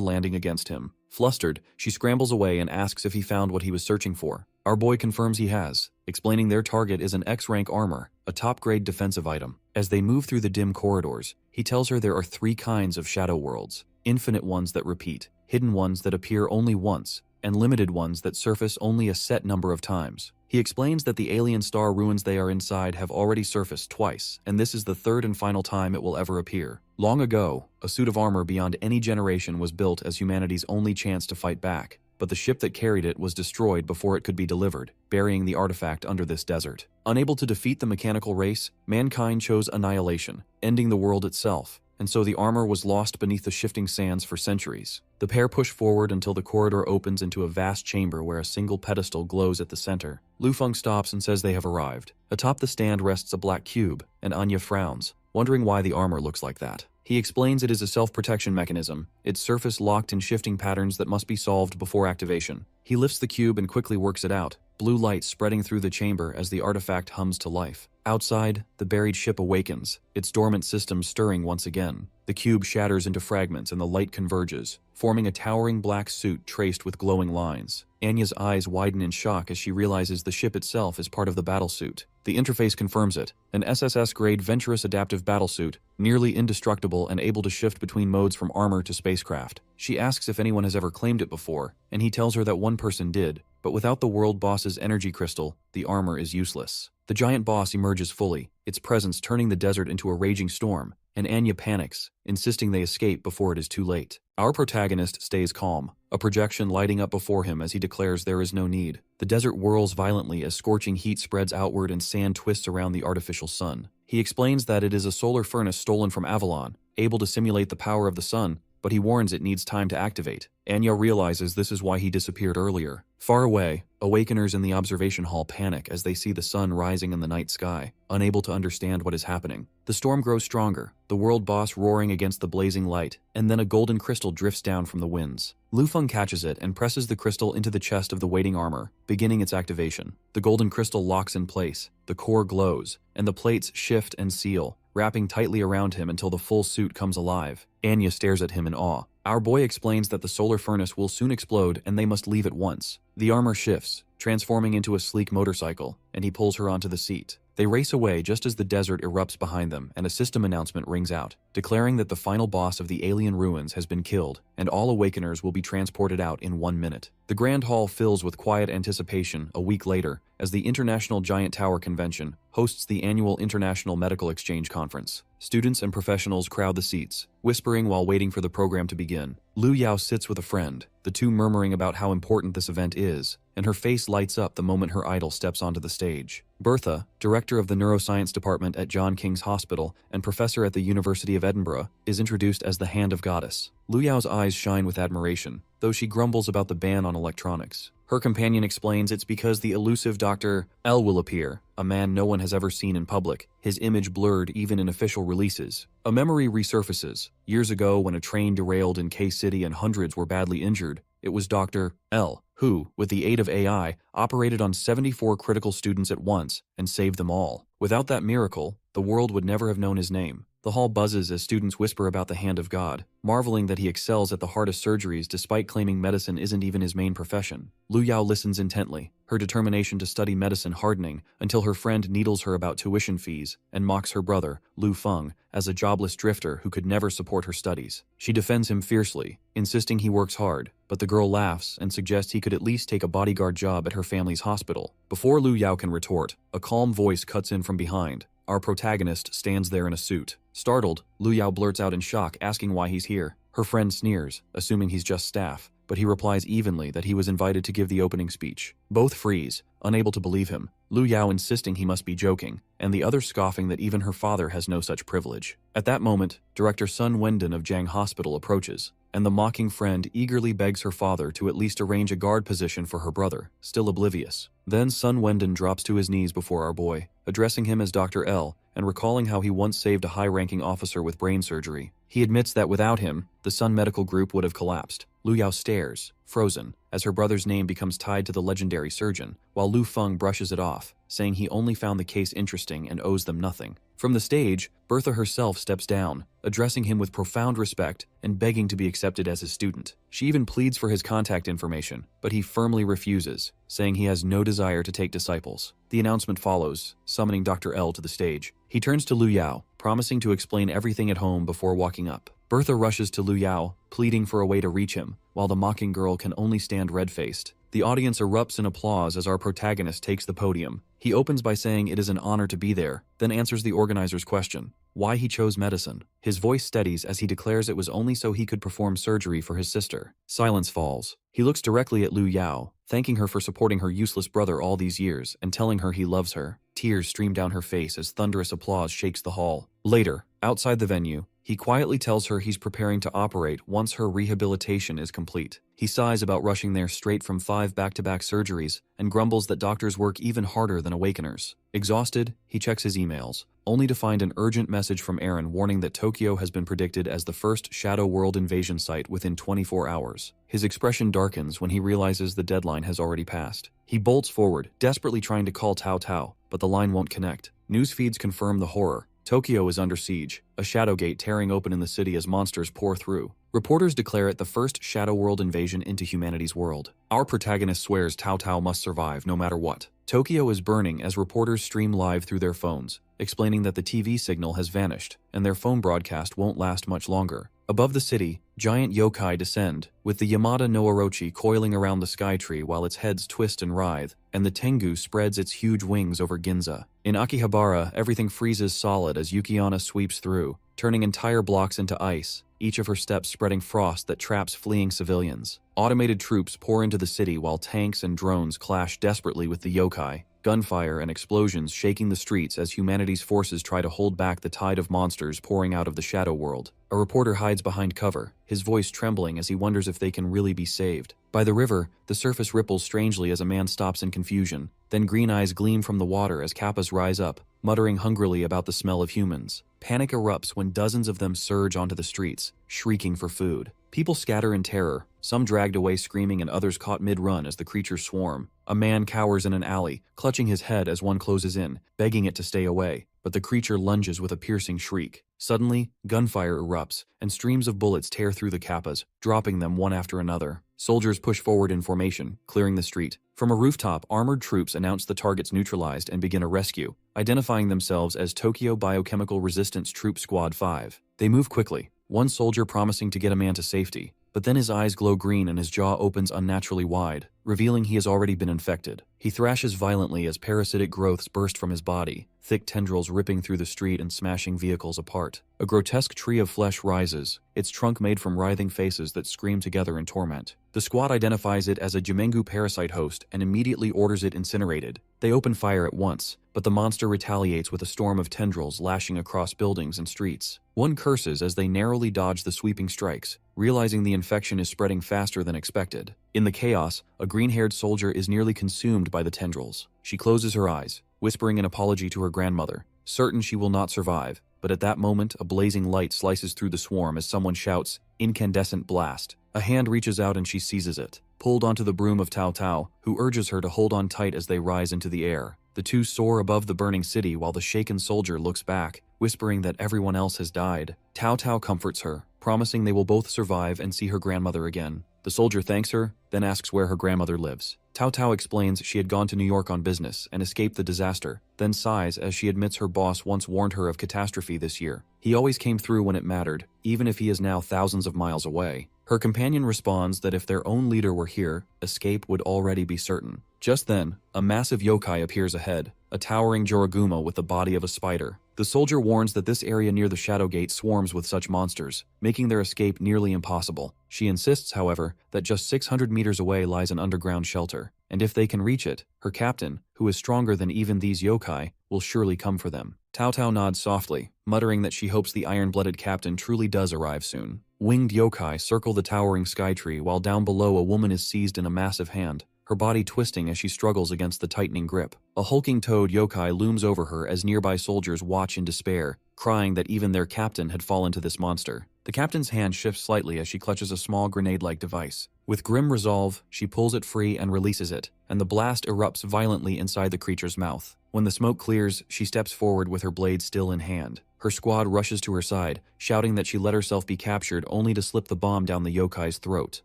landing against him. Flustered, she scrambles away and asks if he found what he was searching for. Our boy confirms he has, explaining their target is an X-rank armor, a top-grade defensive item. As they move through the dim corridors, he tells her there are 3 kinds of shadow worlds: infinite ones that repeat, hidden ones that appear only once, and limited ones that surface only a set number of times. He explains that the alien star ruins they are inside have already surfaced twice, and this is the 3rd and final time it will ever appear. Long ago, a suit of armor beyond any generation was built as humanity's only chance to fight back, but the ship that carried it was destroyed before it could be delivered, burying the artifact under this desert. Unable to defeat the mechanical race, mankind chose annihilation, ending the world itself, and so the armor was lost beneath the shifting sands for centuries. The pair push forward until the corridor opens into a vast chamber where a single pedestal glows at the center. Lu Feng stops and says they have arrived. Atop the stand rests a black cube, and Anya frowns, wondering why the armor looks like that. He explains it is a self-protection mechanism, its surface locked in shifting patterns that must be solved before activation. He lifts the cube and quickly works it out, blue light spreading through the chamber as the artifact hums to life. Outside, the buried ship awakens, its dormant system stirring once again. The cube shatters into fragments and the light converges, forming a towering black suit traced with glowing lines. Anya's eyes widen in shock as she realizes the ship itself is part of the battlesuit. The interface confirms it, an SSS-grade Venturous adaptive battlesuit, nearly indestructible and able to shift between modes from armor to spacecraft. She asks if anyone has ever claimed it before, and he tells her that one person did, but without the world boss's energy crystal, the armor is useless. The giant boss emerges fully, its presence turning the desert into a raging storm, and Anya panics, insisting they escape before it is too late. Our protagonist stays calm, a projection lighting up before him as he declares there is no need. The desert whirls violently as scorching heat spreads outward and sand twists around the artificial sun. He explains that it is a solar furnace stolen from Avalon, able to simulate the power of the sun, but he warns it needs time to activate. Anya realizes this is why he disappeared earlier. Far away, Awakeners in the observation hall panic as they see the sun rising in the night sky, unable to understand what is happening. The storm grows stronger, the world boss roaring against the blazing light, and then a golden crystal drifts down from the winds. Lu Feng catches it and presses the crystal into the chest of the waiting armor, beginning its activation. The golden crystal locks in place, the core glows, and the plates shift and seal, wrapping tightly around him until the full suit comes alive. Anya stares at him in awe. Our boy explains that the solar furnace will soon explode and they must leave at once. The armor shifts, transforming into a sleek motorcycle, and he pulls her onto the seat. They race away just as the desert erupts behind them and a system announcement rings out, declaring that the final boss of the alien ruins has been killed and all Awakeners will be transported out in 1 minute. The Grand Hall fills with quiet anticipation a week later as the International Giant Tower Convention hosts the annual International Medical Exchange Conference. Students and professionals crowd the seats, whispering while waiting for the program to begin. Lu Yao sits with a friend, the two murmuring about how important this event is, and her face lights up the moment her idol steps onto the stage. Bertha, director of the neuroscience department at John King's Hospital and professor at the University of Edinburgh, is introduced as the Hand of Goddess. Lu Yao's eyes shine with admiration, though she grumbles about the ban on electronics. Her companion explains it's because the elusive Dr. L will appear, a man no one has ever seen in public, his image blurred even in official releases. A memory resurfaces. Years ago, when a train derailed in K-City and hundreds were badly injured, it was Dr. L who, with the aid of AI, operated on 74 critical students at once and saved them all. Without that miracle, the world would never have known his name. The hall buzzes as students whisper about the Hand of God, marveling that he excels at the hardest surgeries despite claiming medicine isn't even his main profession. Lu Yao listens intently, her determination to study medicine hardening until her friend needles her about tuition fees and mocks her brother, Lu Feng, as a jobless drifter who could never support her studies. She defends him fiercely, insisting he works hard, but the girl laughs and suggests he could at least take a bodyguard job at her family's hospital. Before Lu Yao can retort, a calm voice cuts in from behind. Our protagonist stands there in a suit. Startled, Lu Yao blurts out in shock, asking why he's here. Her friend sneers, assuming he's just staff, but he replies evenly that he was invited to give the opening speech. Both freeze, unable to believe him, Lu Yao insisting he must be joking, and the other scoffing that even her father has no such privilege. At that moment, Director Sun Wendon of Jiang Hospital approaches, and the mocking friend eagerly begs her father to at least arrange a guard position for her brother, still oblivious. Then Sun Wendon drops to his knees before our boy, addressing him as Dr. L, and recalling how he once saved a high-ranking officer with brain surgery. He admits that without him, the Sun Medical Group would have collapsed. Lu Yao stares, frozen, as her brother's name becomes tied to the legendary surgeon, while Lu Feng brushes it off, saying he only found the case interesting and owes them nothing. From the stage, Bertha herself steps down, addressing him with profound respect and begging to be accepted as his student. She even pleads for his contact information, but he firmly refuses, saying he has no desire to take disciples. The announcement follows, summoning Dr. L to the stage. He turns to Lu Yao, promising to explain everything at home before walking up. Bertha rushes to Lu Yao, pleading for a way to reach him, while the mocking girl can only stand red-faced. The audience erupts in applause as our protagonist takes the podium. He opens by saying it is an honor to be there, then answers the organizer's question, why he chose medicine. His voice steadies as he declares it was only so he could perform surgery for his sister. Silence falls. He looks directly at Lu Yao, thanking her for supporting her useless brother all these years and telling her he loves her. Tears stream down her face as thunderous applause shakes the hall. Later, outside the venue, he quietly tells her he's preparing to operate once her rehabilitation is complete. He sighs about rushing there straight from 5 back-to-back surgeries and grumbles that doctors work even harder than awakeners. Exhausted, he checks his emails, only to find an urgent message from Aaron warning that Tokyo has been predicted as the first Shadow World invasion site within 24 hours. His expression darkens when he realizes the deadline has already passed. He bolts forward, desperately trying to call Taauo, but the line won't connect. News feeds confirm the horror. Tokyo is under siege, a shadow gate tearing open in the city as monsters pour through. Reporters declare it the first Shadow World invasion into humanity's world. Our protagonist swears Taauo must survive no matter what. Tokyo is burning as reporters stream live through their phones, explaining that the TV signal has vanished, and their phone broadcast won't last much longer. Above the city, giant yokai descend, with the Yamada no Orochi coiling around the skytree while its heads twist and writhe, and the Tengu spreads its huge wings over Ginza. In Akihabara, everything freezes solid as Yukiana sweeps through, turning entire blocks into ice, each of her steps spreading frost that traps fleeing civilians. Automated troops pour into the city while tanks and drones clash desperately with the yokai, gunfire and explosions shaking the streets as humanity's forces try to hold back the tide of monsters pouring out of the Shadow World. A reporter hides behind cover, his voice trembling as he wonders if they can really be saved. By the river, the surface ripples strangely as a man stops in confusion. Then green eyes gleam from the water as kappas rise up, muttering hungrily about the smell of humans. Panic erupts when dozens of them surge onto the streets, shrieking for food. People scatter in terror, some dragged away screaming and others caught mid-run as the creatures swarm. A man cowers in an alley, clutching his head as one closes in, begging it to stay away, but the creature lunges with a piercing shriek. Suddenly, gunfire erupts, and streams of bullets tear through the kappas, dropping them one after another. Soldiers push forward in formation, clearing the street. From a rooftop, armored troops announce the targets neutralized and begin a rescue, identifying themselves as Tokyo Biochemical Resistance Troop Squad 5. They move quickly, one soldier promising to get a man to safety, but then his eyes glow green and his jaw opens unnaturally wide, revealing he has already been infected. He thrashes violently as parasitic growths burst from his body, thick tendrils ripping through the street and smashing vehicles apart. A grotesque tree of flesh rises, its trunk made from writhing faces that scream together in torment. The squad identifies it as a Jimengu parasite host and immediately orders it incinerated. They open fire at once, but the monster retaliates with a storm of tendrils lashing across buildings and streets. One curses as they narrowly dodge the sweeping strikes, realizing the infection is spreading faster than expected. In the chaos, a green-haired soldier is nearly consumed by the tendrils. She closes her eyes, whispering an apology to her grandmother, certain she will not survive. But at that moment, a blazing light slices through the swarm as someone shouts, "Incandescent blast." A hand reaches out and she seizes it, pulled onto the broom of Taauo, who urges her to hold on tight as they rise into the air. The two soar above the burning city while the shaken soldier looks back, whispering that everyone else has died. Taauo comforts her, promising they will both survive and see her grandmother again. The soldier thanks her, then asks where her grandmother lives. Taauo explains she had gone to New York on business and escaped the disaster, then sighs as she admits her boss once warned her of Catastrophe this year. He always came through when it mattered, even if he is now thousands of miles away. Her companion responds that if their own leader were here, escape would already be certain. Just then, a massive yokai appears ahead, a towering Joraguma with the body of a spider. The soldier warns that this area near the Shadow Gate swarms with such monsters, making their escape nearly impossible. She insists, however, that just 600 meters away lies an underground shelter, and if they can reach it, her captain, who is stronger than even these yokai, will surely come for them. Taauo nods softly, muttering that she hopes the iron-blooded captain truly does arrive soon. Winged yokai circle the towering skytree while down below a woman is seized in a massive hand, her body twisting as she struggles against the tightening grip. A hulking toad yokai looms over her as nearby soldiers watch in despair, crying that even their captain had fallen to this monster. The captain's hand shifts slightly as she clutches a small grenade-like device. With grim resolve, she pulls it free and releases it, and the blast erupts violently inside the creature's mouth. When the smoke clears, she steps forward with her blade still in hand. Her squad rushes to her side, shouting that she let herself be captured only to slip the bomb down the yokai's throat.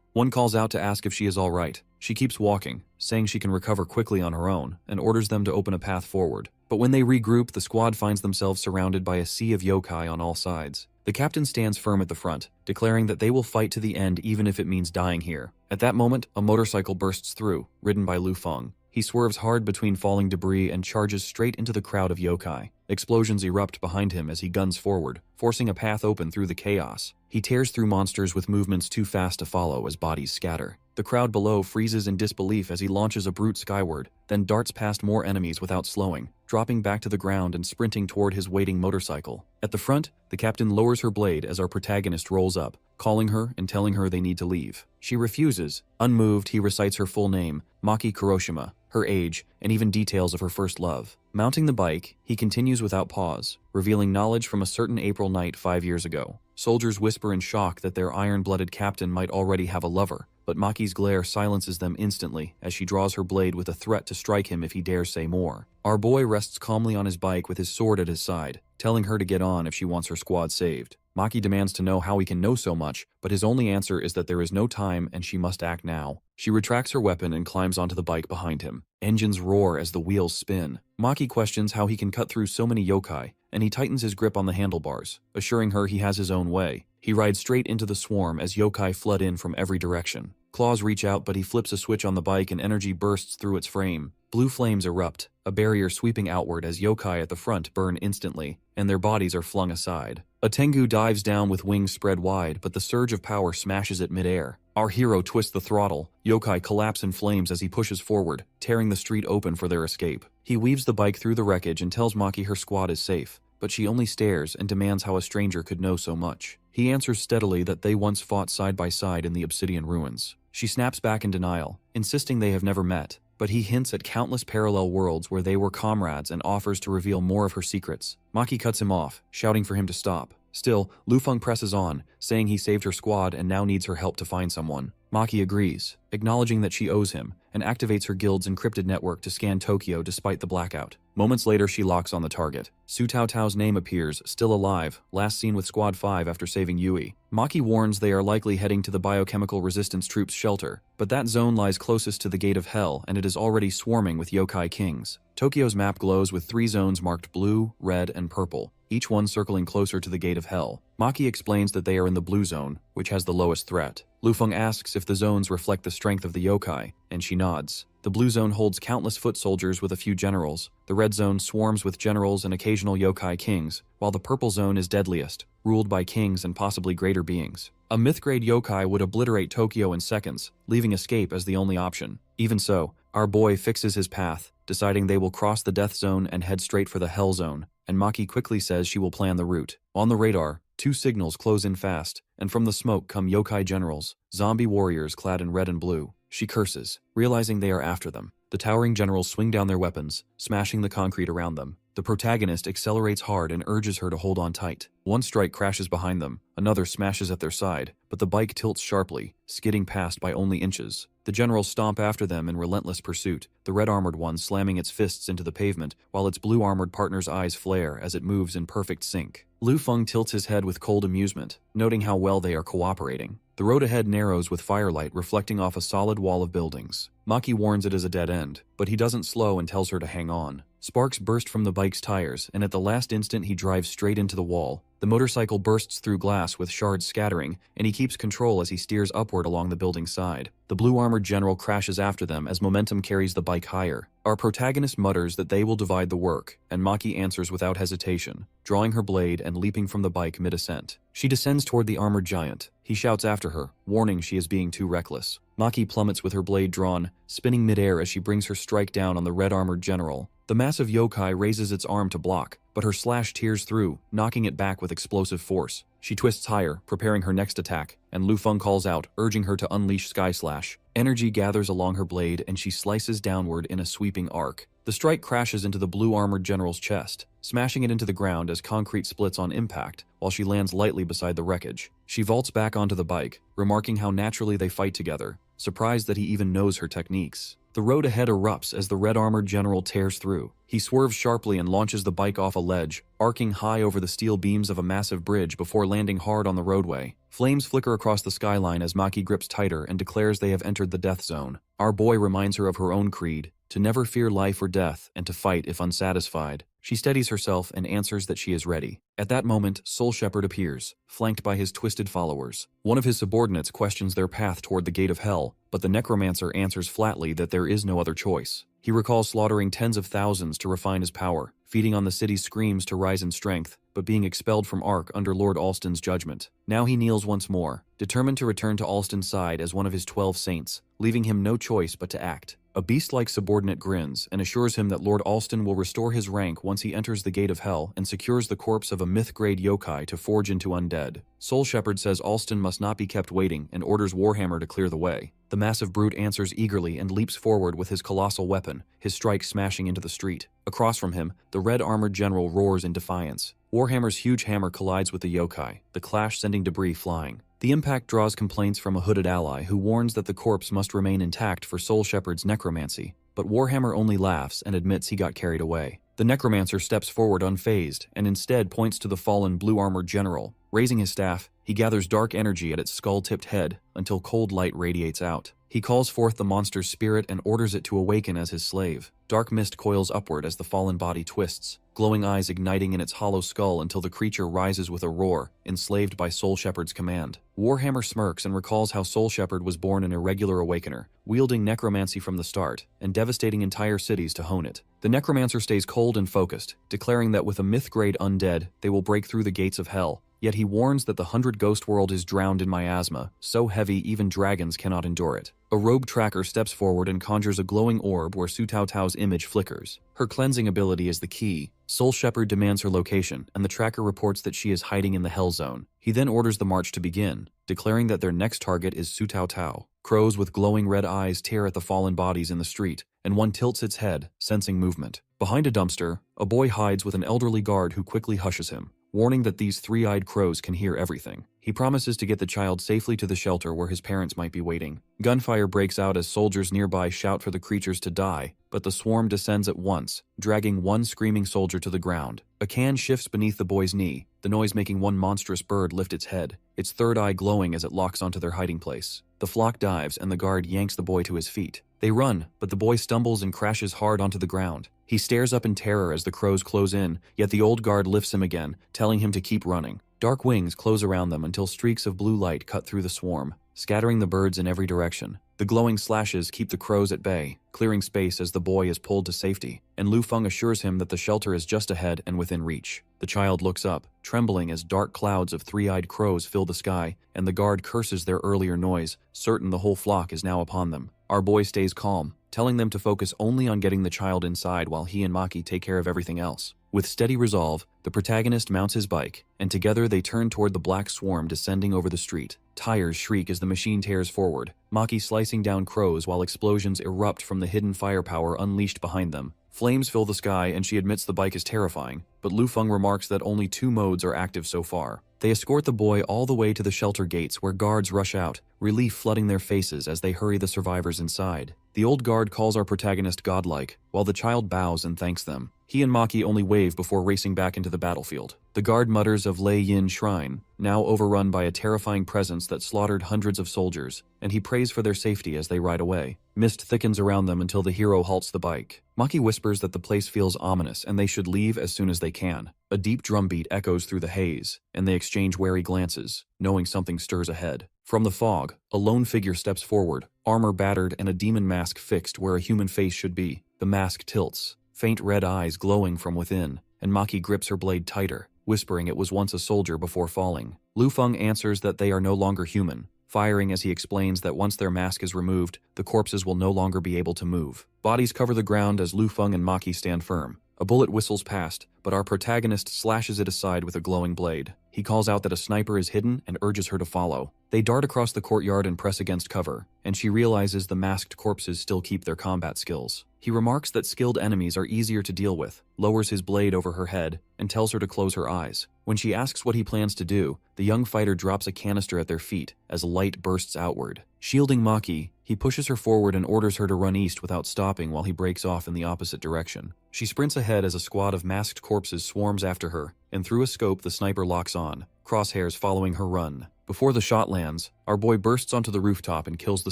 One calls out to ask if she is all right. She keeps walking, saying she can recover quickly on her own, and orders them to open a path forward. But when they regroup, the squad finds themselves surrounded by a sea of yokai on all sides. The captain stands firm at the front, declaring that they will fight to the end even if it means dying here. At that moment, a motorcycle bursts through, ridden by Lu Feng. He swerves hard between falling debris and charges straight into the crowd of yokai. Explosions erupt behind him as he guns forward, forcing a path open through the chaos. He tears through monsters with movements too fast to follow as bodies scatter. The crowd below freezes in disbelief as he launches a brute skyward, then darts past more enemies without slowing, dropping back to the ground and sprinting toward his waiting motorcycle. At the front, the captain lowers her blade as our protagonist rolls up, calling her and telling her they need to leave. She refuses. Unmoved, he recites her full name, Maki Kuroshima, her age, and even details of her first love. Mounting the bike, he continues without pause, revealing knowledge from a certain April night 5 years ago. Soldiers whisper in shock that their iron-blooded captain might already have a lover, but Maki's glare silences them instantly as she draws her blade with a threat to strike him if he dares say more. Our boy rests calmly on his bike with his sword at his side, telling her to get on if she wants her squad saved. Maki demands to know how he can know so much, but his only answer is that there is no time and she must act now. She retracts her weapon and climbs onto the bike behind him. Engines roar as the wheels spin. Maki questions how he can cut through so many yokai, and he tightens his grip on the handlebars, assuring her he has his own way. He rides straight into the swarm as yokai flood in from every direction. Claws reach out, but he flips a switch on the bike and energy bursts through its frame. Blue flames erupt, a barrier sweeping outward as yokai at the front burn instantly, and their bodies are flung aside. A Tengu dives down with wings spread wide, but the surge of power smashes it midair. Our hero twists the throttle. Yokai collapse in flames as he pushes forward, tearing the street open for their escape. He weaves the bike through the wreckage and tells Maki her squad is safe, but she only stares and demands how a stranger could know so much. He answers steadily that they once fought side by side in the obsidian ruins. She snaps back in denial, insisting they have never met, but he hints at countless parallel worlds where they were comrades and offers to reveal more of her secrets. Maki cuts him off, shouting for him to stop. Still, Lu Feng presses on, saying he saved her squad and now needs her help to find someone. Maki agrees, acknowledging that she owes him, and activates her guild's encrypted network to scan Tokyo despite the blackout. Moments later, she locks on the target. Su Tao's name appears, still alive, last seen with Squad 5 after saving Yui. Maki warns they are likely heading to the biochemical resistance troops' shelter, but that zone lies closest to the Gate of Hell and it is already swarming with yokai kings. Tokyo's map glows with 3 zones marked blue, red, and purple, each one circling closer to the Gate of Hell. Maki explains that they are in the blue zone, which has the lowest threat. Lu Feng asks if the zones reflect the strength of the yokai, and she nods. The blue zone holds countless foot soldiers with a few generals. The red zone swarms with generals and occasional yokai kings, while the purple zone is deadliest, ruled by kings and possibly greater beings. A myth-grade yokai would obliterate Tokyo in seconds, leaving escape as the only option. Even so, our boy fixes his path, deciding they will cross the death zone and head straight for the hell zone, and Maki quickly says she will plan the route. On the radar, 2 signals close in fast, and from the smoke come yokai generals, zombie warriors clad in red and blue. She curses, realizing they are after them. The towering generals swing down their weapons, smashing the concrete around them. The protagonist accelerates hard and urges her to hold on tight. One strike crashes behind them, another smashes at their side, but the bike tilts sharply, skidding past by only inches. The generals stomp after them in relentless pursuit, the red-armored one slamming its fists into the pavement, while its blue-armored partner's eyes flare as it moves in perfect sync. Lu Feng tilts his head with cold amusement, noting how well they are cooperating. The road ahead narrows with firelight reflecting off a solid wall of buildings. Maki warns it is a dead end, but he doesn't slow and tells her to hang on. Sparks burst from the bike's tires, and at the last instant he drives straight into the wall. The motorcycle bursts through glass with shards scattering, and he keeps control as he steers upward along the building's side. The blue-armored general crashes after them as momentum carries the bike higher. Our protagonist mutters that they will divide the work, and Maki answers without hesitation, drawing her blade and leaping from the bike mid-ascent. She descends toward the armored giant. He shouts after her, warning she is being too reckless. Maki plummets with her blade drawn, spinning midair as she brings her strike down on the red-armored general. The massive yokai raises its arm to block, but her slash tears through, knocking it back with explosive force. She twists higher, preparing her next attack, and Lu Feng calls out, urging her to unleash Sky Slash. Energy gathers along her blade and she slices downward in a sweeping arc. The strike crashes into the blue-armored general's chest, smashing it into the ground as concrete splits on impact, while she lands lightly beside the wreckage. She vaults back onto the bike, remarking how naturally they fight together, surprised that he even knows her techniques. The road ahead erupts as the red-armored general tears through. He swerves sharply and launches the bike off a ledge, arcing high over the steel beams of a massive bridge before landing hard on the roadway. Flames flicker across the skyline as Maki grips tighter and declares they have entered the death zone. Our boy reminds her of her own creed, to never fear life or death and to fight if unsatisfied. She steadies herself and answers that she is ready. At that moment, Soul Shepherd appears, flanked by his twisted followers. One of his subordinates questions their path toward the gate of hell, but the necromancer answers flatly that there is no other choice. He recalls slaughtering tens of thousands to refine his power, feeding on the city's screams to rise in strength, but being expelled from Ark under Lord Alston's judgment. Now he kneels once more, determined to return to Alston's side as one of his 12 saints, leaving him no choice but to act. A beast-like subordinate grins and assures him that Lord Alston will restore his rank once he enters the gate of hell and secures the corpse of a myth-grade yokai to forge into undead. Soul Shepherd says Alston must not be kept waiting and orders Warhammer to clear the way. The massive brute answers eagerly and leaps forward with his colossal weapon, his strike smashing into the street. Across from him, the red-armored general roars in defiance. Warhammer's huge hammer collides with the yokai, the clash sending debris flying. The impact draws complaints from a hooded ally who warns that the corpse must remain intact for Soul Shepherd's necromancy, but Warhammer only laughs and admits he got carried away. The necromancer steps forward unfazed and instead points to the fallen blue-armored general. Raising his staff, he gathers dark energy at its skull-tipped head until cold light radiates out. He calls forth the monster's spirit and orders it to awaken as his slave. Dark mist coils upward as the fallen body twists, glowing eyes igniting in its hollow skull until the creature rises with a roar, enslaved by Soul Shepherd's command. Warhammer smirks and recalls how Soul Shepherd was born an irregular awakener, wielding necromancy from the start, and devastating entire cities to hone it. The necromancer stays cold and focused, declaring that with a myth-grade undead, they will break through the gates of hell. Yet he warns that the 100 Ghost World is drowned in miasma, so heavy even dragons cannot endure it. A robe tracker steps forward and conjures a glowing orb where Su Tao's image flickers. Her cleansing ability is the key. Soul Shepherd demands her location, and the tracker reports that she is hiding in the Hell Zone. He then orders the march to begin, declaring that their next target is Su Tao. Crows with glowing red eyes tear at the fallen bodies in the street, and one tilts its head, sensing movement. Behind a dumpster, a boy hides with an elderly guard who quickly hushes him, warning that these three-eyed crows can hear everything. He promises to get the child safely to the shelter where his parents might be waiting. Gunfire breaks out as soldiers nearby shout for the creatures to die, but the swarm descends at once, dragging one screaming soldier to the ground. A can shifts beneath the boy's knee, the noise making one monstrous bird lift its head, its third eye glowing as it locks onto their hiding place. The flock dives and the guard yanks the boy to his feet. They run, but the boy stumbles and crashes hard onto the ground. He stares up in terror as the crows close in, yet the old guard lifts him again, telling him to keep running. Dark wings close around them until streaks of blue light cut through the swarm, scattering the birds in every direction. The glowing slashes keep the crows at bay, clearing space as the boy is pulled to safety, and Lu Feng assures him that the shelter is just ahead and within reach. The child looks up, trembling as dark clouds of three-eyed crows fill the sky, and the guard curses their earlier noise, certain the whole flock is now upon them. Our boy stays calm, telling them to focus only on getting the child inside while he and Maki take care of everything else. With steady resolve, the protagonist mounts his bike, and together they turn toward the black swarm descending over the street. Tires shriek as the machine tears forward, Maki slicing down crows while explosions erupt from the hidden firepower unleashed behind them. Flames fill the sky and she admits the bike is terrifying, but Lu Feng remarks that only 2 modes are active so far. They escort the boy all the way to the shelter gates where guards rush out, relief flooding their faces as they hurry the survivors inside. The old guard calls our protagonist godlike, while the child bows and thanks them. He and Maki only wave before racing back into the battlefield. The guard mutters of Lei Yin Shrine, now overrun by a terrifying presence that slaughtered hundreds of soldiers, and he prays for their safety as they ride away. Mist thickens around them until the hero halts the bike. Maki whispers that the place feels ominous and they should leave as soon as they can. A deep drumbeat echoes through the haze, and they exchange wary glances, knowing something stirs ahead. From the fog, a lone figure steps forward, armor battered and a demon mask fixed where a human face should be. The mask tilts, faint red eyes glowing from within, and Maki grips her blade tighter, whispering it was once a soldier before falling. Lu Feng answers that they are no longer human, firing as he explains that once their mask is removed, the corpses will no longer be able to move. Bodies cover the ground as Lu Feng and Maki stand firm. A bullet whistles past, but our protagonist slashes it aside with a glowing blade. He calls out that a sniper is hidden and urges her to follow. They dart across the courtyard and press against cover, and she realizes the masked corpses still keep their combat skills. He remarks that skilled enemies are easier to deal with, lowers his blade over her head, and tells her to close her eyes. When she asks what he plans to do, the young fighter drops a canister at their feet as light bursts outward. Shielding Maki, he pushes her forward and orders her to run east without stopping while he breaks off in the opposite direction. She sprints ahead as a squad of masked corpses swarms after her, and through a scope the sniper locks on, crosshairs following her run. Before the shot lands, our boy bursts onto the rooftop and kills the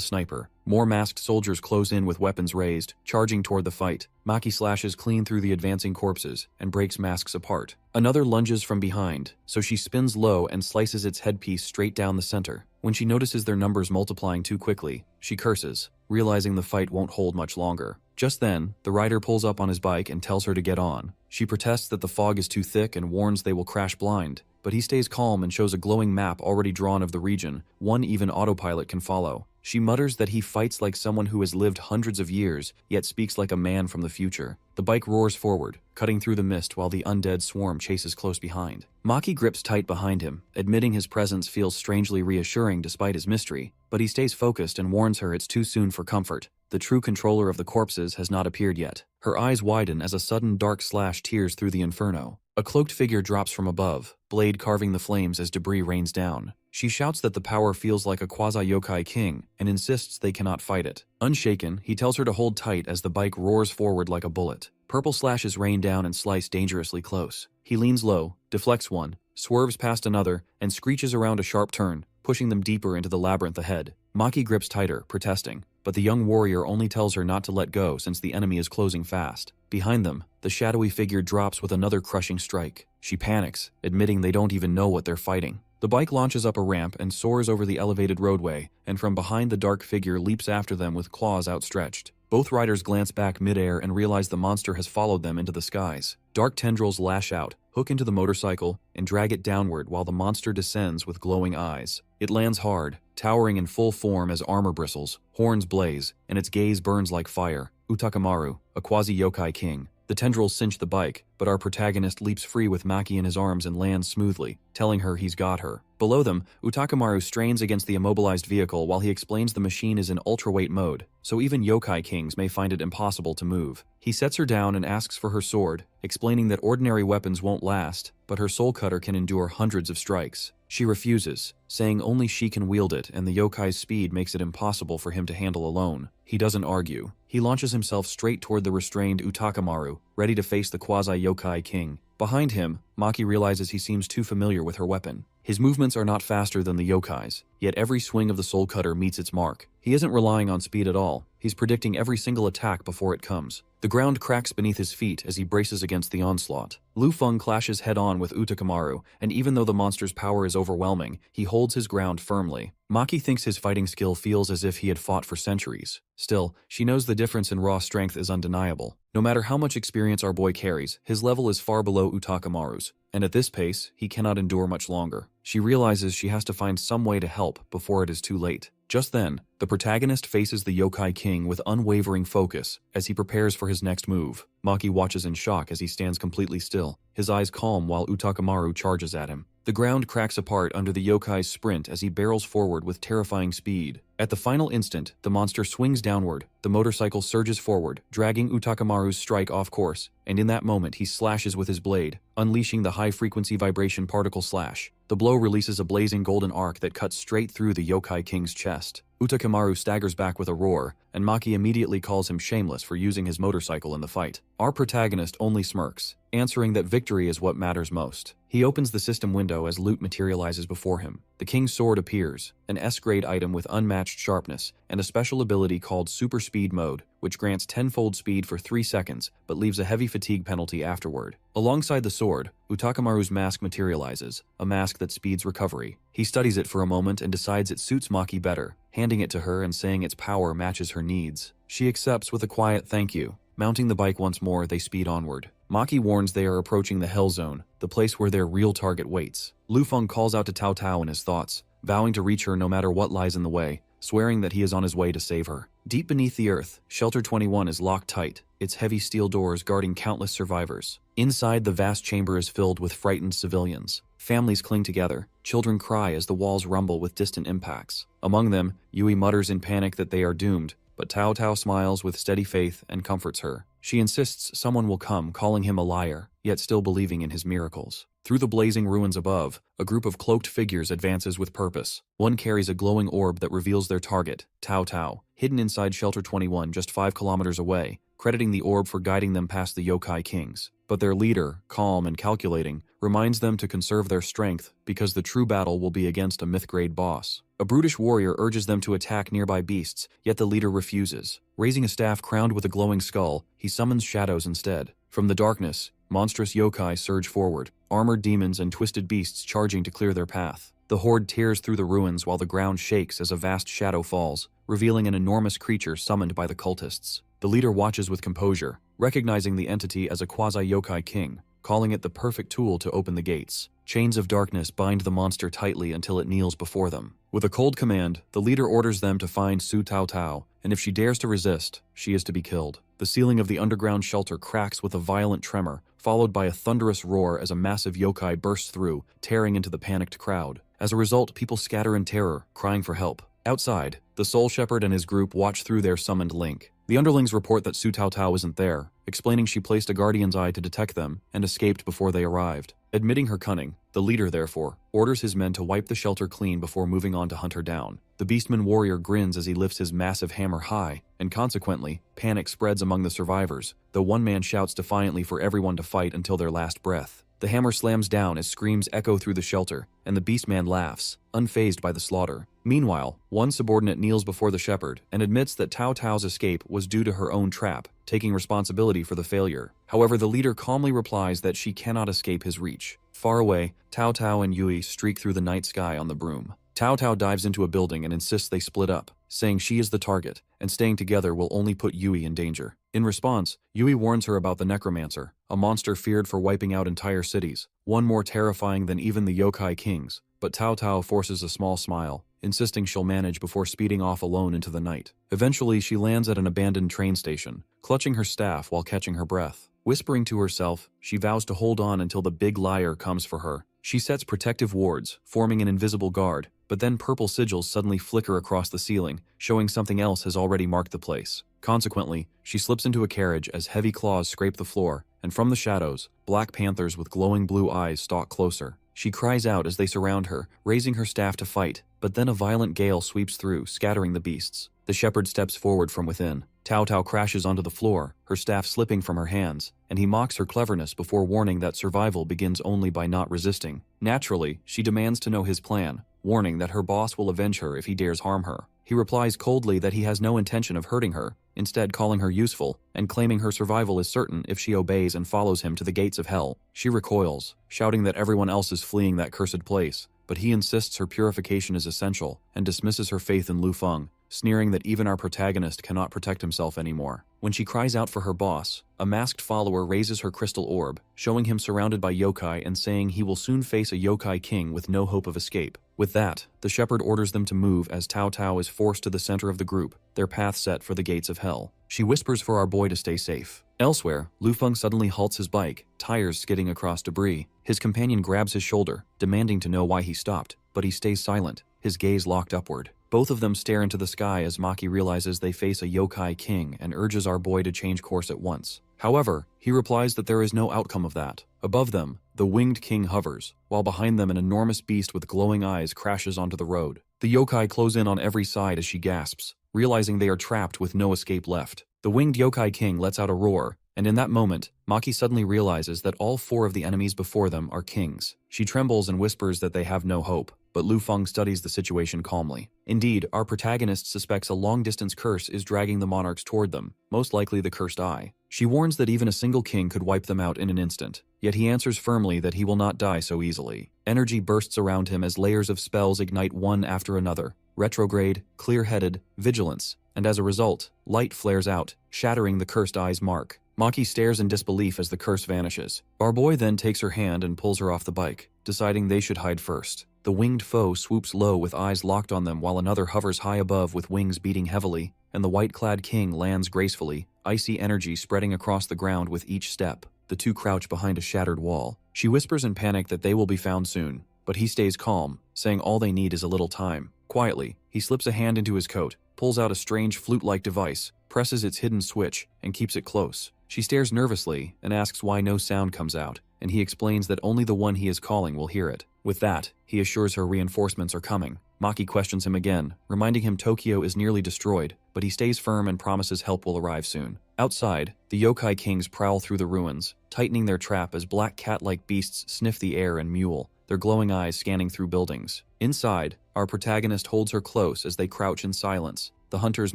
sniper. More masked soldiers close in with weapons raised, charging toward the fight. Maki slashes clean through the advancing corpses and breaks masks apart. Another lunges from behind, so she spins low and slices its headpiece straight down the center. When she notices their numbers multiplying too quickly, she curses, realizing the fight won't hold much longer. Just then, the rider pulls up on his bike and tells her to get on. She protests that the fog is too thick and warns they will crash blind, but he stays calm and shows a glowing map already drawn of the region, one even autopilot can follow. She mutters that he fights like someone who has lived hundreds of years, yet speaks like a man from the future. The bike roars forward, cutting through the mist while the undead swarm chases close behind. Maki grips tight behind him, admitting his presence feels strangely reassuring despite his mystery, but he stays focused and warns her it's too soon for comfort. The true controller of the corpses has not appeared yet. Her eyes widen as a sudden dark slash tears through the inferno. A cloaked figure drops from above, blade carving the flames as debris rains down. She shouts that the power feels like a quasi-yokai king and insists they cannot fight it. Unshaken, he tells her to hold tight as the bike roars forward like a bullet. Purple slashes rain down and slice dangerously close. He leans low, deflects one, swerves past another, and screeches around a sharp turn, pushing them deeper into the labyrinth ahead. Maki grips tighter, protesting, but the young warrior only tells her not to let go since the enemy is closing fast. Behind them, the shadowy figure drops with another crushing strike. She panics, admitting they don't even know what they're fighting. The bike launches up a ramp and soars over the elevated roadway, and from behind the dark figure leaps after them with claws outstretched. Both riders glance back midair and realize the monster has followed them into the skies. Dark tendrils lash out, hook into the motorcycle, and drag it downward while the monster descends with glowing eyes. It lands hard, towering in full form as armor bristles, horns blaze, and its gaze burns like fire. Utakamaru, a quasi-yokai king. The tendrils cinch the bike, but our protagonist leaps free with Maki in his arms and lands smoothly, telling her he's got her. Below them, Utakamaru strains against the immobilized vehicle while he explains the machine is in ultraweight mode, so even yokai kings may find it impossible to move. He sets her down and asks for her sword, explaining that ordinary weapons won't last, but her soul cutter can endure hundreds of strikes. She refuses, saying only she can wield it and the yokai's speed makes it impossible for him to handle alone. He doesn't argue. He launches himself straight toward the restrained Utakamaru, ready to face the quasi-yokai king. Behind him, Maki realizes he seems too familiar with her weapon. His movements are not faster than the yokai's, yet every swing of the soul cutter meets its mark. He isn't relying on speed at all. He's predicting every single attack before it comes. The ground cracks beneath his feet as he braces against the onslaught. Lu Feng clashes head-on with Utakamaru, and even though the monster's power is overwhelming, he holds his ground firmly. Maki thinks his fighting skill feels as if he had fought for centuries. Still, she knows the difference in raw strength is undeniable. No matter how much experience our boy carries, his level is far below Utakamaru's, and at this pace, he cannot endure much longer. She realizes she has to find some way to help before it is too late. Just then, the protagonist faces the yokai king with unwavering focus as he prepares for his next move. Maki watches in shock as he stands completely still, his eyes calm while Utakamaru charges at him. The ground cracks apart under the yokai's sprint as he barrels forward with terrifying speed. At the final instant, the monster swings downward, the motorcycle surges forward, dragging Utakamaru's strike off course, and in that moment he slashes with his blade, unleashing the high-frequency vibration particle slash. The blow releases a blazing golden arc that cuts straight through the yokai king's chest. Utakamaru staggers back with a roar, and Maki immediately calls him shameless for using his motorcycle in the fight. Our protagonist only smirks, answering that victory is what matters most. He opens the system window as loot materializes before him. The king's sword appears, an S-grade item with unmatched sharpness, and a special ability called Super Speed Mode, which grants tenfold speed for 3 seconds, but leaves a heavy fatigue penalty afterward. Alongside the sword, Utakamaru's mask materializes, a mask that speeds recovery. He studies it for a moment and decides it suits Maki better, handing it to her and saying its power matches her needs. She accepts with a quiet thank you. Mounting the bike once more, they speed onward. Maki warns they are approaching the Hell Zone, the place where their real target waits. Lu Feng calls out to Taauo in his thoughts, vowing to reach her no matter what lies in the way, swearing that he is on his way to save her. Deep beneath the earth, Shelter 21 is locked tight, its heavy steel doors guarding countless survivors. Inside, the vast chamber is filled with frightened civilians. Families cling together, children cry as the walls rumble with distant impacts. Among them, Yui mutters in panic that they are doomed, but Taauo smiles with steady faith and comforts her. She insists someone will come, calling him a liar, yet still believing in his miracles. Through the blazing ruins above, a group of cloaked figures advances with purpose. One carries a glowing orb that reveals their target, Taauo, hidden inside Shelter 21 just 5 kilometers away, crediting the orb for guiding them past the yokai kings. But their leader, calm and calculating, reminds them to conserve their strength because the true battle will be against a myth-grade boss. A brutish warrior urges them to attack nearby beasts, yet the leader refuses. Raising a staff crowned with a glowing skull, he summons shadows instead. From the darkness, monstrous yokai surge forward, armored demons and twisted beasts charging to clear their path. The horde tears through the ruins while the ground shakes as a vast shadow falls, revealing an enormous creature summoned by the cultists. The leader watches with composure, recognizing the entity as a quasi-yokai king, calling it the perfect tool to open the gates. Chains of darkness bind the monster tightly until it kneels before them. With a cold command, the leader orders them to find Su Taauo, and if she dares to resist, she is to be killed. The ceiling of the underground shelter cracks with a violent tremor, followed by a thunderous roar as a massive yokai bursts through, tearing into the panicked crowd. As a result, people scatter in terror, crying for help. Outside, the Soul Shepherd and his group watch through their summoned link. The underlings report that Su Taauo isn't there, explaining she placed a guardian's eye to detect them and escaped before they arrived. Admitting her cunning, the leader, therefore, orders his men to wipe the shelter clean before moving on to hunt her down. The Beastman warrior grins as he lifts his massive hammer high, and consequently, panic spreads among the survivors, though one man shouts defiantly for everyone to fight until their last breath. The hammer slams down as screams echo through the shelter, and the Beastman laughs, unfazed by the slaughter. Meanwhile, one subordinate kneels before the shepherd and admits that Tao's escape was due to her own trap, taking responsibility for the failure. However, the leader calmly replies that she cannot escape his reach. Far away, Taauo and Yui streak through the night sky on the broom. Taauo dives into a building and insists they split up, saying she is the target, and staying together will only put Yui in danger. In response, Yui warns her about the necromancer, a monster feared for wiping out entire cities, one more terrifying than even the yokai kings. But Taauo forces a small smile, insisting she'll manage before speeding off alone into the night. Eventually, she lands at an abandoned train station, clutching her staff while catching her breath. Whispering to herself, she vows to hold on until the big liar comes for her. She sets protective wards, forming an invisible guard, but then purple sigils suddenly flicker across the ceiling, showing something else has already marked the place. Consequently, she slips into a carriage as heavy claws scrape the floor, and from the shadows, black panthers with glowing blue eyes stalk closer. She cries out as they surround her, raising her staff to fight, but then a violent gale sweeps through, scattering the beasts. The shepherd steps forward from within. Taauo crashes onto the floor, her staff slipping from her hands, and he mocks her cleverness before warning that survival begins only by not resisting. Naturally, she demands to know his plan, warning that her boss will avenge her if he dares harm her. He replies coldly that he has no intention of hurting her, instead calling her useful, and claiming her survival is certain if she obeys and follows him to the gates of hell. She recoils, shouting that everyone else is fleeing that cursed place, but he insists her purification is essential, and dismisses her faith in Lu Feng, sneering that even our protagonist cannot protect himself anymore. When she cries out for her boss, a masked follower raises her crystal orb, showing him surrounded by yokai and saying he will soon face a yokai king with no hope of escape. With that, the shepherd orders them to move as Taauo is forced to the center of the group, their path set for the gates of hell. She whispers for our boy to stay safe. Elsewhere, Lu Feng suddenly halts his bike, tires skidding across debris. His companion grabs his shoulder, demanding to know why he stopped, but he stays silent, his gaze locked upward. Both of them stare into the sky as Maki realizes they face a yokai king and urges our boy to change course at once. However, he replies that there is no outcome of that. Above them, the winged king hovers, while behind them an enormous beast with glowing eyes crashes onto the road. The yokai close in on every side as she gasps, realizing they are trapped with no escape left. The winged yokai king lets out a roar, and in that moment, Maki suddenly realizes that all 4 of the enemies before them are kings. She trembles and whispers that they have no hope, but Lu Feng studies the situation calmly. Indeed, our protagonist suspects a long-distance curse is dragging the monarchs toward them, most likely the cursed eye. She warns that even a single king could wipe them out in an instant, yet he answers firmly that he will not die so easily. Energy bursts around him as layers of spells ignite one after another. Retrograde, clear-headed, vigilance, and as a result, light flares out, shattering the cursed eye's mark. Maki stares in disbelief as the curse vanishes. Our boy then takes her hand and pulls her off the bike, deciding they should hide first. The winged foe swoops low with eyes locked on them while another hovers high above with wings beating heavily, and the white-clad king lands gracefully, icy energy spreading across the ground with each step. The two crouch behind a shattered wall. She whispers in panic that they will be found soon, but he stays calm, saying all they need is a little time. Quietly, he slips a hand into his coat, pulls out a strange flute-like device, presses its hidden switch, and keeps it close. She stares nervously and asks why no sound comes out, and he explains that only the one he is calling will hear it. With that, he assures her reinforcements are coming. Maki questions him again, reminding him Tokyo is nearly destroyed, but he stays firm and promises help will arrive soon. Outside, the yokai kings prowl through the ruins, tightening their trap as black cat-like beasts sniff the air and mewl, their glowing eyes scanning through buildings. Inside, our protagonist holds her close as they crouch in silence, the hunters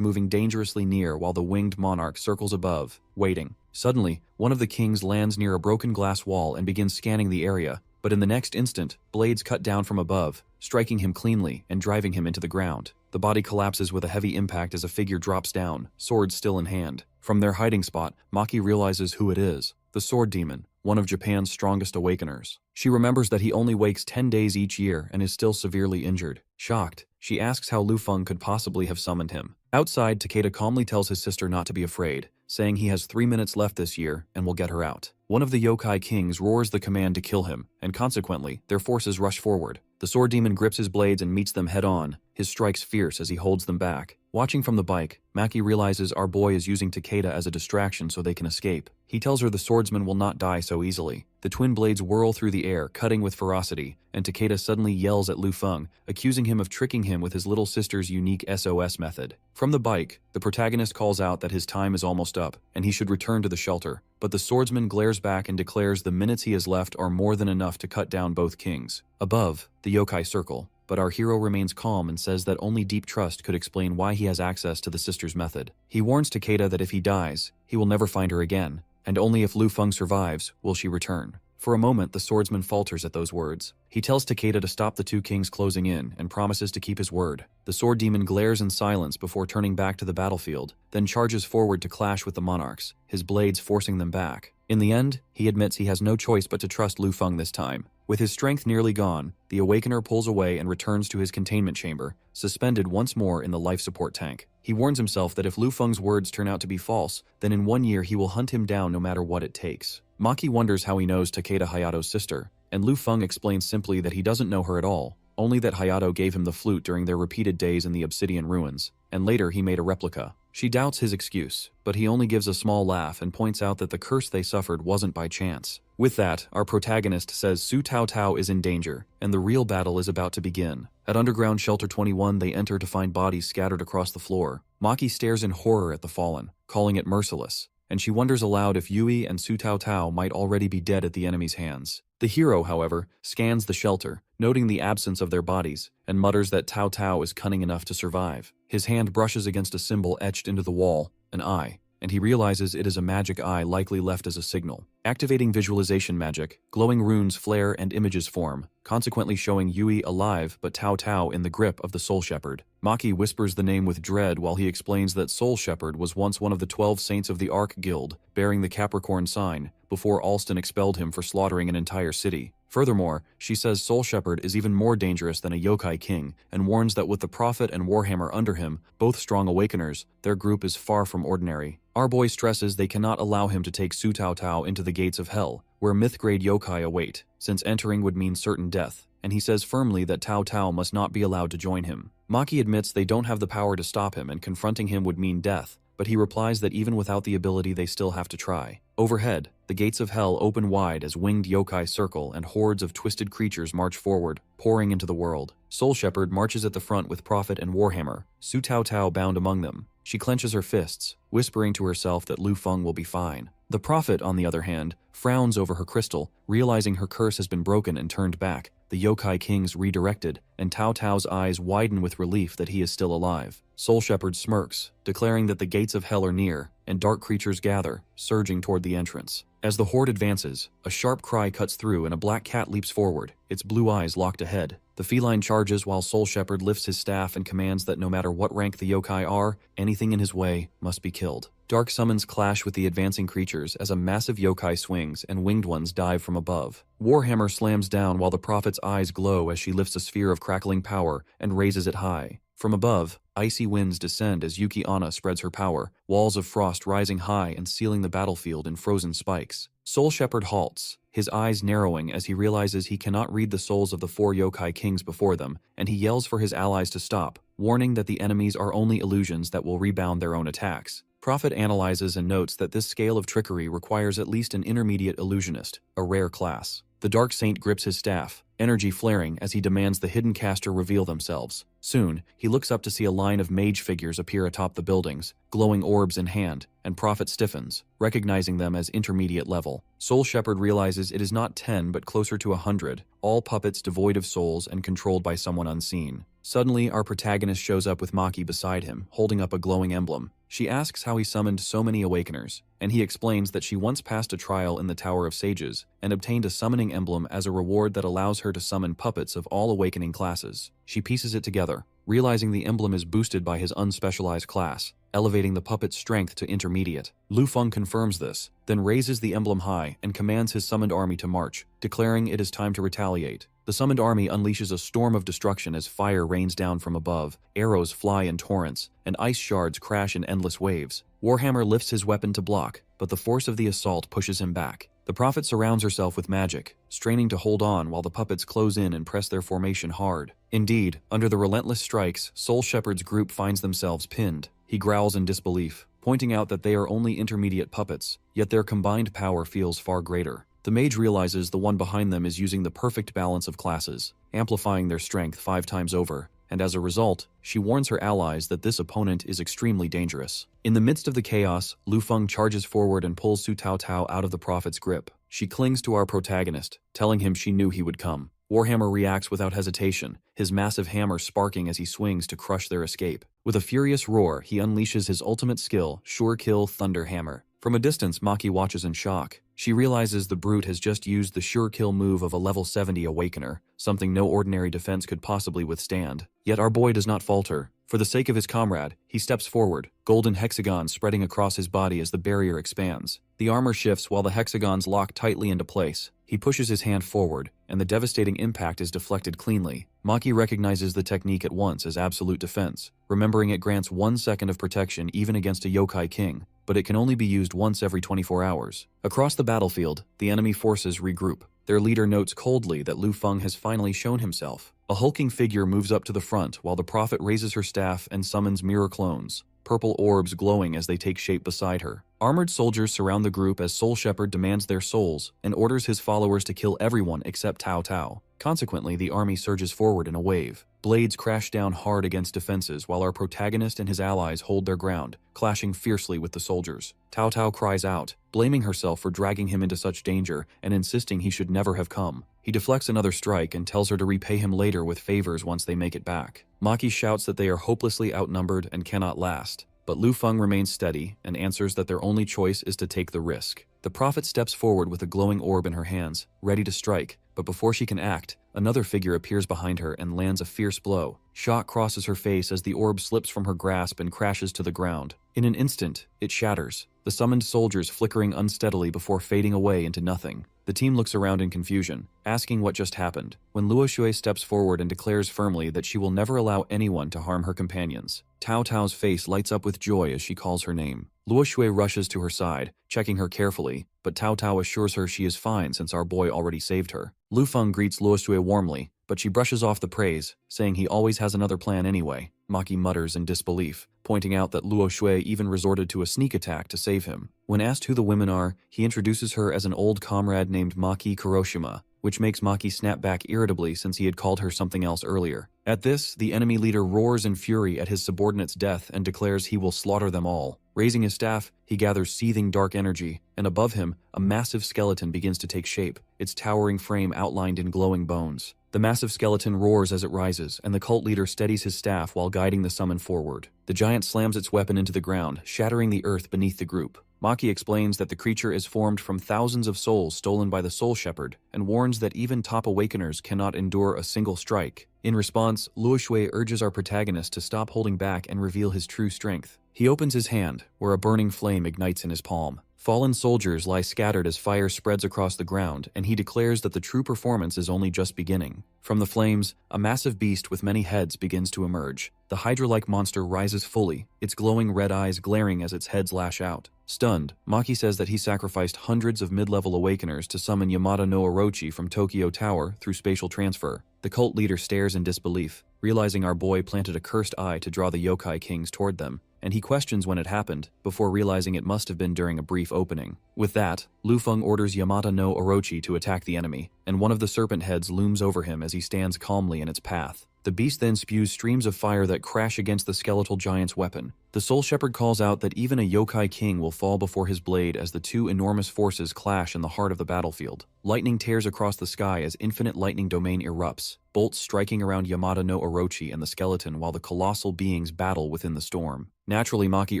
moving dangerously near while the winged monarch circles above, waiting. Suddenly, one of the kings lands near a broken glass wall and begins scanning the area, but in the next instant, blades cut down from above, striking him cleanly and driving him into the ground. The body collapses with a heavy impact as a figure drops down, sword still in hand. From their hiding spot, Maki realizes who it is, the Sword Demon, one of Japan's strongest awakeners. She remembers that he only wakes 10 days each year and is still severely injured. Shocked, she asks how Lu Feng could possibly have summoned him. Outside, Takeda calmly tells his sister not to be afraid, saying he has 3 minutes left this year and will get her out. One of the yokai kings roars the command to kill him, and consequently, their forces rush forward. The sword demon grips his blades and meets them head-on, his strikes fierce as he holds them back. Watching from the bike, Maki realizes our boy is using Takeda as a distraction so they can escape. He tells her the swordsman will not die so easily. The twin blades whirl through the air, cutting with ferocity, and Takeda suddenly yells at Lu Feng, accusing him of tricking him with his little sister's unique SOS method. From the bike, the protagonist calls out that his time is almost up, and he should return to the shelter, but the swordsman glares back and declares the minutes he has left are more than enough to cut down both kings. Above, the yokai circle, but our hero remains calm and says that only deep trust could explain why he has access to the sister's method. He warns Takeda that if he dies, he will never find her again, and only if Lu Feng survives will she return. For a moment, the swordsman falters at those words. He tells Takeda to stop the two kings closing in and promises to keep his word. The sword demon glares in silence before turning back to the battlefield, then charges forward to clash with the monarchs, his blades forcing them back. In the end, he admits he has no choice but to trust Lu Feng this time. With his strength nearly gone, the Awakener pulls away and returns to his containment chamber, suspended once more in the life support tank. He warns himself that if Lu Feng's words turn out to be false, then in 1 year he will hunt him down no matter what it takes. Maki wonders how he knows Takeda Hayato's sister, and Lu Feng explains simply that he doesn't know her at all, only that Hayato gave him the flute during their repeated days in the obsidian ruins, and later he made a replica. She doubts his excuse, but he only gives a small laugh and points out that the curse they suffered wasn't by chance. With that, our protagonist says Su Taauo is in danger, and the real battle is about to begin. At Underground Shelter 21, they enter to find bodies scattered across the floor. Maki stares in horror at the fallen, calling it merciless, and she wonders aloud if Yui and Su Taauo might already be dead at the enemy's hands. The hero, however, scans the shelter, noting the absence of their bodies, and mutters that Taauo is cunning enough to survive. His hand brushes against a symbol etched into the wall, an eye, and he realizes it is a magic eye likely left as a signal. Activating visualization magic, glowing runes flare and images form, consequently showing Yui alive but Taauo in the grip of the Soul Shepherd. Maki whispers the name with dread while he explains that Soul Shepherd was once one of the 12 saints of the Ark Guild, bearing the Capricorn sign, before Alston expelled him for slaughtering an entire city. Furthermore, she says Soul Shepherd is even more dangerous than a yokai king, and warns that with the Prophet and Warhammer under him, both strong awakeners, their group is far from ordinary. Our boy stresses they cannot allow him to take Su Taauo into the gates of hell, where myth-grade yokai await, since entering would mean certain death, and he says firmly that Taauo must not be allowed to join him. Maki admits they don't have the power to stop him and confronting him would mean death, but he replies that even without the ability they still have to try. Overhead, the gates of hell open wide as winged yokai circle and hordes of twisted creatures march forward, pouring into the world. Soul Shepherd marches at the front with Prophet and Warhammer, Su Taauo bound among them. She clenches her fists, whispering to herself that Lu Feng will be fine. The Prophet, on the other hand, frowns over her crystal, realizing her curse has been broken and turned back. The yokai kings redirected, and Tao's eyes widen with relief that he is still alive. Soul Shepherd smirks, declaring that the gates of hell are near, and dark creatures gather, surging toward the entrance. As the horde advances, a sharp cry cuts through and a black cat leaps forward, its blue eyes locked ahead. The feline charges while Soul Shepherd lifts his staff and commands that no matter what rank the yokai are, anything in his way must be killed. Dark summons clash with the advancing creatures as a massive yokai swings and winged ones dive from above. Warhammer slams down while the prophet's eyes glow as she lifts a sphere of crackling power and raises it high. From above, icy winds descend as Yuki Onna spreads her power, walls of frost rising high and sealing the battlefield in frozen spikes. Soul Shepherd halts, his eyes narrowing as he realizes he cannot read the souls of the 4 yokai kings before them, and he yells for his allies to stop, warning that the enemies are only illusions that will rebound their own attacks. Prophet analyzes and notes that this scale of trickery requires at least an intermediate illusionist, a rare class. The Dark Saint grips his staff, energy flaring as he demands the hidden caster reveal themselves. Soon, he looks up to see a line of mage figures appear atop the buildings, glowing orbs in hand, and Prophet stiffens, recognizing them as intermediate level. Soul Shepherd realizes it is not 10 but closer to 100, all puppets devoid of souls and controlled by someone unseen. Suddenly, our protagonist shows up with Maki beside him, holding up a glowing emblem. She asks how he summoned so many awakeners, and he explains that she once passed a trial in the Tower of Sages and obtained a summoning emblem as a reward that allows her to summon puppets of all awakening classes. She pieces it together, realizing the emblem is boosted by his unspecialized class, elevating the puppet's strength to intermediate. Lu Feng confirms this, then raises the emblem high and commands his summoned army to march, declaring it is time to retaliate. The summoned army unleashes a storm of destruction as fire rains down from above, arrows fly in torrents, and ice shards crash in endless waves. Warhammer lifts his weapon to block, but the force of the assault pushes him back. The prophet surrounds herself with magic, straining to hold on while the puppets close in and press their formation hard. Indeed, under the relentless strikes, Soul Shepherd's group finds themselves pinned. He growls in disbelief, pointing out that they are only intermediate puppets, yet their combined power feels far greater. The mage realizes the one behind them is using the perfect balance of classes, amplifying their strength 5 times over, and as a result, she warns her allies that this opponent is extremely dangerous. In the midst of the chaos, Lu Feng charges forward and pulls Su Taauo out of the prophet's grip. She clings to our protagonist, telling him she knew he would come. Warhammer reacts without hesitation, his massive hammer sparking as he swings to crush their escape. With a furious roar, he unleashes his ultimate skill, Sure Kill Thunder Hammer. From a distance, Maki watches in shock. She realizes the brute has just used the Sure Kill move of a level 70 Awakener, something no ordinary defense could possibly withstand. Yet our boy does not falter. For the sake of his comrade, he steps forward, golden hexagons spreading across his body as the barrier expands. The armor shifts while the hexagons lock tightly into place. He pushes his hand forward, and the devastating impact is deflected cleanly. Maki recognizes the technique at once as absolute defense, remembering it grants 1 second of protection even against a yokai king, but it can only be used once every 24 hours. Across the battlefield, the enemy forces regroup. Their leader notes coldly that Lu Feng has finally shown himself. A hulking figure moves up to the front while the prophet raises her staff and summons mirror clones, purple orbs glowing as they take shape beside her. Armored soldiers surround the group as Soul Shepherd demands their souls and orders his followers to kill everyone except Taauo. Consequently, the army surges forward in a wave. Blades crash down hard against defenses while our protagonist and his allies hold their ground, clashing fiercely with the soldiers. Taauo cries out, blaming herself for dragging him into such danger and insisting he should never have come. He deflects another strike and tells her to repay him later with favors once they make it back. Maki shouts that they are hopelessly outnumbered and cannot last, but Lu Feng remains steady and answers that their only choice is to take the risk. The prophet steps forward with a glowing orb in her hands, ready to strike, but before she can act, another figure appears behind her and lands a fierce blow. Shock crosses her face as the orb slips from her grasp and crashes to the ground. In an instant, it shatters, the summoned soldiers flickering unsteadily before fading away into nothing. The team looks around in confusion, asking what just happened, when Luo Shui steps forward and declares firmly that she will never allow anyone to harm her companions. Tao's face lights up with joy as she calls her name. Luo Shui rushes to her side, checking her carefully, but Taao assures her she is fine since our boy already saved her. Lu Feng greets Luo Shui warmly, but she brushes off the praise, saying he always has another plan anyway. Maki mutters in disbelief, pointing out that Luo Shui even resorted to a sneak attack to save him. When asked who the women are, he introduces her as an old comrade named Maki Kuroshima, which makes Maki snap back irritably since he had called her something else earlier. At this, the enemy leader roars in fury at his subordinate's death and declares he will slaughter them all. Raising his staff, he gathers seething dark energy, and above him, a massive skeleton begins to take shape, its towering frame outlined in glowing bones. The massive skeleton roars as it rises, and the cult leader steadies his staff while guiding the summon forward. The giant slams its weapon into the ground, shattering the earth beneath the group. Maki explains that the creature is formed from thousands of souls stolen by the Soul Shepherd and warns that even top awakeners cannot endure a single strike. In response, Luo Shui urges our protagonist to stop holding back and reveal his true strength. He opens his hand, where a burning flame ignites in his palm. Fallen soldiers lie scattered as fire spreads across the ground, and he declares that the true performance is only just beginning. From the flames, a massive beast with many heads begins to emerge. The Hydra-like monster rises fully, its glowing red eyes glaring as its heads lash out. Stunned, Maki says that he sacrificed hundreds of mid-level awakeners to summon Yamada no Orochi from Tokyo Tower through spatial transfer. The cult leader stares in disbelief, realizing our boy planted a cursed eye to draw the yokai kings toward them, and he questions when it happened, before realizing it must have been during a brief opening. With that, Lu Feng orders Yamada no Orochi to attack the enemy, and one of the serpent heads looms over him as he stands calmly in its path. The beast then spews streams of fire that crash against the skeletal giant's weapon. The Soul Shepherd calls out that even a yokai king will fall before his blade as the two enormous forces clash in the heart of the battlefield. Lightning tears across the sky as infinite lightning domain erupts, bolts striking around Yamada no Orochi and the skeleton while the colossal beings battle within the storm. Naturally, Maki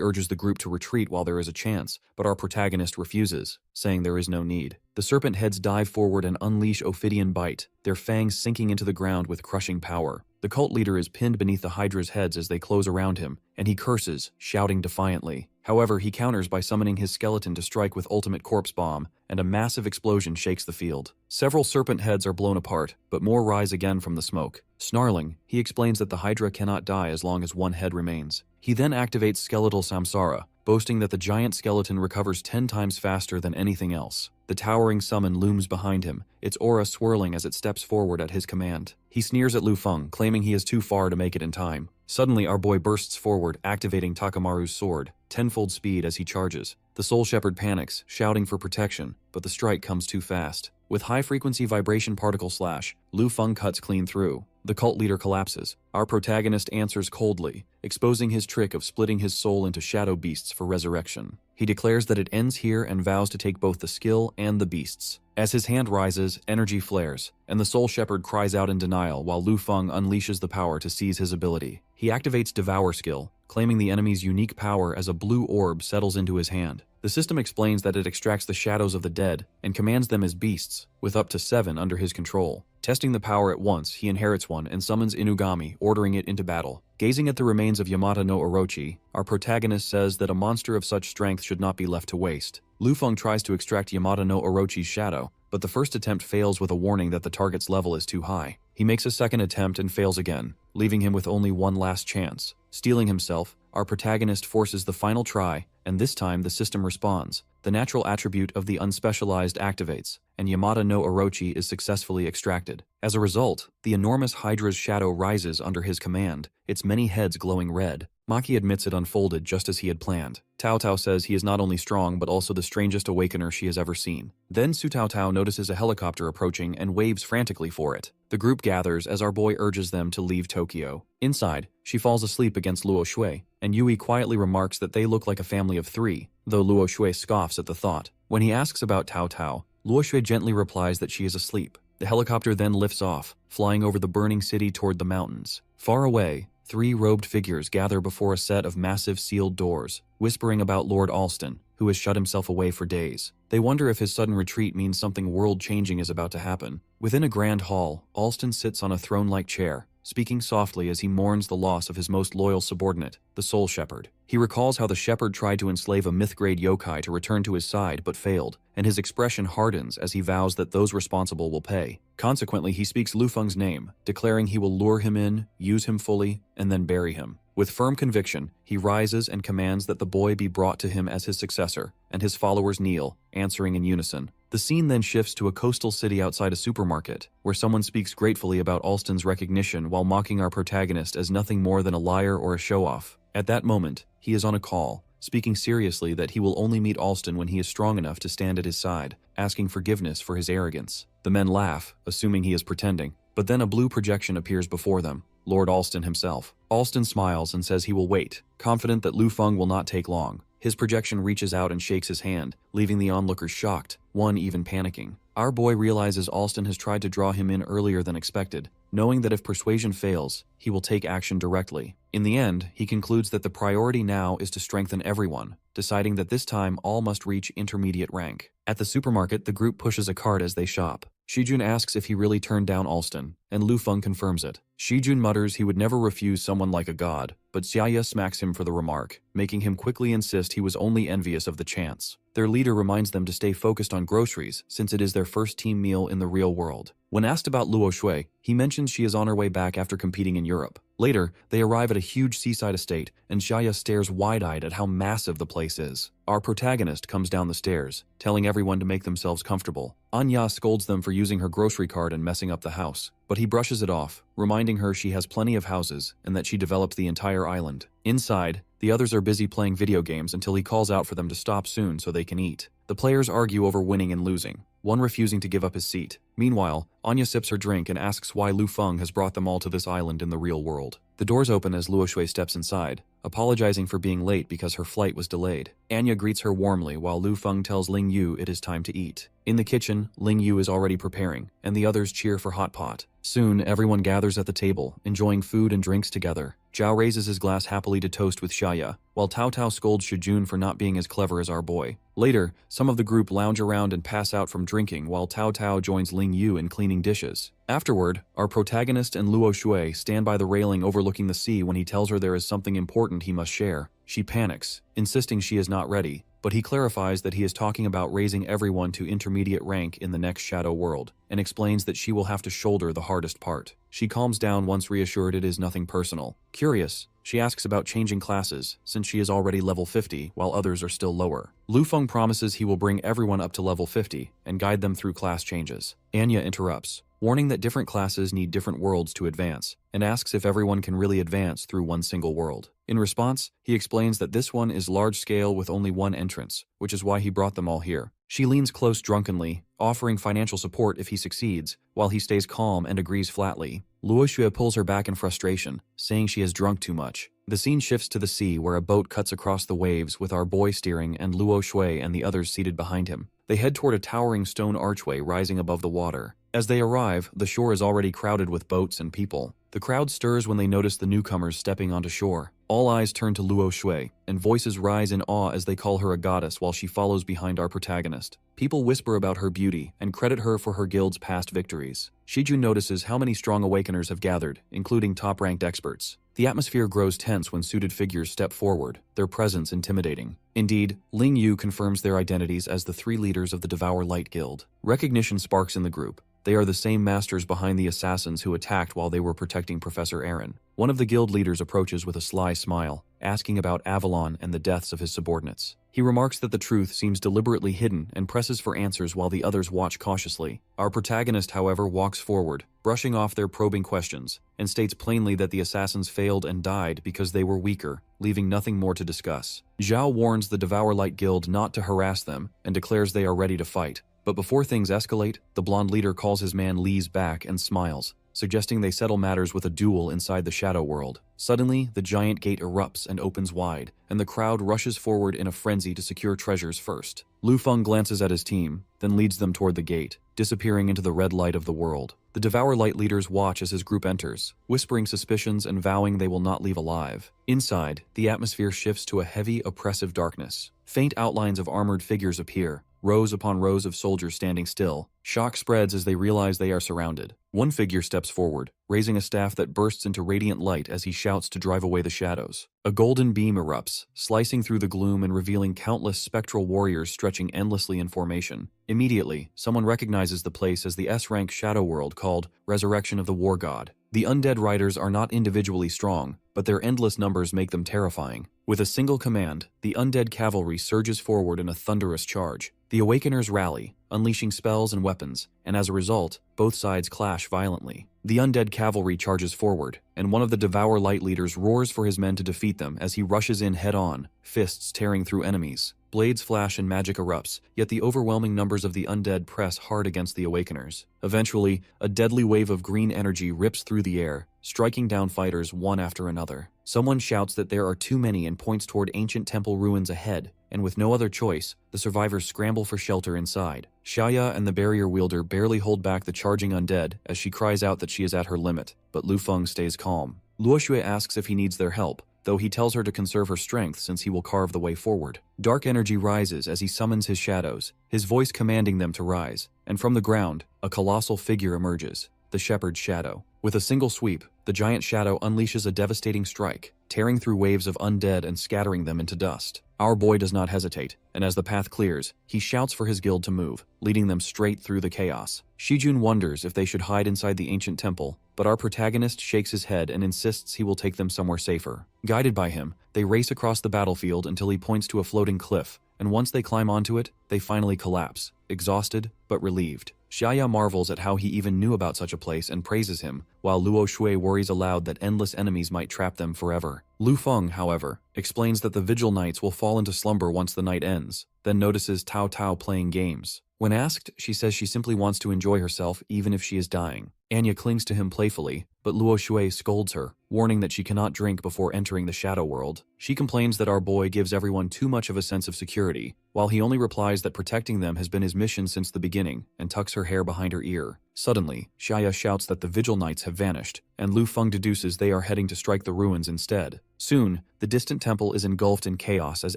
urges the group to retreat while there is a chance, but our protagonist refuses, saying there is no need. The serpent heads dive forward and unleash Ophidian Bite, their fangs sinking into the ground with crushing power. The cult leader is pinned beneath the Hydra's heads as they close around him, and he curses, shouting defiantly. However, he counters by summoning his skeleton to strike with ultimate corpse bomb, and a massive explosion shakes the field. Several serpent heads are blown apart, but more rise again from the smoke. Snarling, he explains that the Hydra cannot die as long as one head remains. He then activates Skeletal Samsara, boasting that the giant skeleton recovers 10 times faster than anything else. The towering summon looms behind him, its aura swirling as it steps forward at his command. He sneers at Lu Feng, claiming he is too far to make it in time. Suddenly, our boy bursts forward, activating Takamaru's sword, tenfold speed as he charges. The Soul Shepherd panics, shouting for protection, but the strike comes too fast. With high-frequency vibration particle slash, Lu Feng cuts clean through. The cult leader collapses. Our protagonist answers coldly, exposing his trick of splitting his soul into shadow beasts for resurrection. He declares that it ends here and vows to take both the skill and the beasts. As his hand rises, energy flares, and the Soul Shepherd cries out in denial while Lu Feng unleashes the power to seize his ability. He activates Devour skill, claiming the enemy's unique power as a blue orb settles into his hand. The system explains that it extracts the shadows of the dead and commands them as beasts, with up to 7 under his control. Testing the power at once, he inherits one and summons Inugami, ordering it into battle. Gazing at the remains of Yamada no Orochi, our protagonist says that a monster of such strength should not be left to waste. Lu Feng tries to extract Yamada no Orochi's shadow, but the first attempt fails with a warning that the target's level is too high. He makes a second attempt and fails again, leaving him with only one last chance. Steeling himself, our protagonist forces the final try, and this time the system responds. The natural attribute of the unspecialized activates, and Yamada no Orochi is successfully extracted. As a result, the enormous Hydra's shadow rises under his command, its many heads glowing red. Maki admits it unfolded just as he had planned. Taauo says he is not only strong but also the strangest awakener she has ever seen. Then Su Taauo notices a helicopter approaching and waves frantically for it. The group gathers as our boy urges them to leave Tokyo. Inside, she falls asleep against Luo Shui, and Yui quietly remarks that they look like a family of 3, though Luo Shui scoffs at the thought. When he asks about Taauo, Luo Shui gently replies that she is asleep. The helicopter then lifts off, flying over the burning city toward the mountains. Far away, 3 robed figures gather before a set of massive sealed doors, whispering about Lord Alston, who has shut himself away for days. They wonder if his sudden retreat means something world-changing is about to happen. Within a grand hall, Alston sits on a throne-like chair, speaking softly as he mourns the loss of his most loyal subordinate, the Soul Shepherd. He recalls how the Shepherd tried to enslave a myth-grade yokai to return to his side but failed, and his expression hardens as he vows that those responsible will pay. Consequently, he speaks Lu Feng's name, declaring he will lure him in, use him fully, and then bury him. With firm conviction, he rises and commands that the boy be brought to him as his successor, and his followers kneel, answering in unison. The scene then shifts to a coastal city outside a supermarket, where someone speaks gratefully about Alston's recognition while mocking our protagonist as nothing more than a liar or a show-off. At that moment, he is on a call, speaking seriously that he will only meet Alston when he is strong enough to stand at his side, asking forgiveness for his arrogance. The men laugh, assuming he is pretending, but then a blue projection appears before them, Lord Alston himself. Alston smiles and says he will wait, confident that Lu Feng will not take long. His projection reaches out and shakes his hand, leaving the onlookers shocked, one even panicking. Our boy realizes Alston has tried to draw him in earlier than expected, knowing that if persuasion fails, he will take action directly. In the end, he concludes that the priority now is to strengthen everyone, deciding that this time all must reach intermediate rank. At the supermarket, the group pushes a cart as they shop. Shujun asks if he really turned down Alston, and Lu Feng confirms it. Shujun mutters he would never refuse someone like a god, but Xiaya smacks him for the remark, making him quickly insist he was only envious of the chance. Their leader reminds them to stay focused on groceries since it is their first team meal in the real world. When asked about Luo Shui, he mentions she is on her way back after competing in Europe. Later, they arrive at a huge seaside estate, and Xiaya stares wide-eyed at how massive the place is. Our protagonist comes down the stairs, telling everyone to make themselves comfortable. Anya scolds them for using her grocery cart and messing up the house, but he brushes it off, reminding her she has plenty of houses and that she developed the entire island. Inside, the others are busy playing video games until he calls out for them to stop soon so they can eat. The players argue over winning and losing, one refusing to give up his seat. Meanwhile, Anya sips her drink and asks why Lu Feng has brought them all to this island in the real world. The doors open as Luo Shui steps inside, apologizing for being late because her flight was delayed. Anya greets her warmly while Lu Feng tells Ling Yu it is time to eat. In the kitchen, Ling Yu is already preparing, and the others cheer for hot pot. Soon, everyone gathers at the table, enjoying food and drinks together. Zhao raises his glass happily to toast with Xiaya, while Taauo scolds Shujun for not being as clever as our boy. Later, some of the group lounge around and pass out from drinking while Taauo joins Ling Yu in cleaning dishes. Afterward, our protagonist and Luo Shui stand by the railing overlooking the sea when he tells her there is something important he must share. She panics, insisting she is not ready, but he clarifies that he is talking about raising everyone to intermediate rank in the next shadow world, and explains that she will have to shoulder the hardest part. She calms down once reassured it is nothing personal. Curious, she asks about changing classes, since she is already level 50 while others are still lower. Lu Feng promises he will bring everyone up to level 50 and guide them through class changes. Anya interrupts, warning that different classes need different worlds to advance, and asks if everyone can really advance through one single world. In response, he explains that this one is large-scale with only one entrance, which is why he brought them all here. She leans close drunkenly, offering financial support if he succeeds, while he stays calm and agrees flatly. Luo Shui pulls her back in frustration, saying she has drunk too much. The scene shifts to the sea where a boat cuts across the waves with our boy steering and Luo Shui and the others seated behind him. They head toward a towering stone archway rising above the water. As they arrive, the shore is already crowded with boats and people. The crowd stirs when they notice the newcomers stepping onto shore. All eyes turn to Luo Shui, and voices rise in awe as they call her a goddess while she follows behind our protagonist. People whisper about her beauty and credit her for her guild's past victories. Shujun notices how many strong awakeners have gathered, including top-ranked experts. The atmosphere grows tense when suited figures step forward, their presence intimidating. Indeed, Ling Yu confirms their identities as the three leaders of the Devour Light Guild. Recognition sparks in the group. They are the same masters behind the assassins who attacked while they were protecting Professor Aaron. One of the guild leaders approaches with a sly smile, asking about Avalon and the deaths of his subordinates. He remarks that the truth seems deliberately hidden and presses for answers while the others watch cautiously. Our protagonist, however, walks forward, brushing off their probing questions, and states plainly that the assassins failed and died because they were weaker, leaving nothing more to discuss. Zhao warns the Devour Light Guild not to harass them and declares they are ready to fight. But before things escalate, the blonde leader calls his man Lee's back and smiles, suggesting they settle matters with a duel inside the shadow world. Suddenly, the giant gate erupts and opens wide, and the crowd rushes forward in a frenzy to secure treasures first. Lu Feng glances at his team, then leads them toward the gate, disappearing into the red light of the world. The Devour Light leaders watch as his group enters, whispering suspicions and vowing they will not leave alive. Inside, the atmosphere shifts to a heavy, oppressive darkness. Faint outlines of armored figures appear, rows upon rows of soldiers standing still. Shock spreads as they realize they are surrounded. One figure steps forward, raising a staff that bursts into radiant light as he shouts to drive away the shadows. A golden beam erupts, slicing through the gloom and revealing countless spectral warriors stretching endlessly in formation. Immediately, someone recognizes the place as the S-rank shadow world called Resurrection of the War God. The undead riders are not individually strong, but their endless numbers make them terrifying. With a single command, the undead cavalry surges forward in a thunderous charge. The Awakeners rally, unleashing spells and weapons, and as a result, both sides clash violently. The undead cavalry charges forward, and one of the Devour Light leaders roars for his men to defeat them as he rushes in head-on, fists tearing through enemies. Blades flash and magic erupts, yet the overwhelming numbers of the undead press hard against the Awakeners. Eventually, a deadly wave of green energy rips through the air, striking down fighters one after another. Someone shouts that there are too many and points toward ancient temple ruins ahead, and with no other choice, the survivors scramble for shelter inside. Xia and the barrier wielder barely hold back the charging undead as she cries out that she is at her limit, but Lu Feng stays calm. Luo Shui asks if he needs their help, though he tells her to conserve her strength since he will carve the way forward. Dark energy rises as he summons his shadows, his voice commanding them to rise, and from the ground, a colossal figure emerges, the Shepherd's Shadow. With a single sweep, the giant shadow unleashes a devastating strike, tearing through waves of undead and scattering them into dust. Our boy does not hesitate, and as the path clears, he shouts for his guild to move, leading them straight through the chaos. Shujun wonders if they should hide inside the ancient temple, but our protagonist shakes his head and insists he will take them somewhere safer. Guided by him, they race across the battlefield until he points to a floating cliff, and once they climb onto it, they finally collapse, exhausted but relieved. Xia marvels at how he even knew about such a place and praises him, while Luo Shui worries aloud that endless enemies might trap them forever. Lu Feng, however, explains that the Vigil Knights will fall into slumber once the night ends, then notices Taauo playing games. When asked, she says she simply wants to enjoy herself even if she is dying. Anya clings to him playfully, but Luo Shui scolds her, warning that she cannot drink before entering the shadow world. She complains that our boy gives everyone too much of a sense of security, while he only replies that protecting them has been his mission since the beginning, and tucks her hair behind her ear. Suddenly, Xia shouts that the Vigil Knights have vanished, and Lu Feng deduces they are heading to strike the ruins instead. Soon, the distant temple is engulfed in chaos as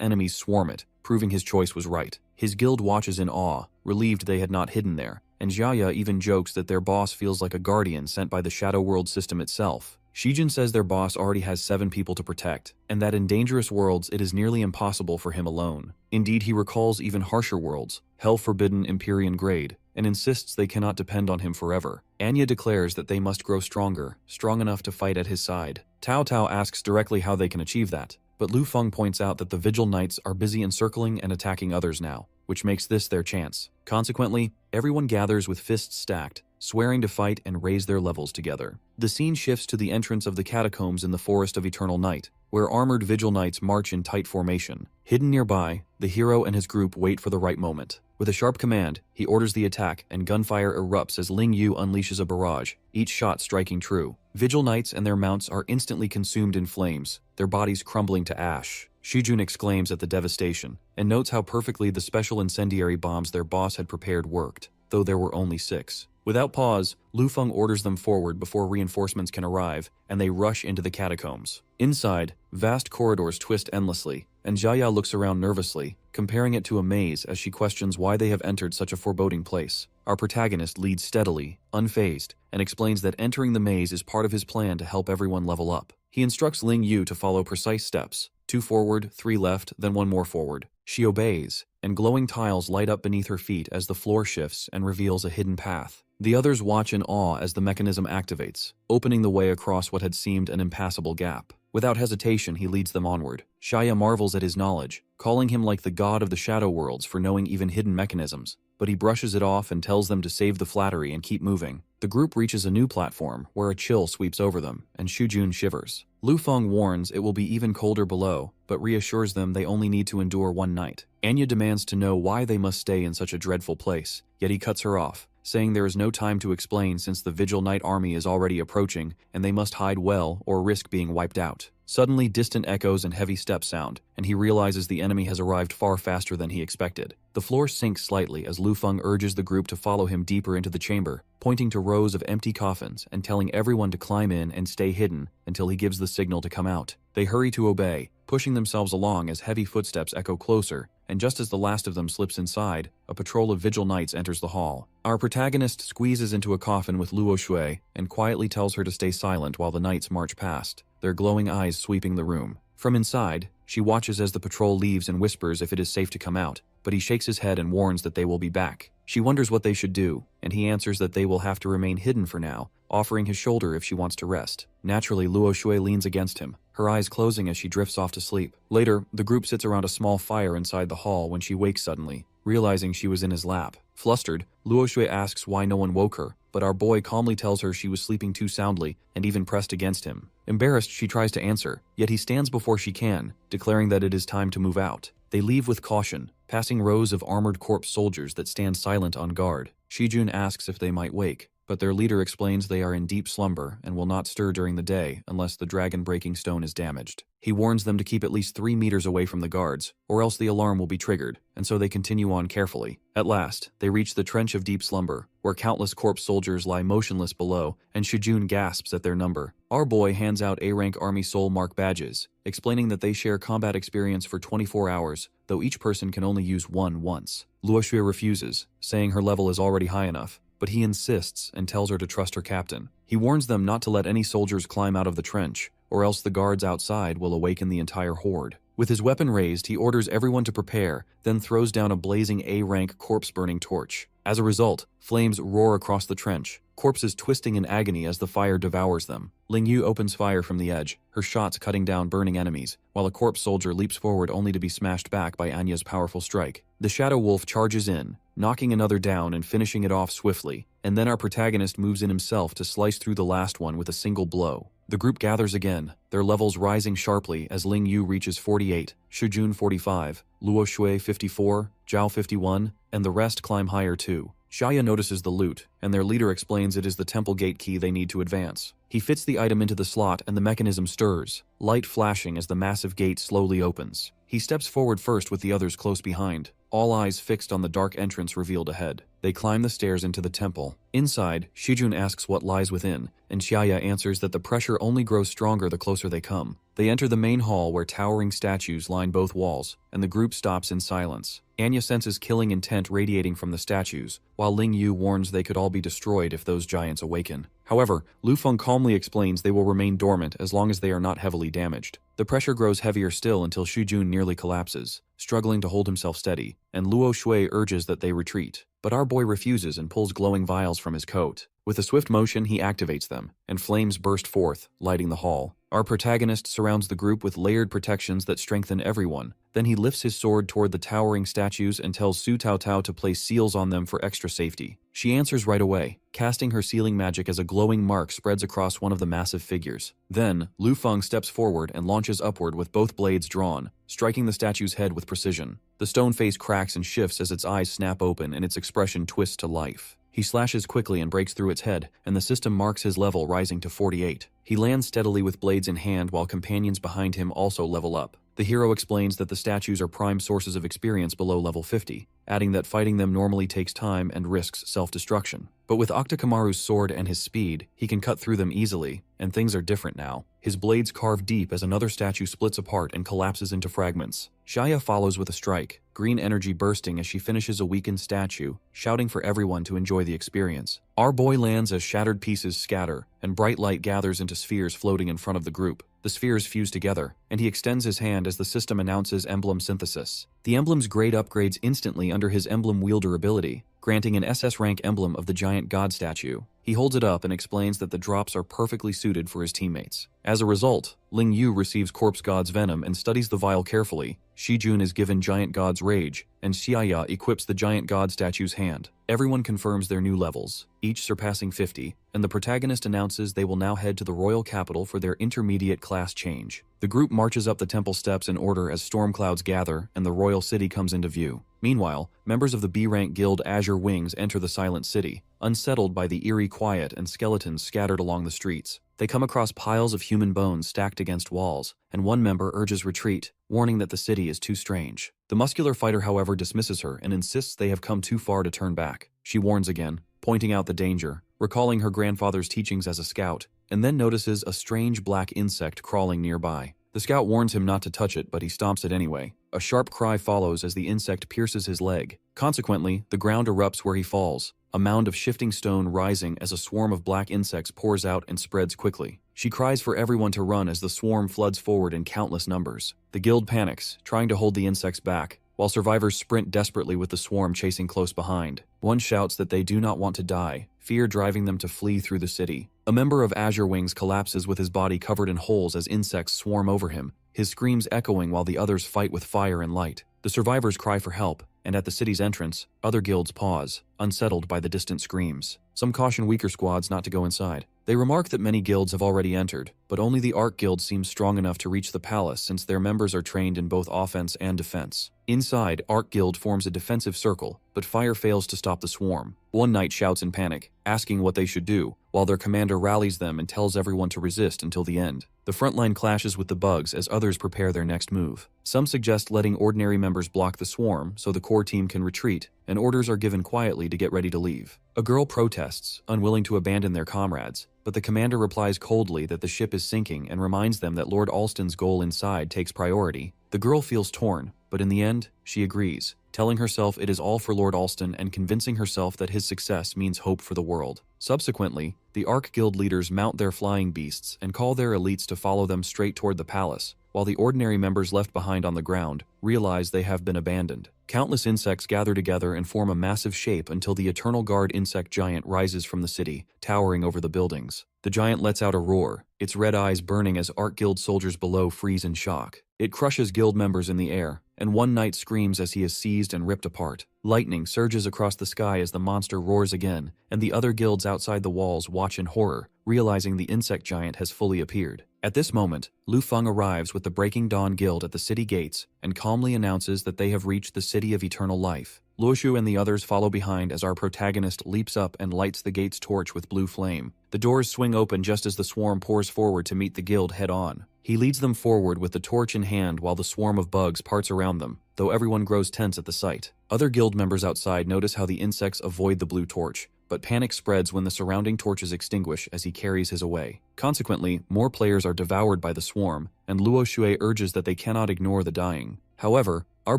enemies swarm it, proving his choice was right. His guild watches in awe, relieved they had not hidden there, and Xia even jokes that their boss feels like a guardian sent by the Shadow World system itself. Shijun says their boss already has 7 people to protect, and that in dangerous worlds it is nearly impossible for him alone. Indeed, he recalls even harsher worlds, Hell-forbidden Empyrean grade, and insists they cannot depend on him forever. Anya declares that they must grow stronger, strong enough to fight at his side. Taauo asks directly how they can achieve that, but Lu Feng points out that the Vigil Knights are busy encircling and attacking others now, which makes this their chance. Consequently, everyone gathers with fists stacked, swearing to fight and raise their levels together. The scene shifts to the entrance of the catacombs in the Forest of Eternal Night, where armored Vigil Knights march in tight formation. Hidden nearby, the hero and his group wait for the right moment. With a sharp command, he orders the attack, and gunfire erupts as Ling Yu unleashes a barrage, each shot striking true. Vigil Knights and their mounts are instantly consumed in flames, their bodies crumbling to ash. Shujun exclaims at the devastation, and notes how perfectly the special incendiary bombs their boss had prepared worked, though there were only 6. Without pause, Lu Feng orders them forward before reinforcements can arrive, and they rush into the catacombs. Inside, vast corridors twist endlessly, and Xia looks around nervously, comparing it to a maze as she questions why they have entered such a foreboding place. Our protagonist leads steadily, unfazed, and explains that entering the maze is part of his plan to help everyone level up. He instructs Ling Yu to follow precise steps, 2 forward, 3 left, then 1 more forward. She obeys, and glowing tiles light up beneath her feet as the floor shifts and reveals a hidden path. The others watch in awe as the mechanism activates, opening the way across what had seemed an impassable gap. Without hesitation, he leads them onward. Xia marvels at his knowledge, calling him like the god of the shadow worlds for knowing even hidden mechanisms, but he brushes it off and tells them to save the flattery and keep moving. The group reaches a new platform, where a chill sweeps over them, and Shujun shivers. Lu Feng warns it will be even colder below, but reassures them they only need to endure 1 night. Anya demands to know why they must stay in such a dreadful place, yet he cuts her off, saying there is no time to explain since the Vigil Knight army is already approaching and they must hide well or risk being wiped out. Suddenly, distant echoes and heavy steps sound, and he realizes the enemy has arrived far faster than he expected. The floor sinks slightly as Lu Feng urges the group to follow him deeper into the chamber, pointing to rows of empty coffins and telling everyone to climb in and stay hidden until he gives the signal to come out. They hurry to obey, pushing themselves along as heavy footsteps echo closer, and just as the last of them slips inside, a patrol of Vigil Knights enters the hall. Our protagonist squeezes into a coffin with Luo Shui and quietly tells her to stay silent while the knights march past, their glowing eyes sweeping the room. From inside, she watches as the patrol leaves and whispers if it is safe to come out, but he shakes his head and warns that they will be back. She wonders what they should do, and he answers that they will have to remain hidden for now, offering his shoulder if she wants to rest. Naturally, Luo Shui leans against him, her eyes closing as she drifts off to sleep. Later, the group sits around a small fire inside the hall when she wakes suddenly, realizing she was in his lap. Flustered, Luo Shui asks why no one woke her, but our boy calmly tells her she was sleeping too soundly and even pressed against him. Embarrassed, she tries to answer, yet he stands before she can, declaring that it is time to move out. They leave with caution, passing rows of armored corpse soldiers that stand silent on guard. Shujun asks if they might wake, but their leader explains they are in deep slumber and will not stir during the day unless the dragon-breaking stone is damaged. He warns them to keep at least 3 meters away from the guards, or else the alarm will be triggered, and so they continue on carefully. At last, they reach the trench of deep slumber, where countless corpse soldiers lie motionless below, and Shujun gasps at their number. Our boy hands out A-rank Army Soul Mark badges, explaining that they share combat experience for 24 hours, though each person can only use one once. Luo Shui refuses, saying her level is already high enough, but he insists and tells her to trust her captain. He warns them not to let any soldiers climb out of the trench, or else the guards outside will awaken the entire horde. With his weapon raised, he orders everyone to prepare, then throws down a blazing A-rank corpse-burning torch. As a result, flames roar across the trench, corpses twisting in agony as the fire devours them. Ling Yu opens fire from the edge, her shots cutting down burning enemies, while a corpse soldier leaps forward only to be smashed back by Anya's powerful strike. The Shadow Wolf charges in, knocking another down and finishing it off swiftly, and then our protagonist moves in himself to slice through the last one with a single blow. The group gathers again, their levels rising sharply as Ling Yu reaches 48, Shujun 45, Luo Shui 54, Zhao 51, and the rest climb higher too. Xia notices the loot, and their leader explains it is the temple gate key they need to advance. He fits the item into the slot and the mechanism stirs, light flashing as the massive gate slowly opens. He steps forward first with the others close behind, all eyes fixed on the dark entrance revealed ahead. They climb the stairs into the temple. Inside, Shujun asks what lies within, and Xia answers that the pressure only grows stronger the closer they come. They enter the main hall where towering statues line both walls, and the group stops in silence. Anya senses killing intent radiating from the statues, while Ling Yu warns they could all be destroyed if those giants awaken. However, Lu Feng calmly explains they will remain dormant as long as they are not heavily damaged. The pressure grows heavier still until Shujun nearly collapses, struggling to hold himself steady, and Luo Shui urges that they retreat. But our boy refuses and pulls glowing vials from his coat. With a swift motion, he activates them, and flames burst forth, lighting the hall. Our protagonist surrounds the group with layered protections that strengthen everyone. Then he lifts his sword toward the towering statues and tells Su Taauo to place seals on them for extra safety. She answers right away, casting her sealing magic as a glowing mark spreads across one of the massive figures. Then, Lu Feng steps forward and launches upward with both blades drawn, striking the statue's head with precision. The stone face cracks and shifts as its eyes snap open and its expression twists to life. He slashes quickly and breaks through its head, and the system marks his level, rising to 48. He lands steadily with blades in hand while companions behind him also level up. The hero explains that the statues are prime sources of experience below level 50, adding that fighting them normally takes time and risks self-destruction. But with Octokamaru's sword and his speed, he can cut through them easily, and things are different now. His blades carve deep as another statue splits apart and collapses into fragments. Xia follows with a strike, green energy bursting as she finishes a weakened statue, shouting for everyone to enjoy the experience. Our boy lands as shattered pieces scatter, and bright light gathers into spheres floating in front of the group. The spheres fuse together, and he extends his hand as the system announces emblem synthesis. The emblem's grade upgrades instantly under his emblem wielder ability, granting an SS rank emblem of the giant god statue. He holds it up and explains that the drops are perfectly suited for his teammates. As a result, Ling Yu receives Corpse God's venom and studies the vial carefully. Shujun is given Giant God's Rage, and Xia equips the Giant God statue's hand. Everyone confirms their new levels, each surpassing 50, and the protagonist announces they will now head to the royal capital for their intermediate class change. The group marches up the temple steps in order as storm clouds gather and the royal city comes into view. Meanwhile, members of the B-rank guild Azure Wings enter the silent city, unsettled by the eerie quiet and skeletons scattered along the streets. They come across piles of human bones stacked against walls, and one member urges retreat, warning that the city is too strange. The muscular fighter, however, dismisses her and insists they have come too far to turn back. She warns again, pointing out the danger, recalling her grandfather's teachings as a scout, and then notices a strange black insect crawling nearby. The scout warns him not to touch it, but he stomps it anyway. A sharp cry follows as the insect pierces his leg. Consequently, the ground erupts where he falls, a mound of shifting stone rising as a swarm of black insects pours out and spreads quickly. She cries for everyone to run as the swarm floods forward in countless numbers. The guild panics, trying to hold the insects back, while survivors sprint desperately with the swarm chasing close behind. One shouts that they do not want to die, fear driving them to flee through the city. A member of Azure Wings collapses with his body covered in holes as insects swarm over him, his screams echoing while the others fight with fire and light. The survivors cry for help, and at the city's entrance, other guilds pause, unsettled by the distant screams. Some caution weaker squads not to go inside. They remark that many guilds have already entered, but only the Arc Guild seems strong enough to reach the palace since their members are trained in both offense and defense. Inside, Arc Guild forms a defensive circle, but fire fails to stop the swarm. One knight shouts in panic, asking what they should do, while their commander rallies them and tells everyone to resist until the end. The front line clashes with the bugs as others prepare their next move. Some suggest letting ordinary members block the swarm so the core team can retreat, and orders are given quietly to get ready to leave. A girl protests, unwilling to abandon their comrades, but the commander replies coldly that the ship is sinking and reminds them that Lord Alston's goal inside takes priority. The girl feels torn, but in the end, she agrees, telling herself it is all for Lord Alston and convincing herself that his success means hope for the world. Subsequently, the Arc Guild leaders mount their flying beasts and call their elites to follow them straight toward the palace, while the ordinary members left behind on the ground realize they have been abandoned. Countless insects gather together and form a massive shape until the Eternal Guard insect giant rises from the city, towering over the buildings. The giant lets out a roar, its red eyes burning as Arc Guild soldiers below freeze in shock. It crushes guild members in the air, and one knight screams as he is seized and ripped apart. Lightning surges across the sky as the monster roars again, and the other guilds outside the walls watch in horror, realizing the insect giant has fully appeared. At this moment, Lu Feng arrives with the Breaking Dawn Guild at the city gates and calmly announces that they have reached the City of Eternal Life. Luoshu and the others follow behind as our protagonist leaps up and lights the gate's torch with blue flame. The doors swing open just as the swarm pours forward to meet the guild head-on. He leads them forward with the torch in hand while the swarm of bugs parts around them, though everyone grows tense at the sight. Other guild members outside notice how the insects avoid the blue torch, but panic spreads when the surrounding torches extinguish as he carries his away. Consequently, more players are devoured by the swarm, and Luo Shui urges that they cannot ignore the dying. However, our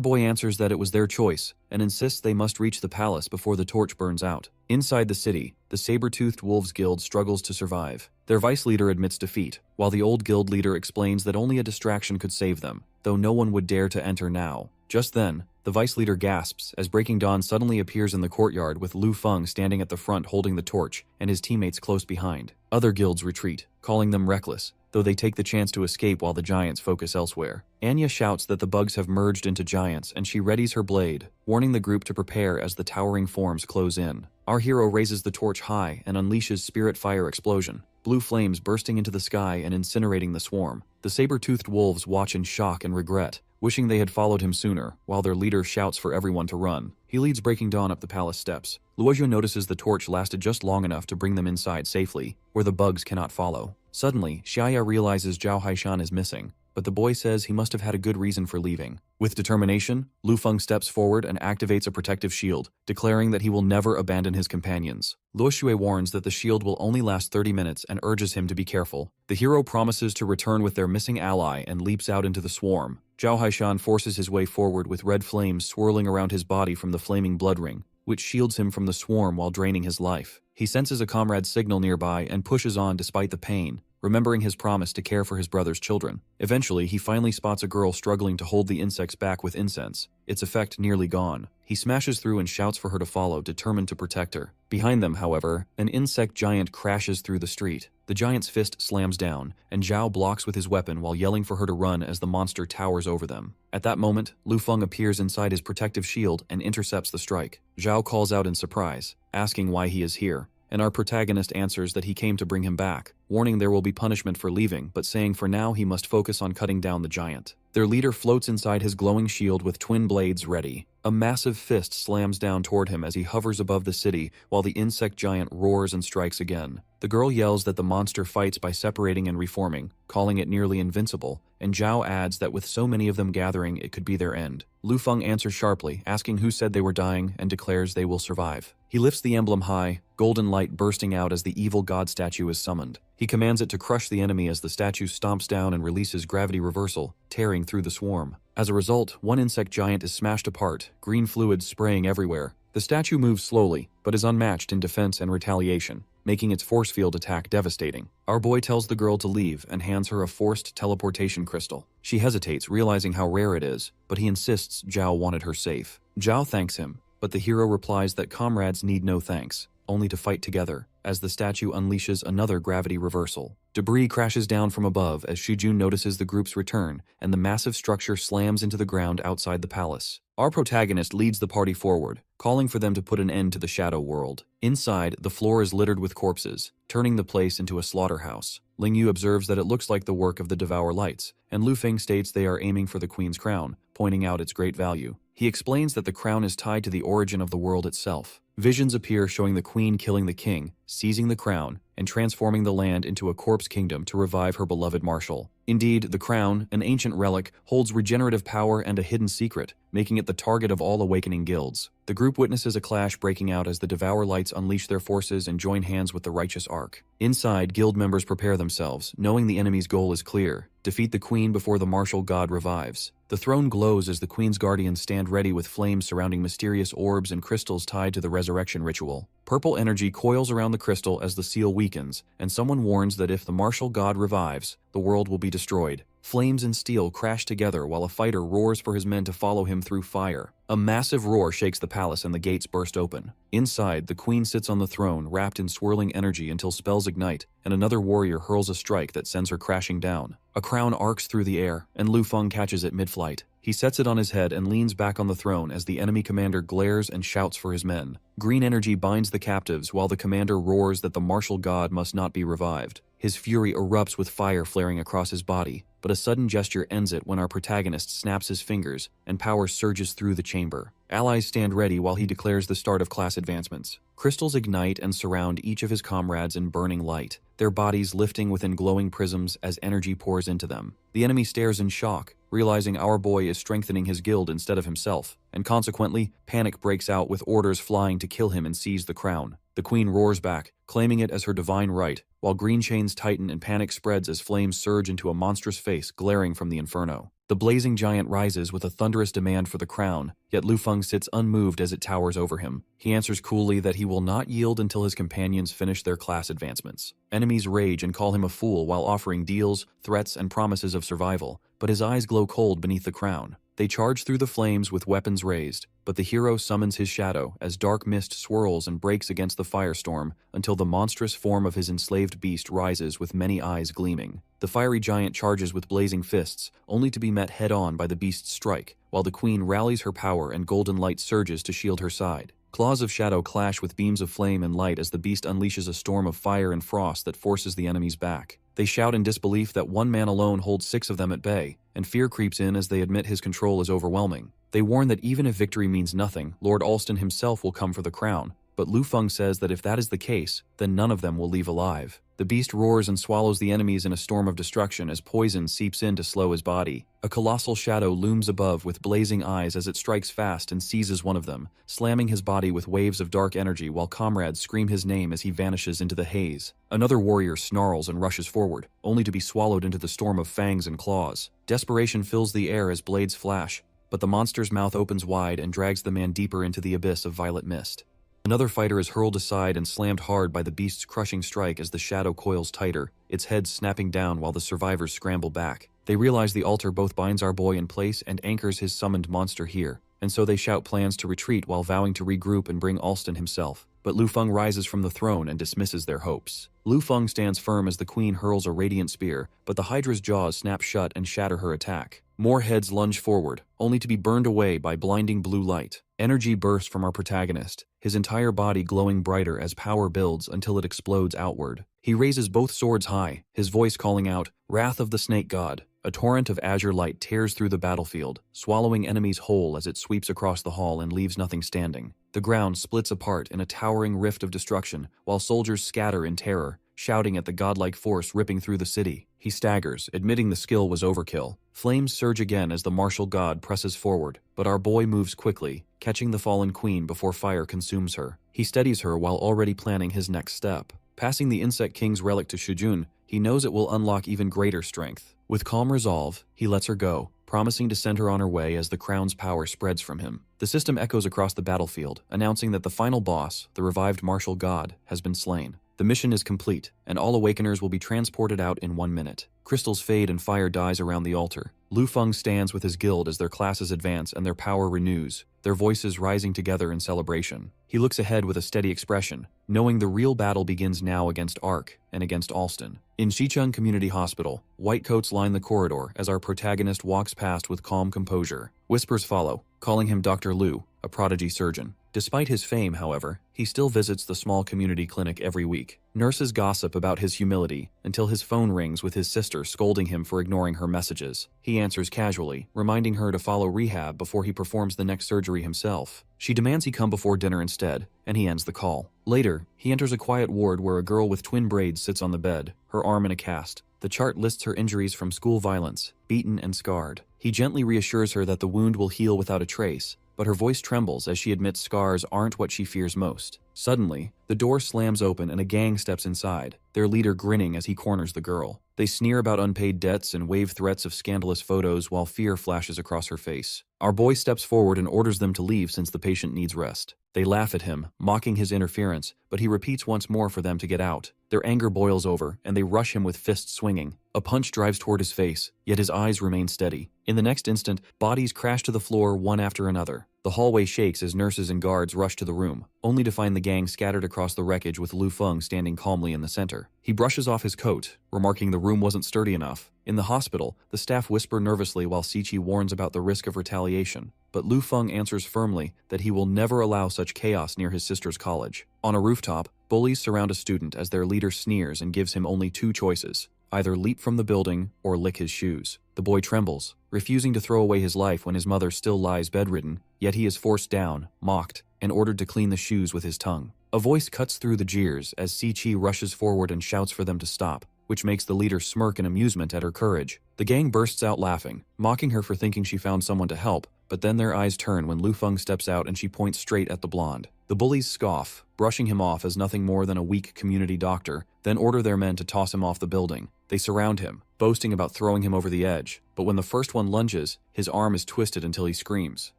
boy answers that it was their choice, and insists they must reach the palace before the torch burns out. Inside the city, the Saber-Toothed Wolves Guild struggles to survive. Their vice leader admits defeat, while the old guild leader explains that only a distraction could save them, though no one would dare to enter now. Just then, the vice leader gasps as Breaking Dawn suddenly appears in the courtyard with Lu Feng standing at the front holding the torch and his teammates close behind. Other guilds retreat, calling them reckless, though they take the chance to escape while the giants focus elsewhere. Anya shouts that the bugs have merged into giants and she readies her blade, warning the group to prepare as the towering forms close in. Our hero raises the torch high and unleashes Spirit Fire Explosion, blue flames bursting into the sky and incinerating the swarm. The saber-toothed wolves watch in shock and regret, wishing they had followed him sooner, while their leader shouts for everyone to run. He leads Breaking Dawn up the palace steps. Luojo notices the torch lasted just long enough to bring them inside safely, where the bugs cannot follow. Suddenly, Xiaya realizes Zhao Haishan is missing, but the boy says he must have had a good reason for leaving. With determination, Lu Feng steps forward and activates a protective shield, declaring that he will never abandon his companions. Luo Shui warns that the shield will only last 30 minutes and urges him to be careful. The hero promises to return with their missing ally and leaps out into the swarm. Zhao Haishan forces his way forward with red flames swirling around his body from the flaming blood ring, which shields him from the swarm while draining his life. He senses a comrade's signal nearby and pushes on despite the pain, remembering his promise to care for his brother's children. Eventually, he finally spots a girl struggling to hold the insects back with incense, its effect nearly gone. He smashes through and shouts for her to follow, determined to protect her. Behind them, however, an insect giant crashes through the street. The giant's fist slams down, and Zhao blocks with his weapon while yelling for her to run as the monster towers over them. At that moment, Lu Feng appears inside his protective shield and intercepts the strike. Zhao calls out in surprise, asking why he is here, and our protagonist answers that he came to bring him back, warning there will be punishment for leaving, but saying for now he must focus on cutting down the giant. Their leader floats inside his glowing shield with twin blades ready. A massive fist slams down toward him as he hovers above the city, while the insect giant roars and strikes again. The girl yells that the monster fights by separating and reforming, calling it nearly invincible, and Zhao adds that with so many of them gathering, it could be their end. Lu Feng answers sharply, asking who said they were dying, and declares they will survive. He lifts the emblem high, golden light bursting out as the evil god statue is summoned. He commands it to crush the enemy as the statue stomps down and releases gravity reversal, tearing through the swarm. As a result, one insect giant is smashed apart, green fluid spraying everywhere. The statue moves slowly, but is unmatched in defense and retaliation, making its force field attack devastating. Our boy tells the girl to leave and hands her a forced teleportation crystal. She hesitates, realizing how rare it is, but he insists Zhao wanted her safe. Zhao thanks him, but the hero replies that comrades need no thanks. only to fight together, as the statue unleashes another gravity reversal. Debris crashes down from above as Shujun notices the group's return, and the massive structure slams into the ground outside the palace. Our protagonist leads the party forward, calling for them to put an end to the shadow world. Inside, the floor is littered with corpses, turning the place into a slaughterhouse. Ling Yu observes that it looks like the work of the Devour Lights, and Lu Feng states they are aiming for the queen's crown, pointing out its great value. He explains that the crown is tied to the origin of the world itself. Visions appear showing the queen killing the king, seizing the crown, and transforming the land into a corpse kingdom to revive her beloved marshal. Indeed, the crown, an ancient relic, holds regenerative power and a hidden secret, making it the target of all awakening guilds. The group witnesses a clash breaking out as the Devour Lights unleash their forces and join hands with the Righteous Ark. Inside, guild members prepare themselves, knowing the enemy's goal is clear: defeat the queen before the martial god revives. The throne glows as the queen's guardians stand ready with flames surrounding mysterious orbs and crystals tied to the resurrection ritual. Purple energy coils around the crystal as the seal weakens, and someone warns that if the martial god revives, the world will be destroyed. Flames and steel crash together while a fighter roars for his men to follow him through fire. A massive roar shakes the palace and the gates burst open. Inside, the queen sits on the throne, wrapped in swirling energy until spells ignite, and another warrior hurls a strike that sends her crashing down. A crown arcs through the air, and Lu Feng catches it mid-flight. He sets it on his head and leans back on the throne as the enemy commander glares and shouts for his men. Green energy binds the captives while the commander roars that the martial god must not be revived. His fury erupts with fire flaring across his body, but a sudden gesture ends it when our protagonist snaps his fingers and power surges through the chamber. Allies stand ready while he declares the start of class advancements. Crystals ignite and surround each of his comrades in burning light, their bodies lifting within glowing prisms as energy pours into them. The enemy stares in shock, realizing our boy is strengthening his guild instead of himself, and consequently, panic breaks out with orders flying to kill him and seize the crown. The queen roars back, claiming it as her divine right, while green chains tighten and panic spreads as flames surge into a monstrous face glaring from the inferno. The blazing giant rises with a thunderous demand for the crown, yet Lu Feng sits unmoved as it towers over him. He answers coolly that he will not yield until his companions finish their class advancements. Enemies rage and call him a fool while offering deals, threats, and promises of survival, but his eyes glow cold beneath the crown. They charge through the flames with weapons raised, but the hero summons his shadow as dark mist swirls and breaks against the firestorm until the monstrous form of his enslaved beast rises with many eyes gleaming. The fiery giant charges with blazing fists, only to be met head-on by the beast's strike, while the queen rallies her power and golden light surges to shield her side. Claws of shadow clash with beams of flame and light as the beast unleashes a storm of fire and frost that forces the enemies back. They shout in disbelief that one man alone holds 6 of them at bay, and fear creeps in as they admit his control is overwhelming. They warn that even if victory means nothing, Lord Alston himself will come for the crown, but Lu Feng says that if that is the case, then none of them will leave alive. The beast roars and swallows the enemies in a storm of destruction as poison seeps in to slow his body. A colossal shadow looms above with blazing eyes as it strikes fast and seizes one of them, slamming his body with waves of dark energy while comrades scream his name as he vanishes into the haze. Another warrior snarls and rushes forward, only to be swallowed into the storm of fangs and claws. Desperation fills the air as blades flash, but the monster's mouth opens wide and drags the man deeper into the abyss of violet mist. Another fighter is hurled aside and slammed hard by the beast's crushing strike as the shadow coils tighter, its head snapping down while the survivors scramble back. They realize the altar both binds our boy in place and anchors his summoned monster here, and so they shout plans to retreat while vowing to regroup and bring Alston himself. But Lu Feng rises from the throne and dismisses their hopes. Lu Feng stands firm as the queen hurls a radiant spear, but the Hydra's jaws snap shut and shatter her attack. More heads lunge forward, only to be burned away by blinding blue light. Energy bursts from our protagonist, his entire body glowing brighter as power builds until it explodes outward. He raises both swords high, his voice calling out, "Wrath of the Snake God." A torrent of azure light tears through the battlefield, swallowing enemies whole as it sweeps across the hall and leaves nothing standing. The ground splits apart in a towering rift of destruction, while soldiers scatter in terror, shouting at the godlike force ripping through the city. He staggers, admitting the skill was overkill. Flames surge again as the martial god presses forward, but our boy moves quickly, catching the fallen queen before fire consumes her. He steadies her while already planning his next step. Passing the Insect King's relic to Shujun, he knows it will unlock even greater strength. With calm resolve, he lets her go, promising to send her on her way as the crown's power spreads from him. The system echoes across the battlefield, announcing that the final boss, the revived martial god, has been slain. The mission is complete, and all awakeners will be transported out in 1 minute. Crystals fade and fire dies around the altar, Lu Feng stands with his guild as their classes advance and their power renews, their voices rising together in celebration. He looks ahead with a steady expression, knowing the real battle begins now against Ark and against Alston. In Xicheng Community Hospital, white coats line the corridor as our protagonist walks past with calm composure. Whispers follow, calling him Dr. Lu, a prodigy surgeon. Despite his fame, however, he still visits the small community clinic every week. Nurses gossip about his humility until his phone rings with his sister scolding him for ignoring her messages. He answers casually, reminding her to follow rehab before he performs the next surgery himself. She demands he come before dinner instead, and he ends the call. Later, he enters a quiet ward where a girl with twin braids sits on the bed, her arm in a cast. The chart lists her injuries from school violence, beaten and scarred. He gently reassures her that the wound will heal without a trace, but her voice trembles as she admits scars aren't what she fears most. Suddenly, the door slams open and a gang steps inside, their leader grinning as he corners the girl. They sneer about unpaid debts and wave threats of scandalous photos while fear flashes across her face. Our boy steps forward and orders them to leave since the patient needs rest. They laugh at him, mocking his interference, but he repeats once more for them to get out. Their anger boils over, and they rush him with fists swinging. A punch drives toward his face, yet his eyes remain steady. In the next instant, bodies crash to the floor one after another. The hallway shakes as nurses and guards rush to the room, only to find the gang scattered across the wreckage with Lu Feng standing calmly in the center. He brushes off his coat, remarking the room wasn't sturdy enough. In the hospital, the staff whisper nervously while Siqi warns about the risk of retaliation, but Lu Feng answers firmly that he will never allow such chaos near his sister's college. On a rooftop, bullies surround a student as their leader sneers and gives him only two choices: either leap from the building or lick his shoes. The boy trembles, refusing to throw away his life when his mother still lies bedridden, yet he is forced down, mocked, and ordered to clean the shoes with his tongue. A voice cuts through the jeers as Siqi rushes forward and shouts for them to stop, which makes the leader smirk in amusement at her courage. The gang bursts out laughing, mocking her for thinking she found someone to help, but then their eyes turn when Lu Feng steps out and she points straight at the blonde. The bullies scoff, brushing him off as nothing more than a weak community doctor, then order their men to toss him off the building. They surround him, boasting about throwing him over the edge, but when the first one lunges, his arm is twisted until he screams.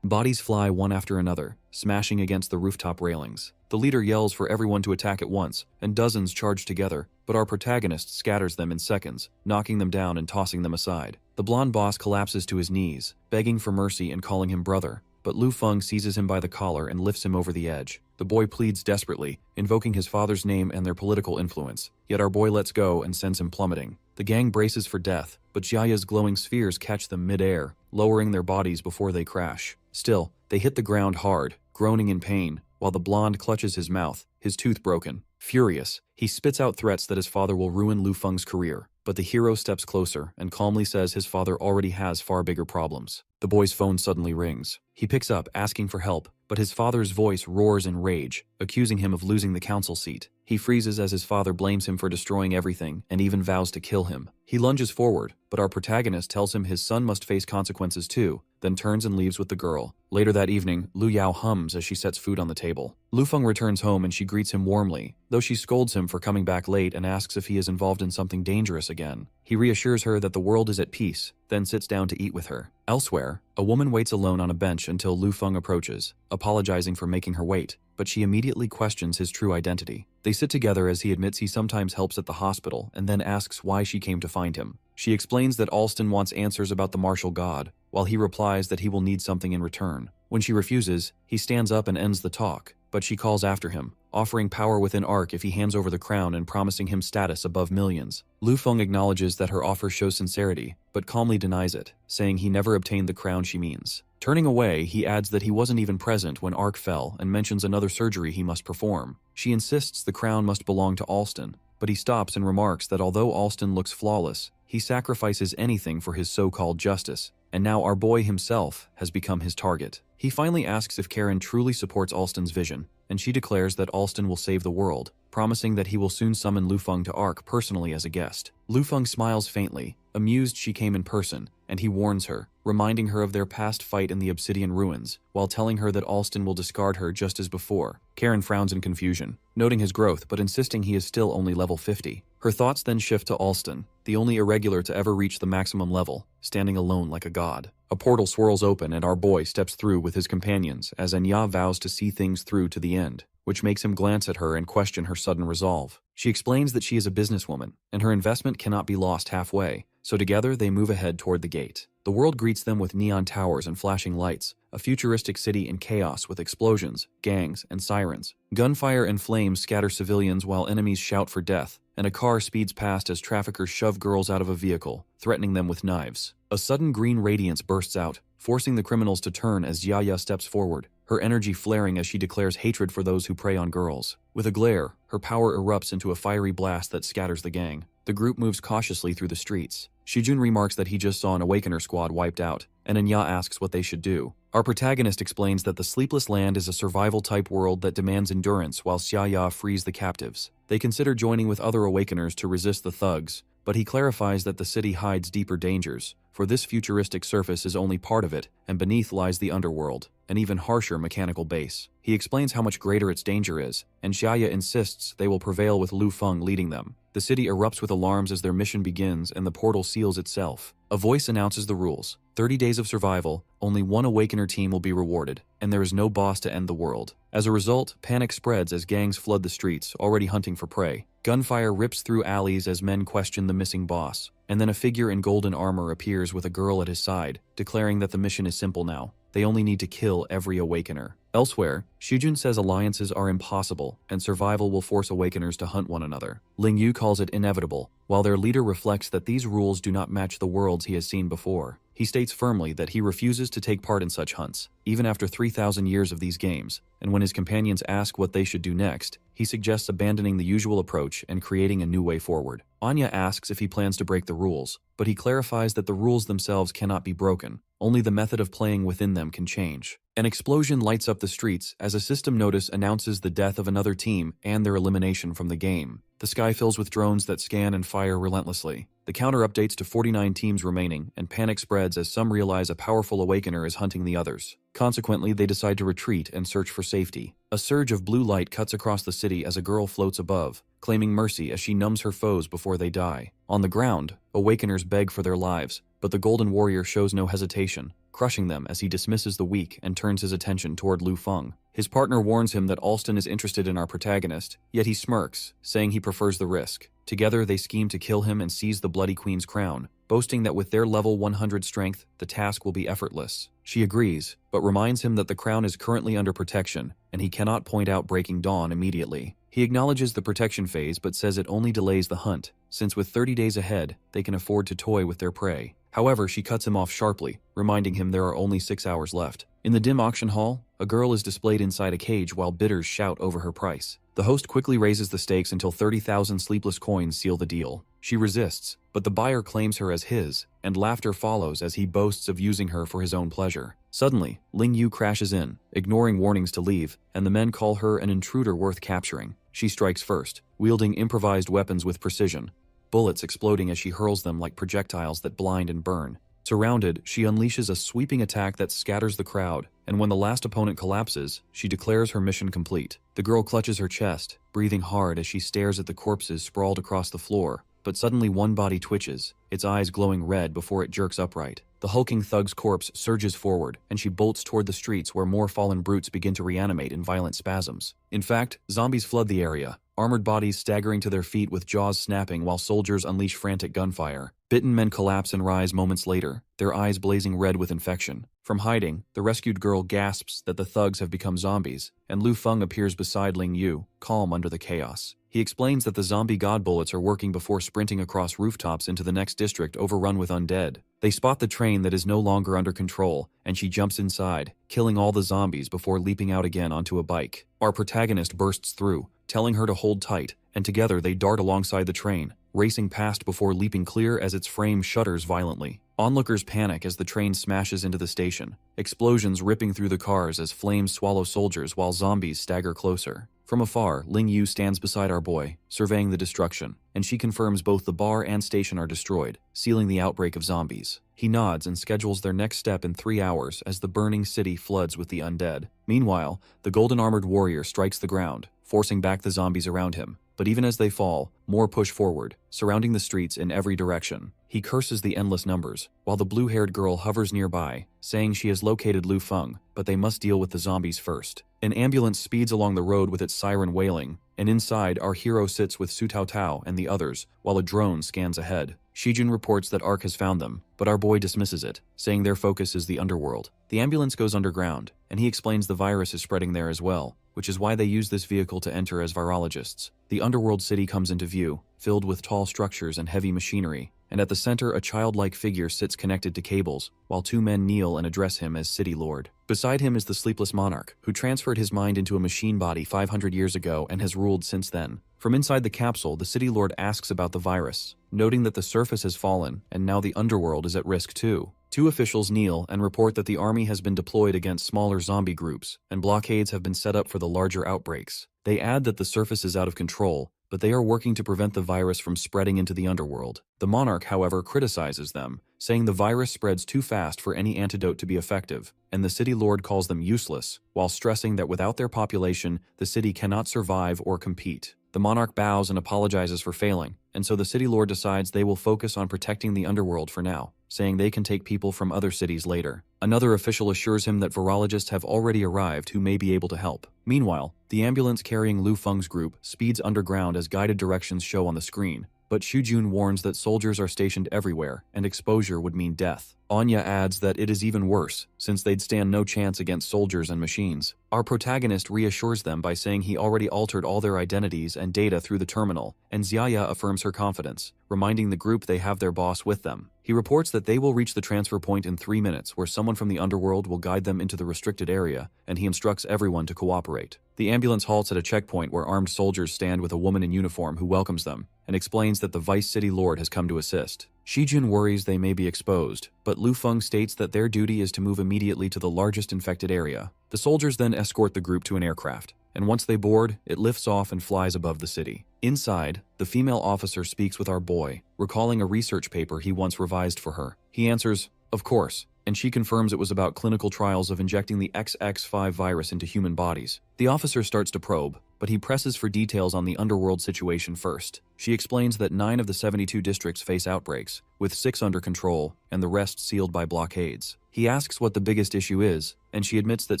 Bodies fly one after another, smashing against the rooftop railings. The leader yells for everyone to attack at once, and dozens charge together, but our protagonist scatters them in seconds, knocking them down and tossing them aside. The blonde boss collapses to his knees, begging for mercy and calling him brother, but Lu Feng seizes him by the collar and lifts him over the edge. The boy pleads desperately, invoking his father's name and their political influence, yet our boy lets go and sends him plummeting. The gang braces for death, but Jiaya's glowing spheres catch them mid-air, lowering their bodies before they crash. Still, they hit the ground hard, groaning in pain, while the blonde clutches his mouth, his tooth broken. Furious, he spits out threats that his father will ruin Lu Feng's career, but the hero steps closer and calmly says his father already has far bigger problems. The boy's phone suddenly rings. He picks up, asking for help, but his father's voice roars in rage, accusing him of losing the council seat. He freezes as his father blames him for destroying everything and even vows to kill him. He lunges forward, but our protagonist tells him his son must face consequences too, then turns and leaves with the girl. Later that evening, Lu Yao hums as she sets food on the table. Lu Feng returns home and she greets him warmly, though she scolds him for coming back late and asks if he is involved in something dangerous again. He reassures her that the world is at peace, then sits down to eat with her. Elsewhere, a woman waits alone on a bench until Lu Feng approaches, apologizing for making her wait, but she immediately questions his true identity. They sit together as he admits he sometimes helps at the hospital and then asks why she came to find him. She explains that Alston wants answers about the martial god, while he replies that he will need something in return. When she refuses, he stands up and ends the talk, but she calls after him, offering power within Ark if he hands over the crown and promising him status above millions. Lu Feng acknowledges that her offer shows sincerity, but calmly denies it, saying he never obtained the crown she means. Turning away, he adds that he wasn't even present when Ark fell and mentions another surgery he must perform. She insists the crown must belong to Alston, but he stops and remarks that although Alston looks flawless, he sacrifices anything for his so-called justice, and now our boy himself has become his target. He finally asks if Karen truly supports Alston's vision, and she declares that Alston will save the world, promising that he will soon summon Lu Feng to Ark personally as a guest. Lu Feng smiles faintly, amused she came in person, and he warns her, reminding her of their past fight in the Obsidian Ruins, while telling her that Alston will discard her just as before. Karen frowns in confusion, noting his growth but insisting he is still only level 50. Her thoughts then shift to Alston, the only irregular to ever reach the maximum level, standing alone like a god. A portal swirls open and our boy steps through with his companions as Anya vows to see things through to the end, which makes him glance at her and question her sudden resolve. She explains that she is a businesswoman, and her investment cannot be lost halfway, so together they move ahead toward the gate. The world greets them with neon towers and flashing lights, a futuristic city in chaos with explosions, gangs, and sirens. Gunfire and flames scatter civilians while enemies shout for death, and a car speeds past as traffickers shove girls out of a vehicle, threatening them with knives. A sudden green radiance bursts out, forcing the criminals to turn as Yaya steps forward, her energy flaring as she declares hatred for those who prey on girls. With a glare, her power erupts into a fiery blast that scatters the gang. The group moves cautiously through the streets. Shujun remarks that he just saw an Awakener squad wiped out, and Anya asks what they should do. Our protagonist explains that the Sleepless Land is a survival-type world that demands endurance while Xiaya frees the captives. They consider joining with other Awakeners to resist the thugs, but he clarifies that the city hides deeper dangers, for this futuristic surface is only part of it, and beneath lies the underworld, an even harsher mechanical base. He explains how much greater its danger is, and Xiaya insists they will prevail with Lu Feng leading them. The city erupts with alarms as their mission begins and the portal seals itself. A voice announces the rules. 30 days of survival, only one Awakener team will be rewarded, and there is no boss to end the world. As a result, panic spreads as gangs flood the streets, already hunting for prey. Gunfire rips through alleys as men question the missing boss, and then a figure in golden armor appears with a girl at his side, declaring that the mission is simple now. They only need to kill every Awakener. Elsewhere, Shujun says alliances are impossible, and survival will force Awakeners to hunt one another. Ling Yu calls it inevitable, while their leader reflects that these rules do not match the worlds he has seen before. He states firmly that he refuses to take part in such hunts, even after 3,000 years of these games, and when his companions ask what they should do next, he suggests abandoning the usual approach and creating a new way forward. Anya asks if he plans to break the rules, but he clarifies that the rules themselves cannot be broken, only the method of playing within them can change. An explosion lights up the streets as a system notice announces the death of another team and their elimination from the game. The sky fills with drones that scan and fire relentlessly. The counter updates to 49 teams remaining, and panic spreads as some realize a powerful Awakener is hunting the others. Consequently, they decide to retreat and search for safety. A surge of blue light cuts across the city as a girl floats above, claiming mercy as she numbs her foes before they die. On the ground, Awakeners beg for their lives, but the Golden Warrior shows no hesitation, crushing them as he dismisses the weak and turns his attention toward Lu Feng. His partner warns him that Alston is interested in our protagonist, yet he smirks, saying he prefers the risk. Together, they scheme to kill him and seize the Bloody Queen's crown, boasting that with their level 100 strength, the task will be effortless. She agrees, but reminds him that the crown is currently under protection, and he cannot point out Breaking Dawn immediately. He acknowledges the protection phase but says it only delays the hunt, since with 30 days ahead, they can afford to toy with their prey. However, she cuts him off sharply, reminding him there are only 6 hours left. In the dim auction hall, a girl is displayed inside a cage while bidders shout over her price. The host quickly raises the stakes until 30,000 sleepless coins seal the deal. She resists, but the buyer claims her as his, and laughter follows as he boasts of using her for his own pleasure. Suddenly, Ling Yu crashes in, ignoring warnings to leave, and the men call her an intruder worth capturing. She strikes first, wielding improvised weapons with precision, bullets exploding as she hurls them like projectiles that blind and burn. Surrounded, she unleashes a sweeping attack that scatters the crowd, and when the last opponent collapses, she declares her mission complete. The girl clutches her chest, breathing hard as she stares at the corpses sprawled across the floor, but suddenly one body twitches, its eyes glowing red before it jerks upright. The hulking thug's corpse surges forward, and she bolts toward the streets where more fallen brutes begin to reanimate in violent spasms. In fact, zombies flood the area, armored bodies staggering to their feet with jaws snapping while soldiers unleash frantic gunfire. Bitten men collapse and rise moments later, their eyes blazing red with infection. From hiding, the rescued girl gasps that the thugs have become zombies, and Lu Feng appears beside Ling Yu, calm under the chaos. He explains that the zombie god bullets are working before sprinting across rooftops into the next district overrun with undead. They spot the train that is no longer under control, and she jumps inside, killing all the zombies before leaping out again onto a bike. Our protagonist bursts through, telling her to hold tight, and together they dart alongside the train, racing past before leaping clear as its frame shudders violently. Onlookers panic as the train smashes into the station, explosions ripping through the cars as flames swallow soldiers while zombies stagger closer. From afar, Ling Yu stands beside our boy, surveying the destruction, and she confirms both the bar and station are destroyed, sealing the outbreak of zombies. He nods and schedules their next step in 3 hours as the burning city floods with the undead. Meanwhile, the golden-armored warrior strikes the ground, forcing back the zombies around him. But even as they fall, more push forward, surrounding the streets in every direction. He curses the endless numbers, while the blue-haired girl hovers nearby, saying she has located Lu Feng, but they must deal with the zombies first. An ambulance speeds along the road with its siren wailing, and inside, our hero sits with Su Taauo and the others, while a drone scans ahead. Shujun reports that Ark has found them, but our boy dismisses it, saying their focus is the underworld. The ambulance goes underground, and he explains the virus is spreading there as well, which is why they use this vehicle to enter as virologists. The underworld city comes into view, filled with tall structures and heavy machinery, and at the center a childlike figure sits connected to cables, while two men kneel and address him as City Lord. Beside him is the sleepless monarch, who transferred his mind into a machine body 500 years ago and has ruled since then. From inside the capsule, the City Lord asks about the virus, noting that the surface has fallen and now the underworld is at risk too. Two officials kneel and report that the army has been deployed against smaller zombie groups, and blockades have been set up for the larger outbreaks. They add that the surface is out of control, but they are working to prevent the virus from spreading into the underworld. The monarch, however, criticizes them, saying the virus spreads too fast for any antidote to be effective, and the city lord calls them useless, while stressing that without their population, the city cannot survive or compete. The monarch bows and apologizes for failing, and so the city lord decides they will focus on protecting the underworld for now, saying they can take people from other cities later. Another official assures him that virologists have already arrived who may be able to help. Meanwhile, the ambulance carrying Lu Feng's group speeds underground as guided directions show on the screen, but Shujun warns that soldiers are stationed everywhere, and exposure would mean death. Anya adds that it is even worse, since they'd stand no chance against soldiers and machines. Our protagonist reassures them by saying he already altered all their identities and data through the terminal, and Xiaya affirms her confidence, reminding the group they have their boss with them. He reports that they will reach the transfer point in 3 minutes, where someone from the underworld will guide them into the restricted area, and he instructs everyone to cooperate. The ambulance halts at a checkpoint where armed soldiers stand with a woman in uniform who welcomes them, and explains that the Vice City Lord has come to assist. Shijun worries they may be exposed, but Lu Feng states that their duty is to move immediately to the largest infected area. The soldiers then escort the group to an aircraft, and once they board, it lifts off and flies above the city. Inside, the female officer speaks with our boy, recalling a research paper he once revised for her. He answers, "Of course," and she confirms it was about clinical trials of injecting the XX5 virus into human bodies. The officer starts to probe, but he presses for details on the underworld situation first. She explains that 9 of the 72 districts face outbreaks, with 6 under control, and the rest sealed by blockades. He asks what the biggest issue is, and she admits that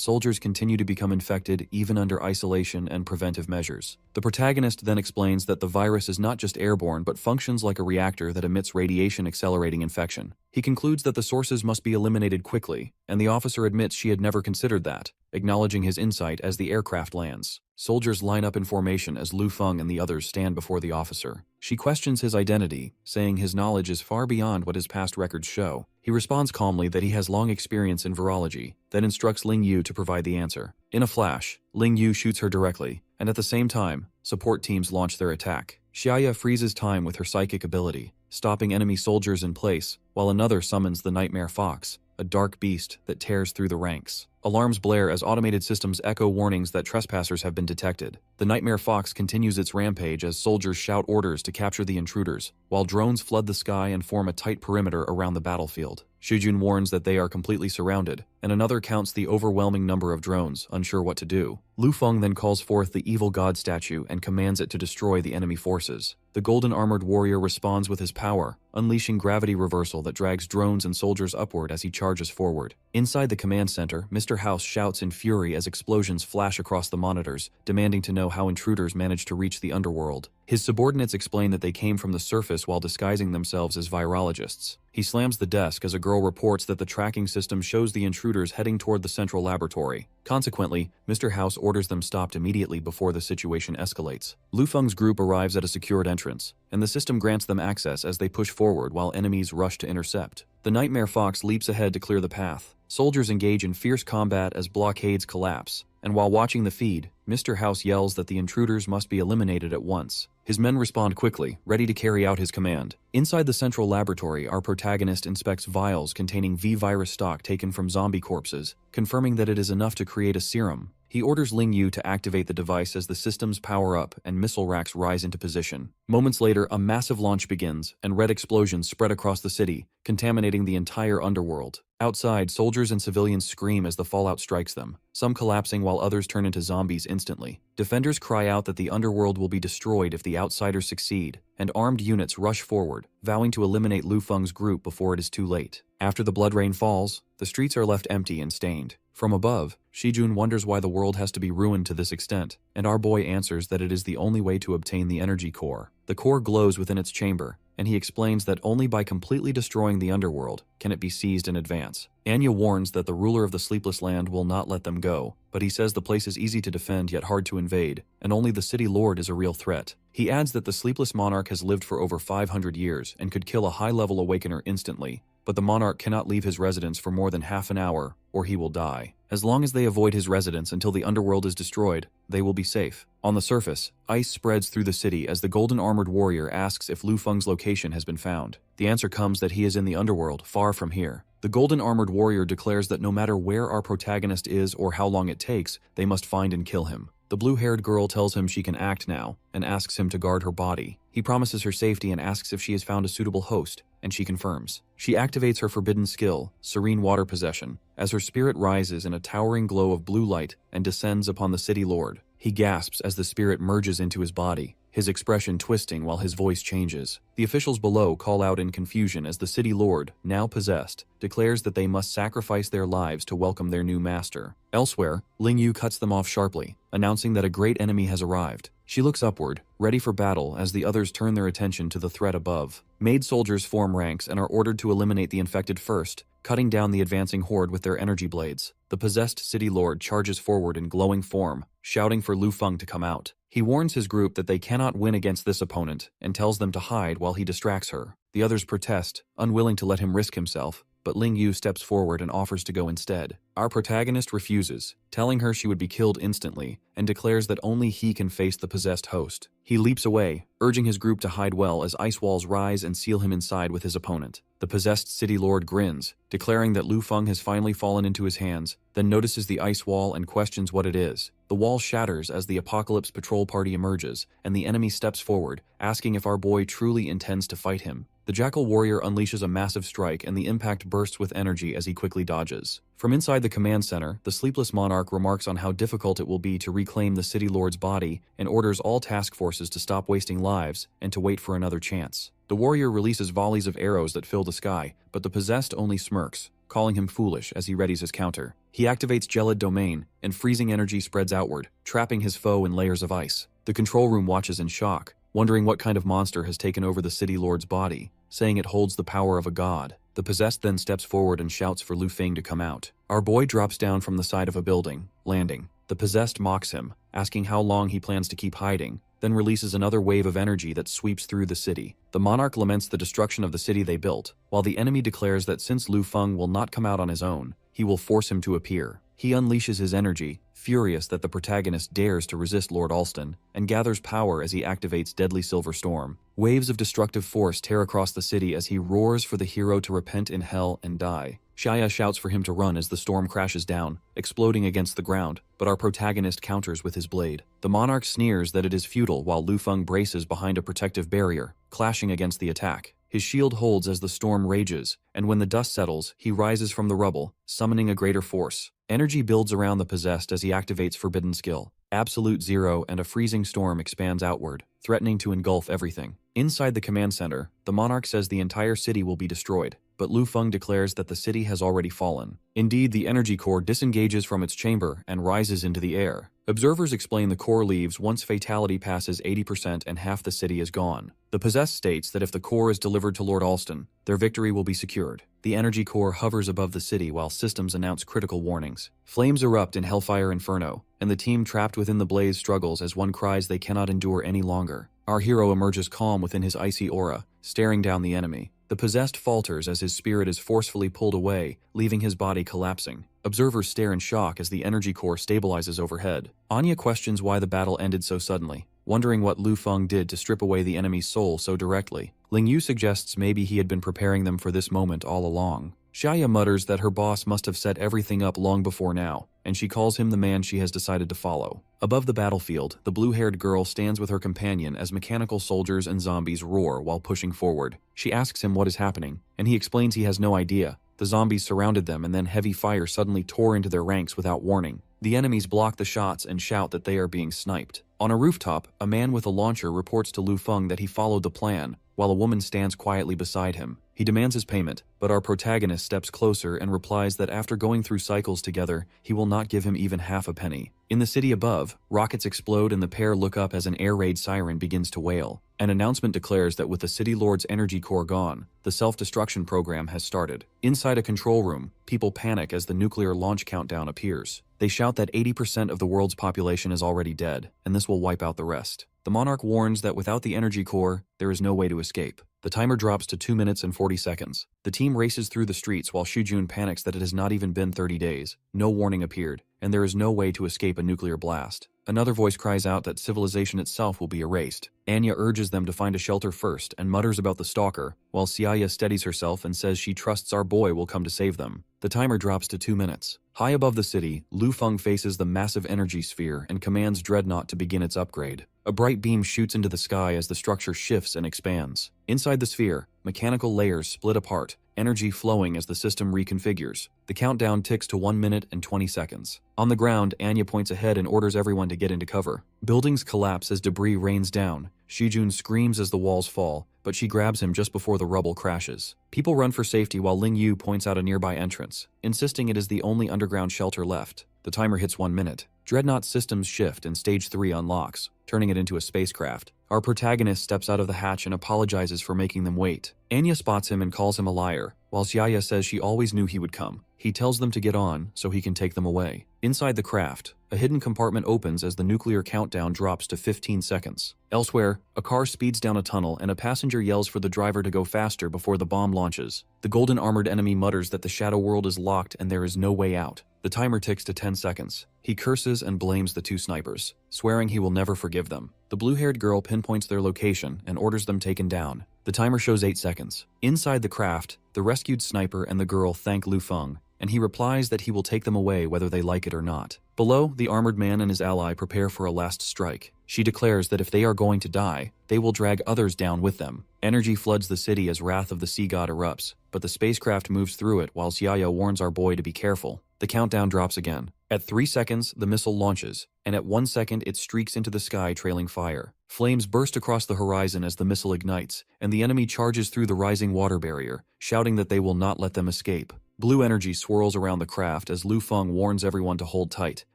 soldiers continue to become infected even under isolation and preventive measures. The protagonist then explains that the virus is not just airborne but functions like a reactor that emits radiation accelerating infection. He concludes that the sources must be eliminated quickly, and the officer admits she had never considered that, acknowledging his insight as the aircraft lands. Soldiers line up in formation as Lu Feng and the others stand before the officer. She questions his identity, saying his knowledge is far beyond what his past records show. He responds calmly that he has long experience in virology, then instructs Ling Yu to provide the answer. In a flash, Ling Yu shoots her directly, and at the same time, support teams launch their attack. Xiaya freezes time with her psychic ability, stopping enemy soldiers in place, while another summons the Nightmare Fox, a dark beast that tears through the ranks. Alarms blare as automated systems echo warnings that trespassers have been detected. The Nightmare Fox continues its rampage as soldiers shout orders to capture the intruders, while drones flood the sky and form a tight perimeter around the battlefield. Shujun warns that they are completely surrounded, and another counts the overwhelming number of drones, unsure what to do. Lu Feng then calls forth the evil god statue and commands it to destroy the enemy forces. The golden armored warrior responds with his power, unleashing gravity reversal that drags drones and soldiers upward as he charges forward. Inside the command center, Mr. House shouts in fury as explosions flash across the monitors, demanding to know how intruders managed to reach the underworld. His subordinates explain that they came from the surface while disguising themselves as virologists. He slams the desk as a girl reports that the tracking system shows the intruders heading toward the central laboratory. Consequently, Mr. House orders them stopped immediately before the situation escalates. Lu Feng's group arrives at a secured entrance, and the system grants them access as they push forward while enemies rush to intercept. The Nightmare Fox leaps ahead to clear the path. Soldiers engage in fierce combat as blockades collapse, and while watching the feed, Mr. House yells that the intruders must be eliminated at once. His men respond quickly, ready to carry out his command. Inside the central laboratory, our protagonist inspects vials containing V-virus stock taken from zombie corpses, confirming that it is enough to create a serum. He orders Ling Yu to activate the device as the systems power up and missile racks rise into position. Moments later, a massive launch begins, and red explosions spread across the city, contaminating the entire underworld. Outside, soldiers and civilians scream as the fallout strikes them, some collapsing while others turn into zombies instantly. Defenders cry out that the underworld will be destroyed if the outsiders succeed, and armed units rush forward, vowing to eliminate Lu Feng's group before it is too late. After the blood rain falls, the streets are left empty and stained. From above, Shujun wonders why the world has to be ruined to this extent, and our boy answers that it is the only way to obtain the energy core. The core glows within its chamber, and he explains that only by completely destroying the underworld can it be seized in advance. Anya warns that the ruler of the Sleepless Land will not let them go, but he says the place is easy to defend yet hard to invade, and only the city lord is a real threat. He adds that the Sleepless Monarch has lived for over 500 years and could kill a high-level awakener instantly, but the monarch cannot leave his residence for more than half an hour, or he will die. As long as they avoid his residence until the underworld is destroyed, they will be safe. On the surface, ice spreads through the city as the golden armored warrior asks if Lu Feng's location has been found. The answer comes that he is in the underworld, far from here. The golden armored warrior declares that no matter where our protagonist is or how long it takes, they must find and kill him. The blue-haired girl tells him she can act now, and asks him to guard her body. He promises her safety and asks if she has found a suitable host, and she confirms. She activates her forbidden skill, Serene Water Possession, as her spirit rises in a towering glow of blue light and descends upon the city lord. He gasps as the spirit merges into his body, his expression twisting while his voice changes. The officials below call out in confusion as the city lord, now possessed, declares that they must sacrifice their lives to welcome their new master. Elsewhere, Ling Yu cuts them off sharply, announcing that a great enemy has arrived. She looks upward, ready for battle as the others turn their attention to the threat above. Maid soldiers form ranks and are ordered to eliminate the infected first, cutting down the advancing horde with their energy blades. The possessed city lord charges forward in glowing form, shouting for Lu Feng to come out. He warns his group that they cannot win against this opponent and tells them to hide while he distracts her. The others protest, unwilling to let him risk himself, but Ling Yu steps forward and offers to go instead. Our protagonist refuses, telling her she would be killed instantly, and declares that only he can face the possessed host. He leaps away, urging his group to hide well as ice walls rise and seal him inside with his opponent. The possessed city lord grins, declaring that Lu Feng has finally fallen into his hands, then notices the ice wall and questions what it is. The wall shatters as the Apocalypse patrol party emerges, and the enemy steps forward, asking if our boy truly intends to fight him. The Jackal warrior unleashes a massive strike and the impact bursts with energy as he quickly dodges. From inside the command center, the Sleepless Monarch remarks on how difficult it will be to reclaim the city lord's body and orders all task forces to stop wasting lives and to wait for another chance. The warrior releases volleys of arrows that fill the sky, but the possessed only smirks, calling him foolish as he readies his counter. He activates Gelid Domain, and freezing energy spreads outward, trapping his foe in layers of ice. The control room watches in shock, wondering what kind of monster has taken over the city lord's body, saying it holds the power of a god. The possessed then steps forward and shouts for Lu Feng to come out. Our boy drops down from the side of a building, landing. The possessed mocks him, asking how long he plans to keep hiding, then releases another wave of energy that sweeps through the city. The monarch laments the destruction of the city they built, while the enemy declares that since Lu Feng will not come out on his own, he will force him to appear. He unleashes his energy, furious that the protagonist dares to resist Lord Alston, and gathers power as he activates Deadly Silver Storm. Waves of destructive force tear across the city as he roars for the hero to repent in hell and die. Shaya shouts for him to run as the storm crashes down, exploding against the ground, but our protagonist counters with his blade. The monarch sneers that it is futile while Lu Feng braces behind a protective barrier, clashing against the attack. His shield holds as the storm rages, and when the dust settles, he rises from the rubble, summoning a greater force. Energy builds around the possessed as he activates Forbidden Skill. Absolute Zero and a freezing storm expands outward, threatening to engulf everything. Inside the command center, the monarch says the entire city will be destroyed, but Lu Feng declares that the city has already fallen. Indeed, the energy core disengages from its chamber and rises into the air. Observers explain the core leaves once fatality passes 80% and half the city is gone. The possessed states that if the core is delivered to Lord Alston, their victory will be secured. The energy core hovers above the city while systems announce critical warnings. Flames erupt in Hellfire Inferno, and the team trapped within the blaze struggles as one cries they cannot endure any longer. Our hero emerges calm within his icy aura, staring down the enemy. The possessed falters as his spirit is forcefully pulled away, leaving his body collapsing. Observers stare in shock as the energy core stabilizes overhead. Anya questions why the battle ended so suddenly, wondering what Lu Feng did to strip away the enemy's soul so directly. Ling Yu suggests maybe he had been preparing them for this moment all along. Xia mutters that her boss must have set everything up long before now, and she calls him the man she has decided to follow. Above the battlefield, the blue-haired girl stands with her companion as mechanical soldiers and zombies roar while pushing forward. She asks him what is happening, and he explains he has no idea. The zombies surrounded them, and then heavy fire suddenly tore into their ranks without warning. The enemies block the shots and shout that they are being sniped. On a rooftop, a man with a launcher reports to Lu Feng that he followed the plan, while a woman stands quietly beside him. He demands his payment, but our protagonist steps closer and replies that after going through cycles together, he will not give him even half a penny. In the city above, rockets explode and the pair look up as an air raid siren begins to wail. An announcement declares that with the city lord's energy core gone, the self-destruction program has started. Inside a control room, people panic as the nuclear launch countdown appears. They shout that 80% of the world's population is already dead, and this will wipe out the rest. The monarch warns that without the energy core, there is no way to escape. The timer drops to 2 minutes and 40 seconds. The team races through the streets while Shujun panics that it has not even been 30 days. No warning appeared, and there is no way to escape a nuclear blast. Another voice cries out that civilization itself will be erased. Anya urges them to find a shelter first and mutters about the stalker, while Xiaya steadies herself and says she trusts our boy will come to save them. The timer drops to 2 minutes. High above the city, Lu Feng faces the massive energy sphere and commands Dreadnought to begin its upgrade. A bright beam shoots into the sky as the structure shifts and expands. Inside the sphere, mechanical layers split apart, energy flowing as the system reconfigures. The countdown ticks to 1 minute and 20 seconds. On the ground, Anya points ahead and orders everyone to get into cover. Buildings collapse as debris rains down. Shujun screams as the walls fall, but she grabs him just before the rubble crashes. People run for safety while Ling Yu points out a nearby entrance, insisting it is the only underground shelter left. The timer hits 1 minute. Dreadnought systems shift and Stage 3 unlocks, turning it into a spacecraft. Our protagonist steps out of the hatch and apologizes for making them wait. Anya spots him and calls him a liar, while Xiaya says she always knew he would come. He tells them to get on so he can take them away. Inside the craft, a hidden compartment opens as the nuclear countdown drops to 15 seconds. Elsewhere, a car speeds down a tunnel and a passenger yells for the driver to go faster before the bomb launches. The golden armored enemy mutters that the shadow world is locked and there is no way out. The timer ticks to 10 seconds. He curses and blames the two snipers, swearing he will never forgive them. The blue-haired girl pinpoints their location and orders them taken down. The timer shows 8 seconds. Inside the craft, the rescued sniper and the girl thank Lu Feng, and he replies that he will take them away whether they like it or not. Below, the armored man and his ally prepare for a last strike. She declares that if they are going to die, they will drag others down with them. Energy floods the city as Wrath of the Sea God erupts, but the spacecraft moves through it while Xiaya warns our boy to be careful. The countdown drops again. At 3 seconds, the missile launches, and at 1 second it streaks into the sky trailing fire. Flames burst across the horizon as the missile ignites, and the enemy charges through the rising water barrier, shouting that they will not let them escape. Blue energy swirls around the craft as Lu Feng warns everyone to hold tight,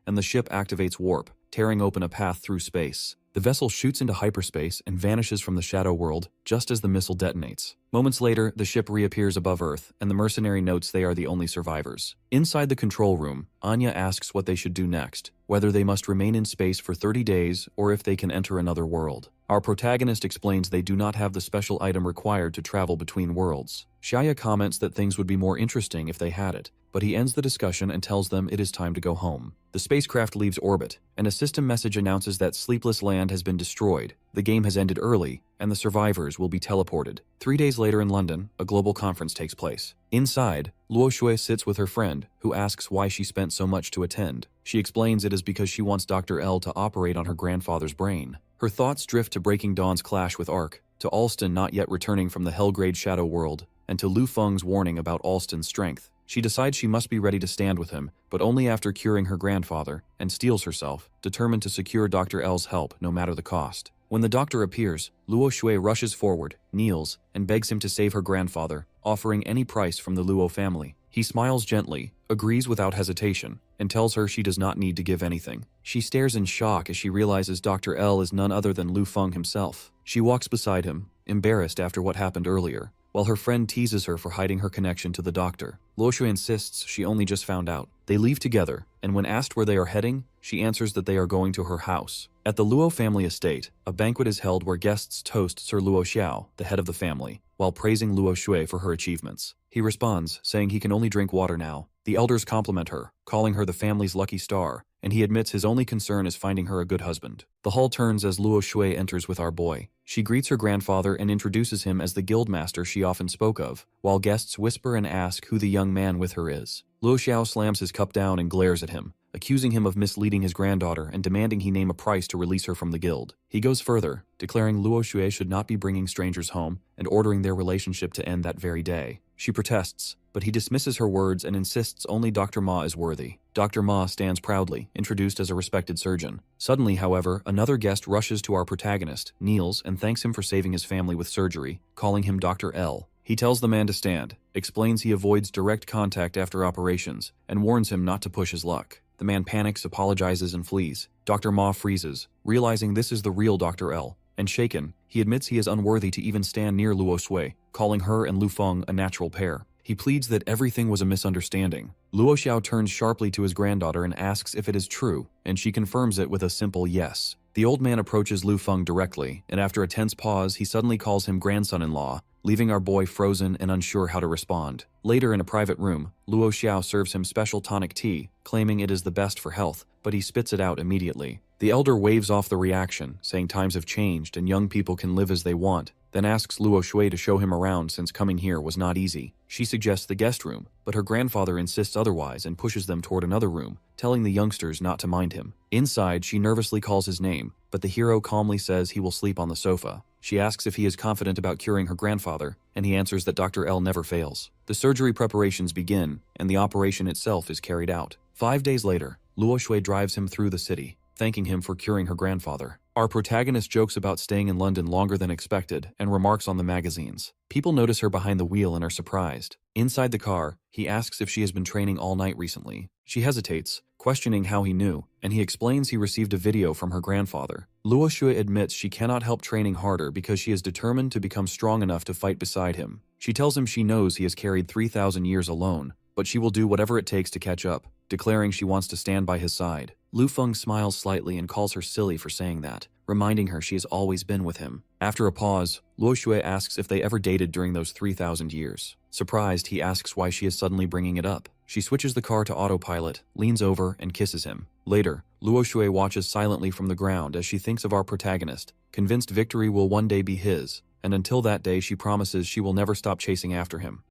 and the ship activates warp, tearing open a path through space. The vessel shoots into hyperspace and vanishes from the shadow world just as the missile detonates. Moments later, the ship reappears above Earth, and the mercenary notes they are the only survivors. Inside the control room, Anya asks what they should do next, whether they must remain in space for 30 days or if they can enter another world. Our protagonist explains they do not have the special item required to travel between worlds. Xiaya comments that things would be more interesting if they had it, but he ends the discussion and tells them it is time to go home. The spacecraft leaves orbit, and a system message announces that Sleepless Land has been destroyed, the game has ended early, and the survivors will be teleported. 3 days later in London, a global conference takes place. Inside, Luo Shui sits with her friend, who asks why she spent so much to attend. She explains it is because she wants Dr. L to operate on her grandfather's brain. Her thoughts drift to Breaking Dawn's clash with Ark, to Alston not yet returning from the Hellgrade Shadow World, and to Lu Feng's warning about Alston's strength. She decides she must be ready to stand with him, but only after curing her grandfather, and steels herself, determined to secure Dr. L's help no matter the cost. When the doctor appears, Luo Shui rushes forward, kneels, and begs him to save her grandfather, offering any price from the Luo family. He smiles gently, agrees without hesitation, and tells her she does not need to give anything. She stares in shock as she realizes Dr. L is none other than Lu Feng himself. She walks beside him, embarrassed after what happened earlier, while her friend teases her for hiding her connection to the doctor. Luo Shui insists she only just found out. They leave together, and when asked where they are heading, she answers that they are going to her house. At the Luo family estate, a banquet is held where guests toast Sir Luo Xiao, the head of the family, while praising Luo Shui for her achievements. He responds, saying he can only drink water now. The elders compliment her, calling her the family's lucky star, and he admits his only concern is finding her a good husband. The hall turns as Luo Shui enters with our boy. She greets her grandfather and introduces him as the guildmaster she often spoke of, while guests whisper and ask who the young man with her is. Luo Xiao slams his cup down and glares at him, accusing him of misleading his granddaughter and demanding he name a price to release her from the guild. He goes further, declaring Luo Shui should not be bringing strangers home and ordering their relationship to end that very day. She protests, but he dismisses her words and insists only Dr. Ma is worthy. Dr. Ma stands proudly, introduced as a respected surgeon. Suddenly, however, another guest rushes to our protagonist, kneels, and thanks him for saving his family with surgery, calling him Dr. L. He tells the man to stand, explains he avoids direct contact after operations, and warns him not to push his luck. The man panics, apologizes, and flees. Dr. Ma freezes, realizing this is the real Dr. L. And shaken, he admits he is unworthy to even stand near Luo Shui, calling her and Lu Feng a natural pair. He pleads that everything was a misunderstanding. Luo Xiao turns sharply to his granddaughter and asks if it is true, and she confirms it with a simple yes. The old man approaches Lu Feng directly, and after a tense pause, he suddenly calls him grandson-in-law, leaving our boy frozen and unsure how to respond. Later in a private room, Luo Xiao serves him special tonic tea, claiming it is the best for health, but he spits it out immediately. The elder waves off the reaction, saying times have changed and young people can live as they want, then asks Luo Shui to show him around since coming here was not easy. She suggests the guest room, but her grandfather insists otherwise and pushes them toward another room, telling the youngsters not to mind him. Inside, she nervously calls his name, but the hero calmly says he will sleep on the sofa. She asks if he is confident about curing her grandfather, and he answers that Dr. L never fails. The surgery preparations begin, and the operation itself is carried out. 5 days later, Luo Shui drives him through the city, thanking him for curing her grandfather. Our protagonist jokes about staying in London longer than expected and remarks on the magazines. People notice her behind the wheel and are surprised. Inside the car, he asks if she has been training all night recently. She hesitates, questioning how he knew, and he explains he received a video from her grandfather. Luo Shui admits she cannot help training harder because she is determined to become strong enough to fight beside him. She tells him she knows he has carried 3,000 years alone, but she will do whatever it takes to catch up, declaring she wants to stand by his side. Lu Feng smiles slightly and calls her silly for saying that, reminding her she has always been with him. After a pause, Luo Shui asks if they ever dated during those 3,000 years. Surprised, he asks why she is suddenly bringing it up. She switches the car to autopilot, leans over, and kisses him. Later, Luo Shui watches silently from the ground as she thinks of our protagonist, convinced victory will one day be his, and until that day she promises she will never stop chasing after him.